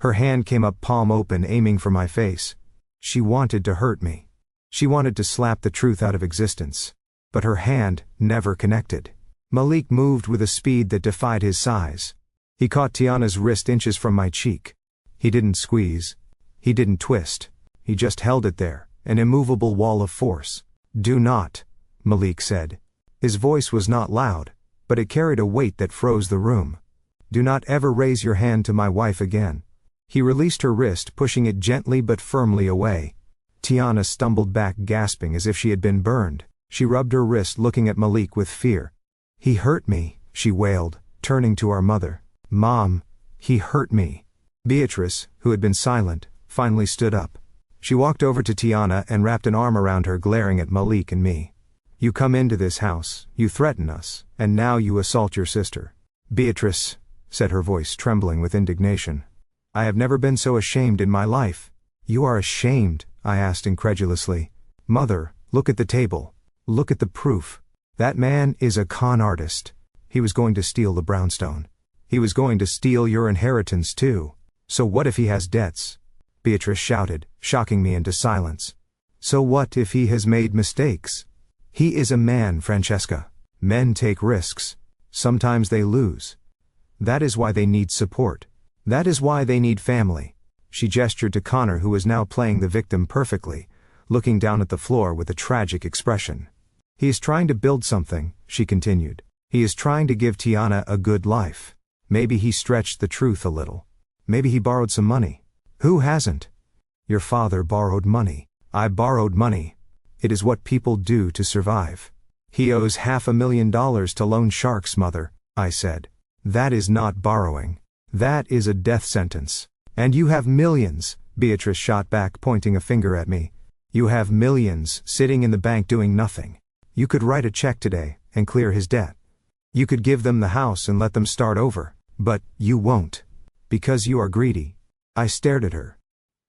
Her hand came up, palm open, aiming for my face. She wanted to hurt me. She wanted to slap the truth out of existence. But her hand never connected. Malik moved with a speed that defied his size. He caught Tiana's wrist inches from my cheek. He didn't squeeze. He didn't twist. He just held it there, an immovable wall of force. "Do not," Malik said. His voice was not loud, but it carried a weight that froze the room. "Do not ever raise your hand to my wife again." He released her wrist, pushing it gently but firmly away. Tiana stumbled back, gasping as if she had been burned. She rubbed her wrist, looking at Malik with fear. "He hurt me," she wailed, turning to our mother. "Mom, he hurt me." Beatrice, who had been silent, finally stood up. She walked over to Tiana and wrapped an arm around her, glaring at Malik and me. "You come into this house, you threaten us, and now you assault your sister." "Beatrice," said her voice, trembling with indignation. "I have never been so ashamed in my life." "You are ashamed?" I asked incredulously. "Mother, look at the table. Look at the proof. That man is a con artist. He was going to steal the brownstone. He was going to steal your inheritance too. So what if he has debts?" Beatrice shouted, shocking me into silence. "So what if he has made mistakes? He is a man, Francesca. Men take risks. Sometimes they lose. That is why they need support. That is why they need family." She gestured to Connor, who was now playing the victim perfectly, looking down at the floor with a tragic expression. "He is trying to build something," she continued. "He is trying to give Tiana a good life. Maybe he stretched the truth a little. Maybe he borrowed some money. Who hasn't? Your father borrowed money. I borrowed money. It is what people do to survive." "He owes $500,000 to loan sharks, mother," I said. "That is not borrowing. That is a death sentence. And you have millions," Beatrice shot back, pointing a finger at me. "You have millions sitting in the bank doing nothing. You could write a check today and clear his debt. You could give them the house and let them start over. But you won't. Because you are greedy. I stared at her.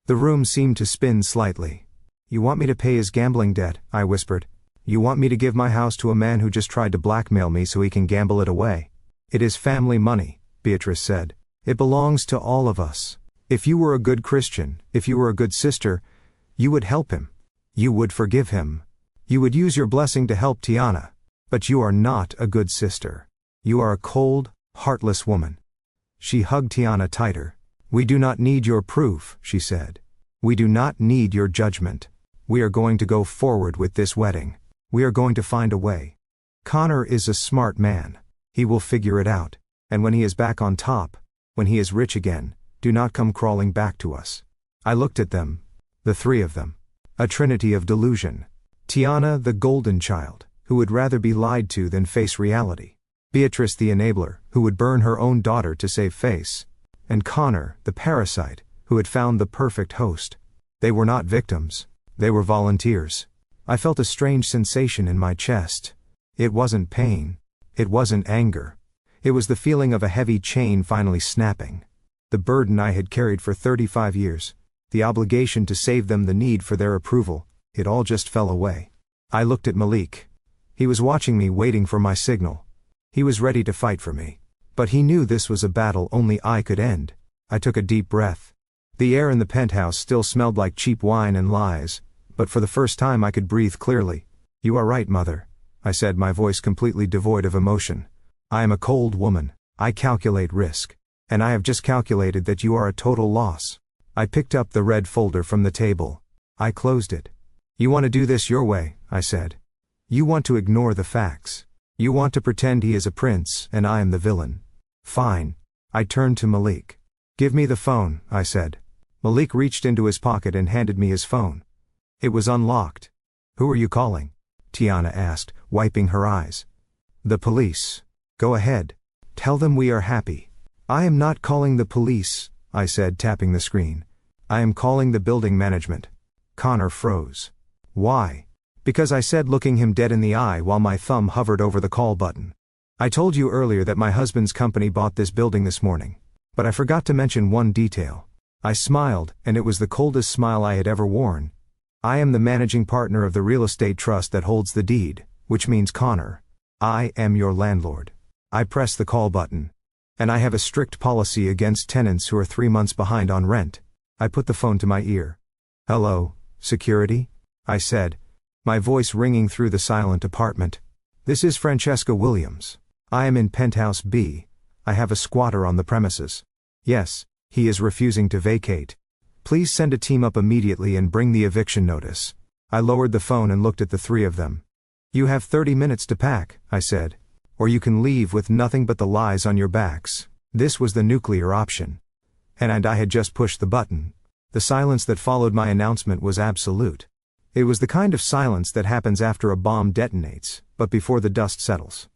The room seemed to spin slightly. You want me to pay his gambling debt, I whispered. You want me to give my house to a man who just tried to blackmail me so he can gamble it away. It is family money, Beatrice said. It belongs to all of us. If you were a good Christian, if you were a good sister, you would help him. You would forgive him. You would use your blessing to help Tiana. But you are not a good sister. You are a cold, heartless woman. She hugged Tiana tighter. We do not need your proof, she said. We do not need your judgment. We are going to go forward with this wedding. We are going to find a way. Connor is a smart man. He will figure it out. And when he is back on top, when he is rich again, do not come crawling back to us. I looked at them, the three of them. A trinity of delusion. Tiana, the golden child, who would rather be lied to than face reality. Beatrice, the enabler, who would burn her own daughter to save face. And Connor, the parasite, who had found the perfect host. They were not victims. They were volunteers. I felt a strange sensation in my chest. It wasn't pain. It wasn't anger. It was the feeling of a heavy chain finally snapping. The burden I had carried for 35 years. The obligation to save them, the need for their approval. It all just fell away. I looked at Malik. He was watching me, waiting for my signal. He was ready to fight for me. But he knew this was a battle only I could end. I took a deep breath. The air in the penthouse still smelled like cheap wine and lies, but for the first time I could breathe clearly. You are right, Mother, I said, my voice completely devoid of emotion. I am a cold woman. I calculate risk. And I have just calculated that you are a total loss. I picked up the red folder from the table. I closed it. You want to do this your way, I said. You want to ignore the facts. You want to pretend he is a prince and I am the villain. Fine. I turned to Malik. Give me the phone, I said. Malik reached into his pocket and handed me his phone. It was unlocked. Who are you calling? Tiana asked, wiping her eyes. The police. Go ahead. Tell them we are happy. I am not calling the police, I said, tapping the screen. I am calling the building management. Connor froze. Why? Because I said, looking him dead in the eye while my thumb hovered over the call button. I told you earlier that my husband's company bought this building this morning. But I forgot to mention one detail. I smiled, and it was the coldest smile I had ever worn. I am the managing partner of the real estate trust that holds the deed, which means Connor. I am your landlord. I pressed the call button. And I have a strict policy against tenants who are 3 months behind on rent. I put the phone to my ear. Hello, security? I said, my voice ringing through the silent apartment. This is Francesca Williams. I am in penthouse B. I have a squatter on the premises. Yes, he is refusing to vacate. Please send a team up immediately and bring the eviction notice. I lowered the phone and looked at the three of them. You have 30 minutes to pack, I said. Or you can leave with nothing but the lies on your backs. This was the nuclear option. And I had just pushed the button. The silence that followed my announcement was absolute. It was the kind of silence that happens after a bomb detonates, but before the dust settles.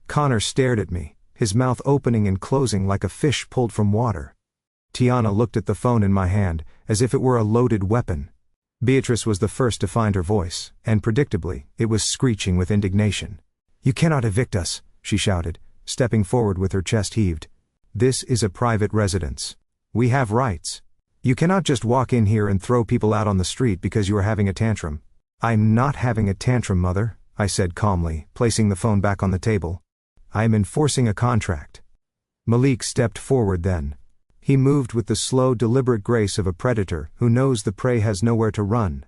Connor stared at me, his mouth opening and closing like a fish pulled from water. Tiana looked at the phone in my hand, as if it were a loaded weapon. Beatrice was the first to find her voice, and predictably, it was screeching with indignation. You cannot evict us, she shouted, stepping forward with her chest heaved. This is a private residence. We have rights. You cannot just walk in here and throw people out on the street because you are having a tantrum. I'm not having a tantrum, Mother, I said calmly, placing the phone back on the table. I am enforcing a contract. Malik stepped forward then. He moved with the slow, deliberate grace of a predator who knows the prey has nowhere to run.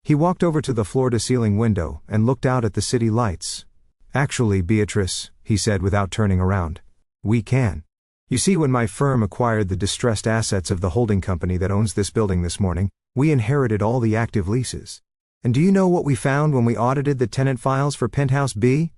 He walked over to the floor-to-ceiling window and looked out at the city lights. Actually, Beatrice, he said without turning around. We can. You see, when my firm acquired the distressed assets of the holding company that owns this building this morning, we inherited all the active leases. And do you know what we found when we audited the tenant files for Penthouse B?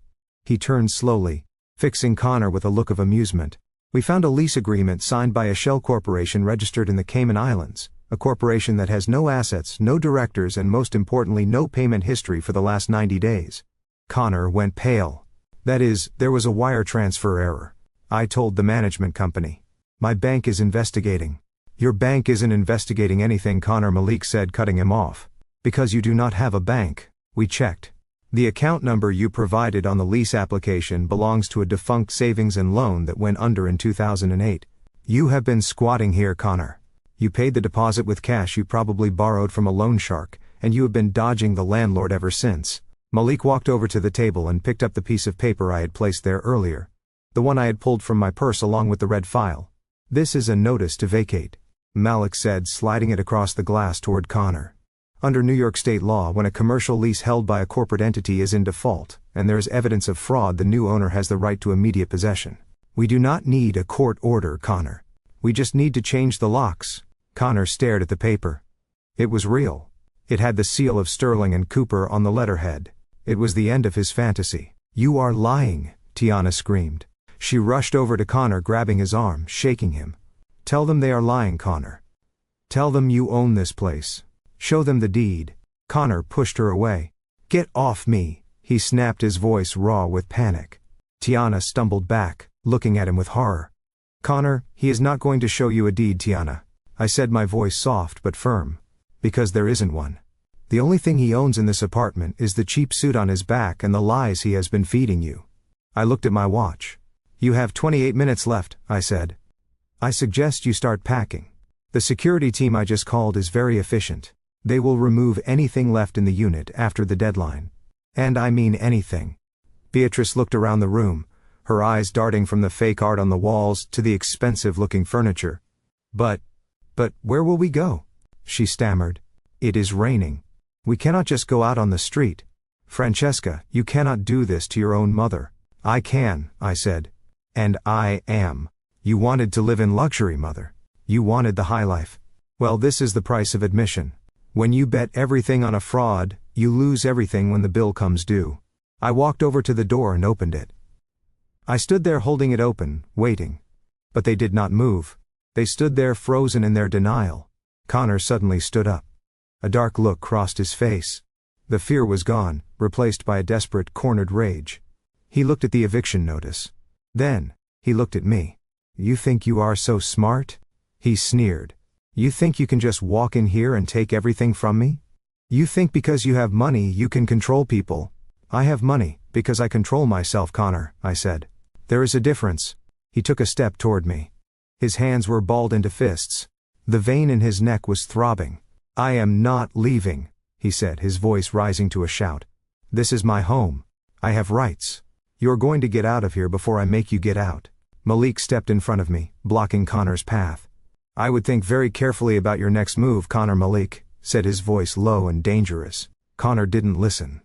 He turned slowly, fixing Connor with a look of amusement. We found a lease agreement signed by a shell corporation registered in the Cayman Islands, a corporation that has no assets, no directors, and most importantly no payment history for the last 90 days. Connor went pale. That is, there was a wire transfer error. I told the management company. My bank is investigating. Your bank isn't investigating anything, Connor, Malik said, cutting him off. Because you do not have a bank. We checked. The account number you provided on the lease application belongs to a defunct savings and loan that went under in 2008. You have been squatting here, Connor. You paid the deposit with cash you probably borrowed from a loan shark, and you have been dodging the landlord ever since. Malik walked over to the table and picked up the piece of paper I had placed there earlier. The one I had pulled from my purse along with the red file. This is a notice to vacate, Malik said, sliding it across the glass toward Connor. Under New York state law, when a commercial lease held by a corporate entity is in default, and there is evidence of fraud, the new owner has the right to immediate possession. We do not need a court order, Connor. We just need to change the locks. Connor stared at the paper. It was real. It had the seal of Sterling and Cooper on the letterhead. It was the end of his fantasy. You are lying, Tiana screamed. She rushed over to Connor, grabbing his arm, shaking him. Tell them they are lying, Connor. Tell them you own this place. Show them the deed. Connor pushed her away. Get off me, he snapped, his voice raw with panic. Tiana stumbled back, looking at him with horror. Connor, he is not going to show you a deed, Tiana, I said, my voice soft but firm. Because there isn't one. The only thing he owns in this apartment is the cheap suit on his back and the lies he has been feeding you. I looked at my watch. You have 28 minutes left, I said. I suggest you start packing. The security team I just called is very efficient. They will remove anything left in the unit after the deadline. And I mean anything. Beatrice looked around the room, her eyes darting from the fake art on the walls to the expensive-looking furniture. But where will we go? She stammered. It is raining. We cannot just go out on the street. Francesca, you cannot do this to your own mother. I can, I said. And I am. You wanted to live in luxury, mother. You wanted the high life. Well, this is the price of admission. When you bet everything on a fraud, you lose everything when the bill comes due. I walked over to the door and opened it. I stood there holding it open, waiting. But they did not move. They stood there frozen in their denial. Connor suddenly stood up. A dark look crossed his face. The fear was gone, replaced by a desperate, cornered rage. He looked at the eviction notice. Then, he looked at me. You think you are so smart? He sneered. You think you can just walk in here and take everything from me? You think because you have money you can control people? I have money, because I control myself, Connor, I said. There is a difference. He took a step toward me. His hands were balled into fists. The vein in his neck was throbbing. I am not leaving, he said, his voice rising to a shout. This is my home. I have rights. You're going to get out of here before I make you get out. Malik stepped in front of me, blocking Connor's path. I would think very carefully about your next move, Connor. Malik said, his voice low and dangerous. Connor didn't listen.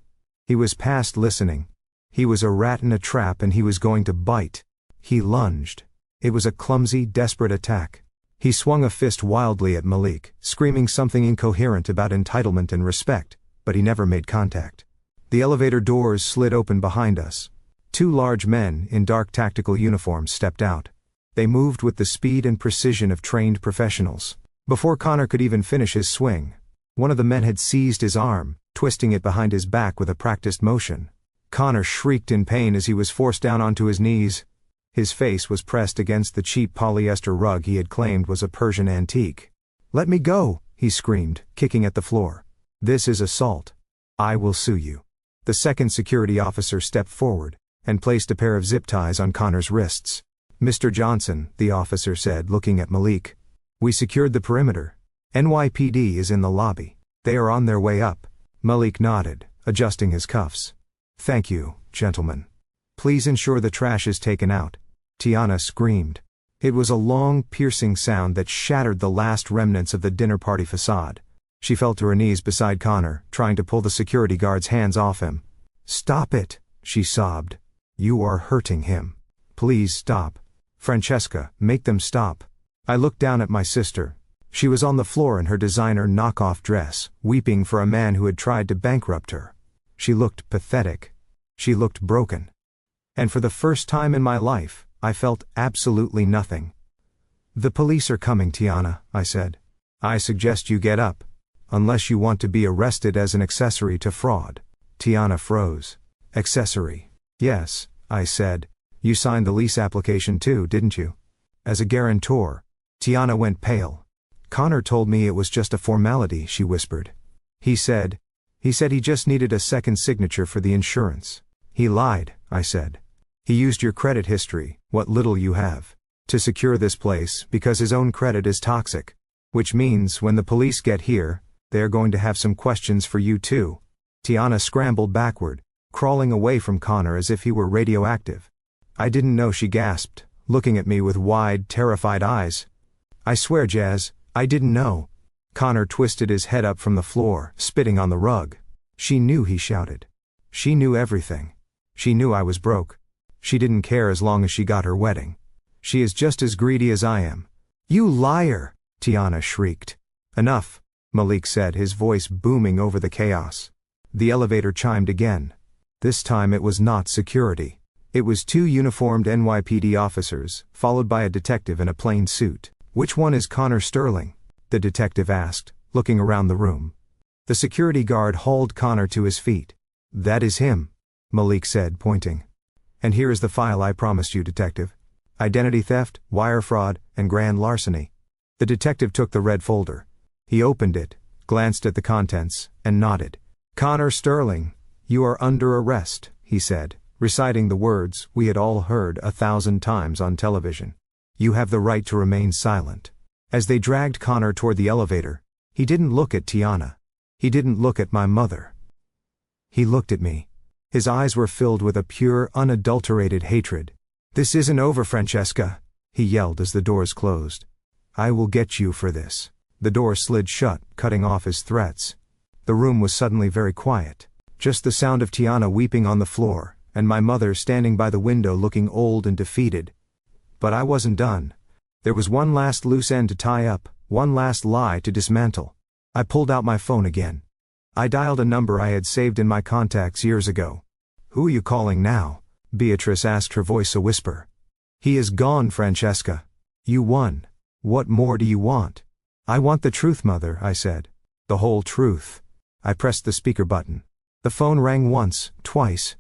He was past listening. He was a rat in a trap and he was going to bite. He lunged. It was a clumsy, desperate attack. He swung a fist wildly at Malik, screaming something incoherent about entitlement and respect, but he never made contact. The elevator doors slid open behind us. Two large men in dark tactical uniforms stepped out. They moved with the speed and precision of trained professionals. Before Connor could even finish his swing, one of the men had seized his arm, twisting it behind his back with a practiced motion. Connor shrieked in pain as he was forced down onto his knees. His face was pressed against the cheap polyester rug he had claimed was a Persian antique. Let me go, he screamed, kicking at the floor. This is assault. I will sue you. The second security officer stepped forward and placed a pair of zip ties on Connor's wrists. Mr. Johnson, the officer said, looking at Malik. We secured the perimeter. NYPD is in the lobby. They are on their way up. Malik nodded, adjusting his cuffs. Thank you, gentlemen. Please ensure the trash is taken out. Tiana screamed. It was a long, piercing sound that shattered the last remnants of the dinner party facade. She fell to her knees beside Connor, trying to pull the security guard's hands off him. Stop it, she sobbed. You are hurting him. Please stop. Francesca, make them stop. I looked down at my sister. She was on the floor in her designer knockoff dress, weeping for a man who had tried to bankrupt her. She looked pathetic. She looked broken. And for the first time in my life, I felt absolutely nothing. The police are coming, Tiana, I said. I suggest you get up. Unless you want to be arrested as an accessory to fraud. Tiana froze. Accessory. Yes, I said. You signed the lease application too, didn't you? As a guarantor. Tiana went pale. Connor told me it was just a formality, she whispered. He said he just needed a second signature for the insurance. He lied, I said. He used your credit history, what little you have. To secure this place, because his own credit is toxic. Which means when the police get here, they're going to have some questions for you too. Tiana scrambled backward, crawling away from Connor as if he were radioactive. I didn't know, she gasped, looking at me with wide, terrified eyes. I swear, Jazz, I didn't know. Connor twisted his head up from the floor, spitting on the rug. She knew, he shouted. She knew everything. She knew I was broke. She didn't care as long as she got her wedding. She is just as greedy as I am. You liar! Tiana shrieked. Enough, Malik said, his voice booming over the chaos. The elevator chimed again. This time it was not security. It was 2 uniformed NYPD officers, followed by a detective in a plain suit. Which one is Connor Sterling? The detective asked, looking around the room. The security guard hauled Connor to his feet. That is him, Malik said, pointing. And here is the file I promised you, detective. Identity theft, wire fraud, and grand larceny. The detective took the red folder. He opened it, glanced at the contents, and nodded. Connor Sterling, you are under arrest, he said, reciting the words we had all heard 1,000 times on television. You have the right to remain silent. As they dragged Connor toward the elevator, he didn't look at Tiana. He didn't look at my mother. He looked at me. His eyes were filled with a pure, unadulterated hatred. This isn't over, Francesca, he yelled as the doors closed. I will get you for this. The door slid shut, cutting off his threats. The room was suddenly very quiet. Just the sound of Tiana weeping on the floor, and my mother standing by the window looking old and defeated. But I wasn't done. There was one last loose end to tie up, one last lie to dismantle. I pulled out my phone again. I dialed a number I had saved in my contacts years ago. Who are you calling now? Beatrice asked, her voice a whisper. He is gone, Francesca. You won. What more do you want? I want the truth, Mother, I said. The whole truth. I pressed the speaker button. The phone rang once, twice.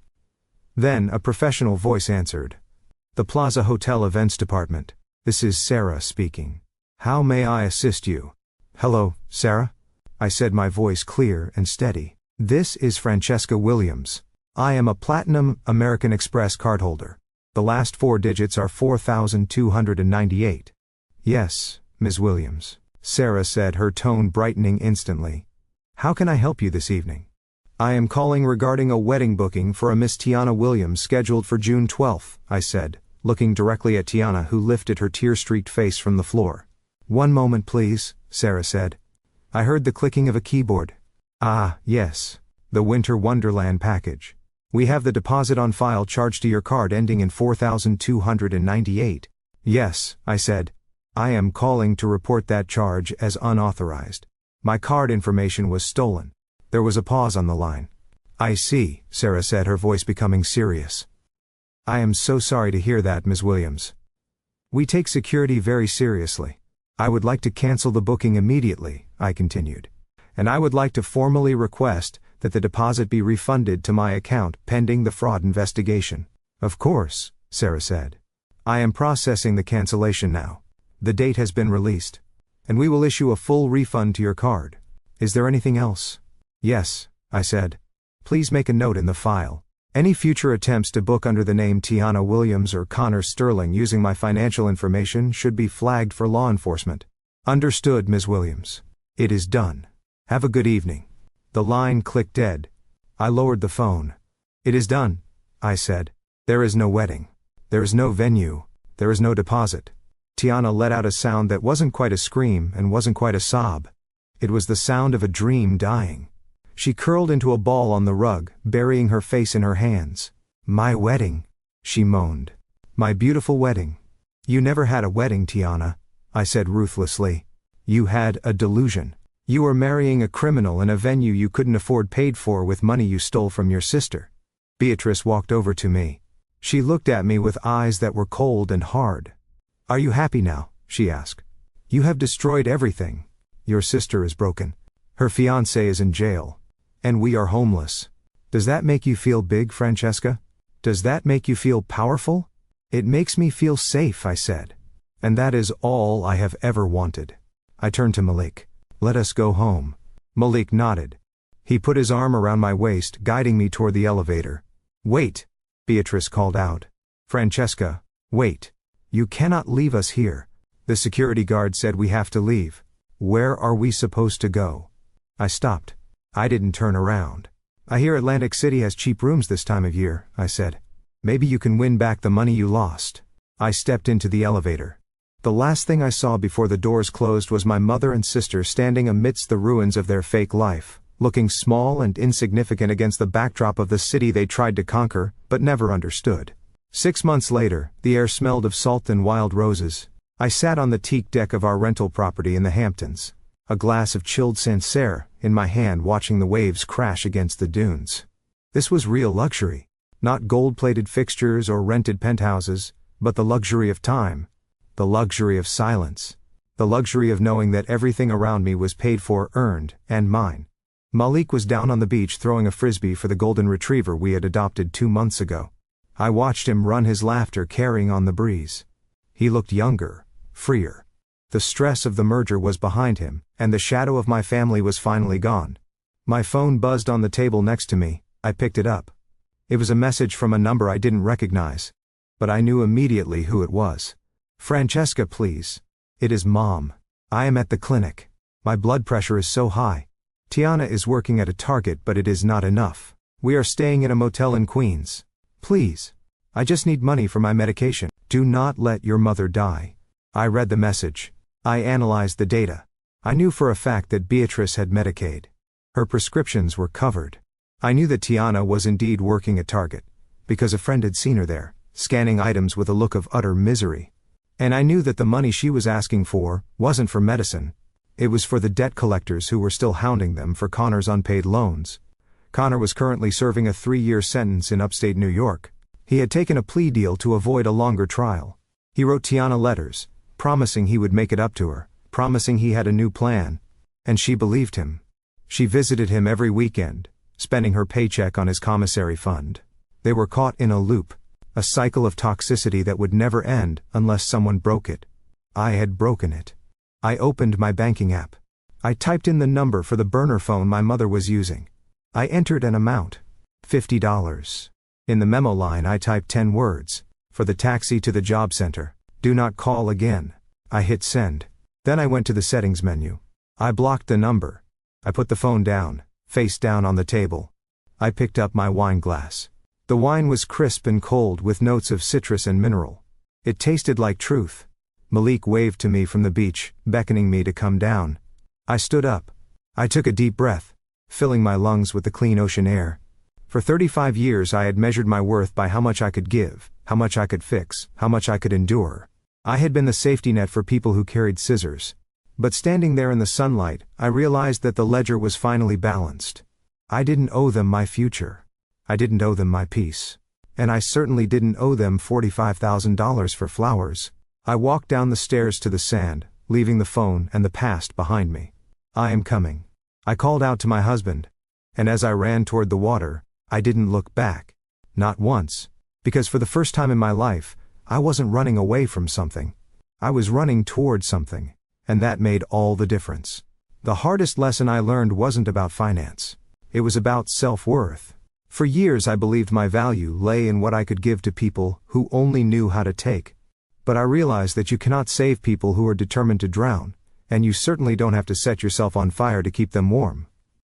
Then a professional voice answered. The Plaza Hotel Events Department. This is Sarah speaking. How may I assist you? Hello, Sarah? I said, my voice clear and steady. This is Francesca Williams. I am a Platinum American Express cardholder. The last 4 digits are 4,298. Yes, Ms. Williams, Sarah said, her tone brightening instantly. How can I help you this evening? I am calling regarding a wedding booking for a Miss Tiana Williams scheduled for June 12th, I said, looking directly at Tiana, who lifted her tear-streaked face from the floor. One moment, please, Sarah said. I heard the clicking of a keyboard. Ah, yes. The Winter Wonderland package. We have the deposit on file charged to your card ending in 4,298. Yes, I said. I am calling to report that charge as unauthorized. My card information was stolen. There was a pause on the line. I see, Sarah said, her voice becoming serious. I am so sorry to hear that, Ms. Williams. We take security very seriously. I would like to cancel the booking immediately, I continued. And I would like to formally request that the deposit be refunded to my account pending the fraud investigation. Of course, Sarah said. I am processing the cancellation now. The date has been released. And we will issue a full refund to your card. Is there anything else? Yes, I said. Please make a note in the file. Any future attempts to book under the name Tiana Williams or Connor Sterling using my financial information should be flagged for law enforcement. Understood, Ms. Williams. It is done. Have a good evening. The line clicked dead. I lowered the phone. It is done, I said. There is no wedding. There is no venue. There is no deposit. Tiana let out a sound that wasn't quite a scream and wasn't quite a sob. It was the sound of a dream dying. She curled into a ball on the rug, burying her face in her hands. My wedding, she moaned. My beautiful wedding. You never had a wedding, Tiana, I said ruthlessly. You had a delusion. You were marrying a criminal in a venue you couldn't afford, paid for with money you stole from your sister. Beatrice walked over to me. She looked at me with eyes that were cold and hard. Are you happy now? She asked. You have destroyed everything. Your sister is broken. Her fiancé is in jail. And we are homeless. Does that make you feel big, Francesca? Does that make you feel powerful? It makes me feel safe, I said. And that is all I have ever wanted. I turned to Malik. Let us go home. Malik nodded. He put his arm around my waist, guiding me toward the elevator. Wait, Beatrice called out. Francesca, wait. "You cannot leave us here. The security guard said we have to leave. Where are we supposed to go?" I stopped. I didn't turn around. "I hear Atlantic City has cheap rooms this time of year," I said. "Maybe you can win back the money you lost." I stepped into the elevator. The last thing I saw before the doors closed was my mother and sister standing amidst the ruins of their fake life, looking small and insignificant against the backdrop of the city they tried to conquer, but never understood. 6 months later, the air smelled of salt and wild roses. I sat on the teak deck of our rental property in the Hamptons, a glass of chilled Sancerre in my hand, watching the waves crash against the dunes. This was real luxury. Not gold-plated fixtures or rented penthouses, but the luxury of time. The luxury of silence. The luxury of knowing that everything around me was paid for, earned, and mine. Malik was down on the beach throwing a frisbee for the golden retriever we had adopted 2 months ago. I watched him run, his laughter carrying on the breeze. He looked younger, freer. The stress of the merger was behind him, and the shadow of my family was finally gone. My phone buzzed on the table next to me. I picked it up. It was a message from a number I didn't recognize. But I knew immediately who it was. "Francesca, please. It is Mom. I am at the clinic. My blood pressure is so high. Tiana is working at a Target, but it is not enough. We are staying in a motel in Queens. Please. I just need money for my medication. Do not let your mother die." I read the message. I analyzed the data. I knew for a fact that Beatrice had Medicaid. Her prescriptions were covered. I knew that Tiana was indeed working at Target, because a friend had seen her there, scanning items with a look of utter misery. And I knew that the money she was asking for wasn't for medicine. It was for the debt collectors who were still hounding them for Connor's unpaid loans. Connor was currently serving a 3-year sentence in upstate New York. He had taken a plea deal to avoid a longer trial. He wrote Tiana letters, promising he would make it up to her, promising he had a new plan. And she believed him. She visited him every weekend, spending her paycheck on his commissary fund. They were caught in a loop, a cycle of toxicity that would never end unless someone broke it. I had broken it. I opened my banking app. I typed in the number for the burner phone my mother was using. I entered an amount, $50. In the memo line I typed 10 words, "For the taxi to the job center. Do not call again." I hit send. Then I went to the settings menu. I blocked the number. I put the phone down, face down on the table. I picked up my wine glass. The wine was crisp and cold with notes of citrus and mineral. It tasted like truth. Malik waved to me from the beach, beckoning me to come down. I stood up. I took a deep breath, filling my lungs with the clean ocean air. For 35 years I had measured my worth by how much I could give, how much I could fix, how much I could endure. I had been the safety net for people who carried scissors. But standing there in the sunlight, I realized that the ledger was finally balanced. I didn't owe them my future. I didn't owe them my peace. And I certainly didn't owe them $45,000 for flowers. I walked down the stairs to the sand, leaving the phone and the past behind me. "I am coming." I called out to my husband. And as I ran toward the water, I didn't look back. Not once. Because for the first time in my life, I wasn't running away from something. I was running toward something. And that made all the difference. The hardest lesson I learned wasn't about finance. It was about self-worth. For years I believed my value lay in what I could give to people who only knew how to take. But I realized that you cannot save people who are determined to drown, and you certainly don't have to set yourself on fire to keep them warm.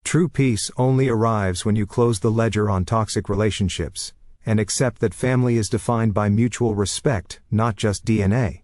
True peace only arrives when you close the ledger on toxic relationships, and accept that family is defined by mutual respect, not just DNA.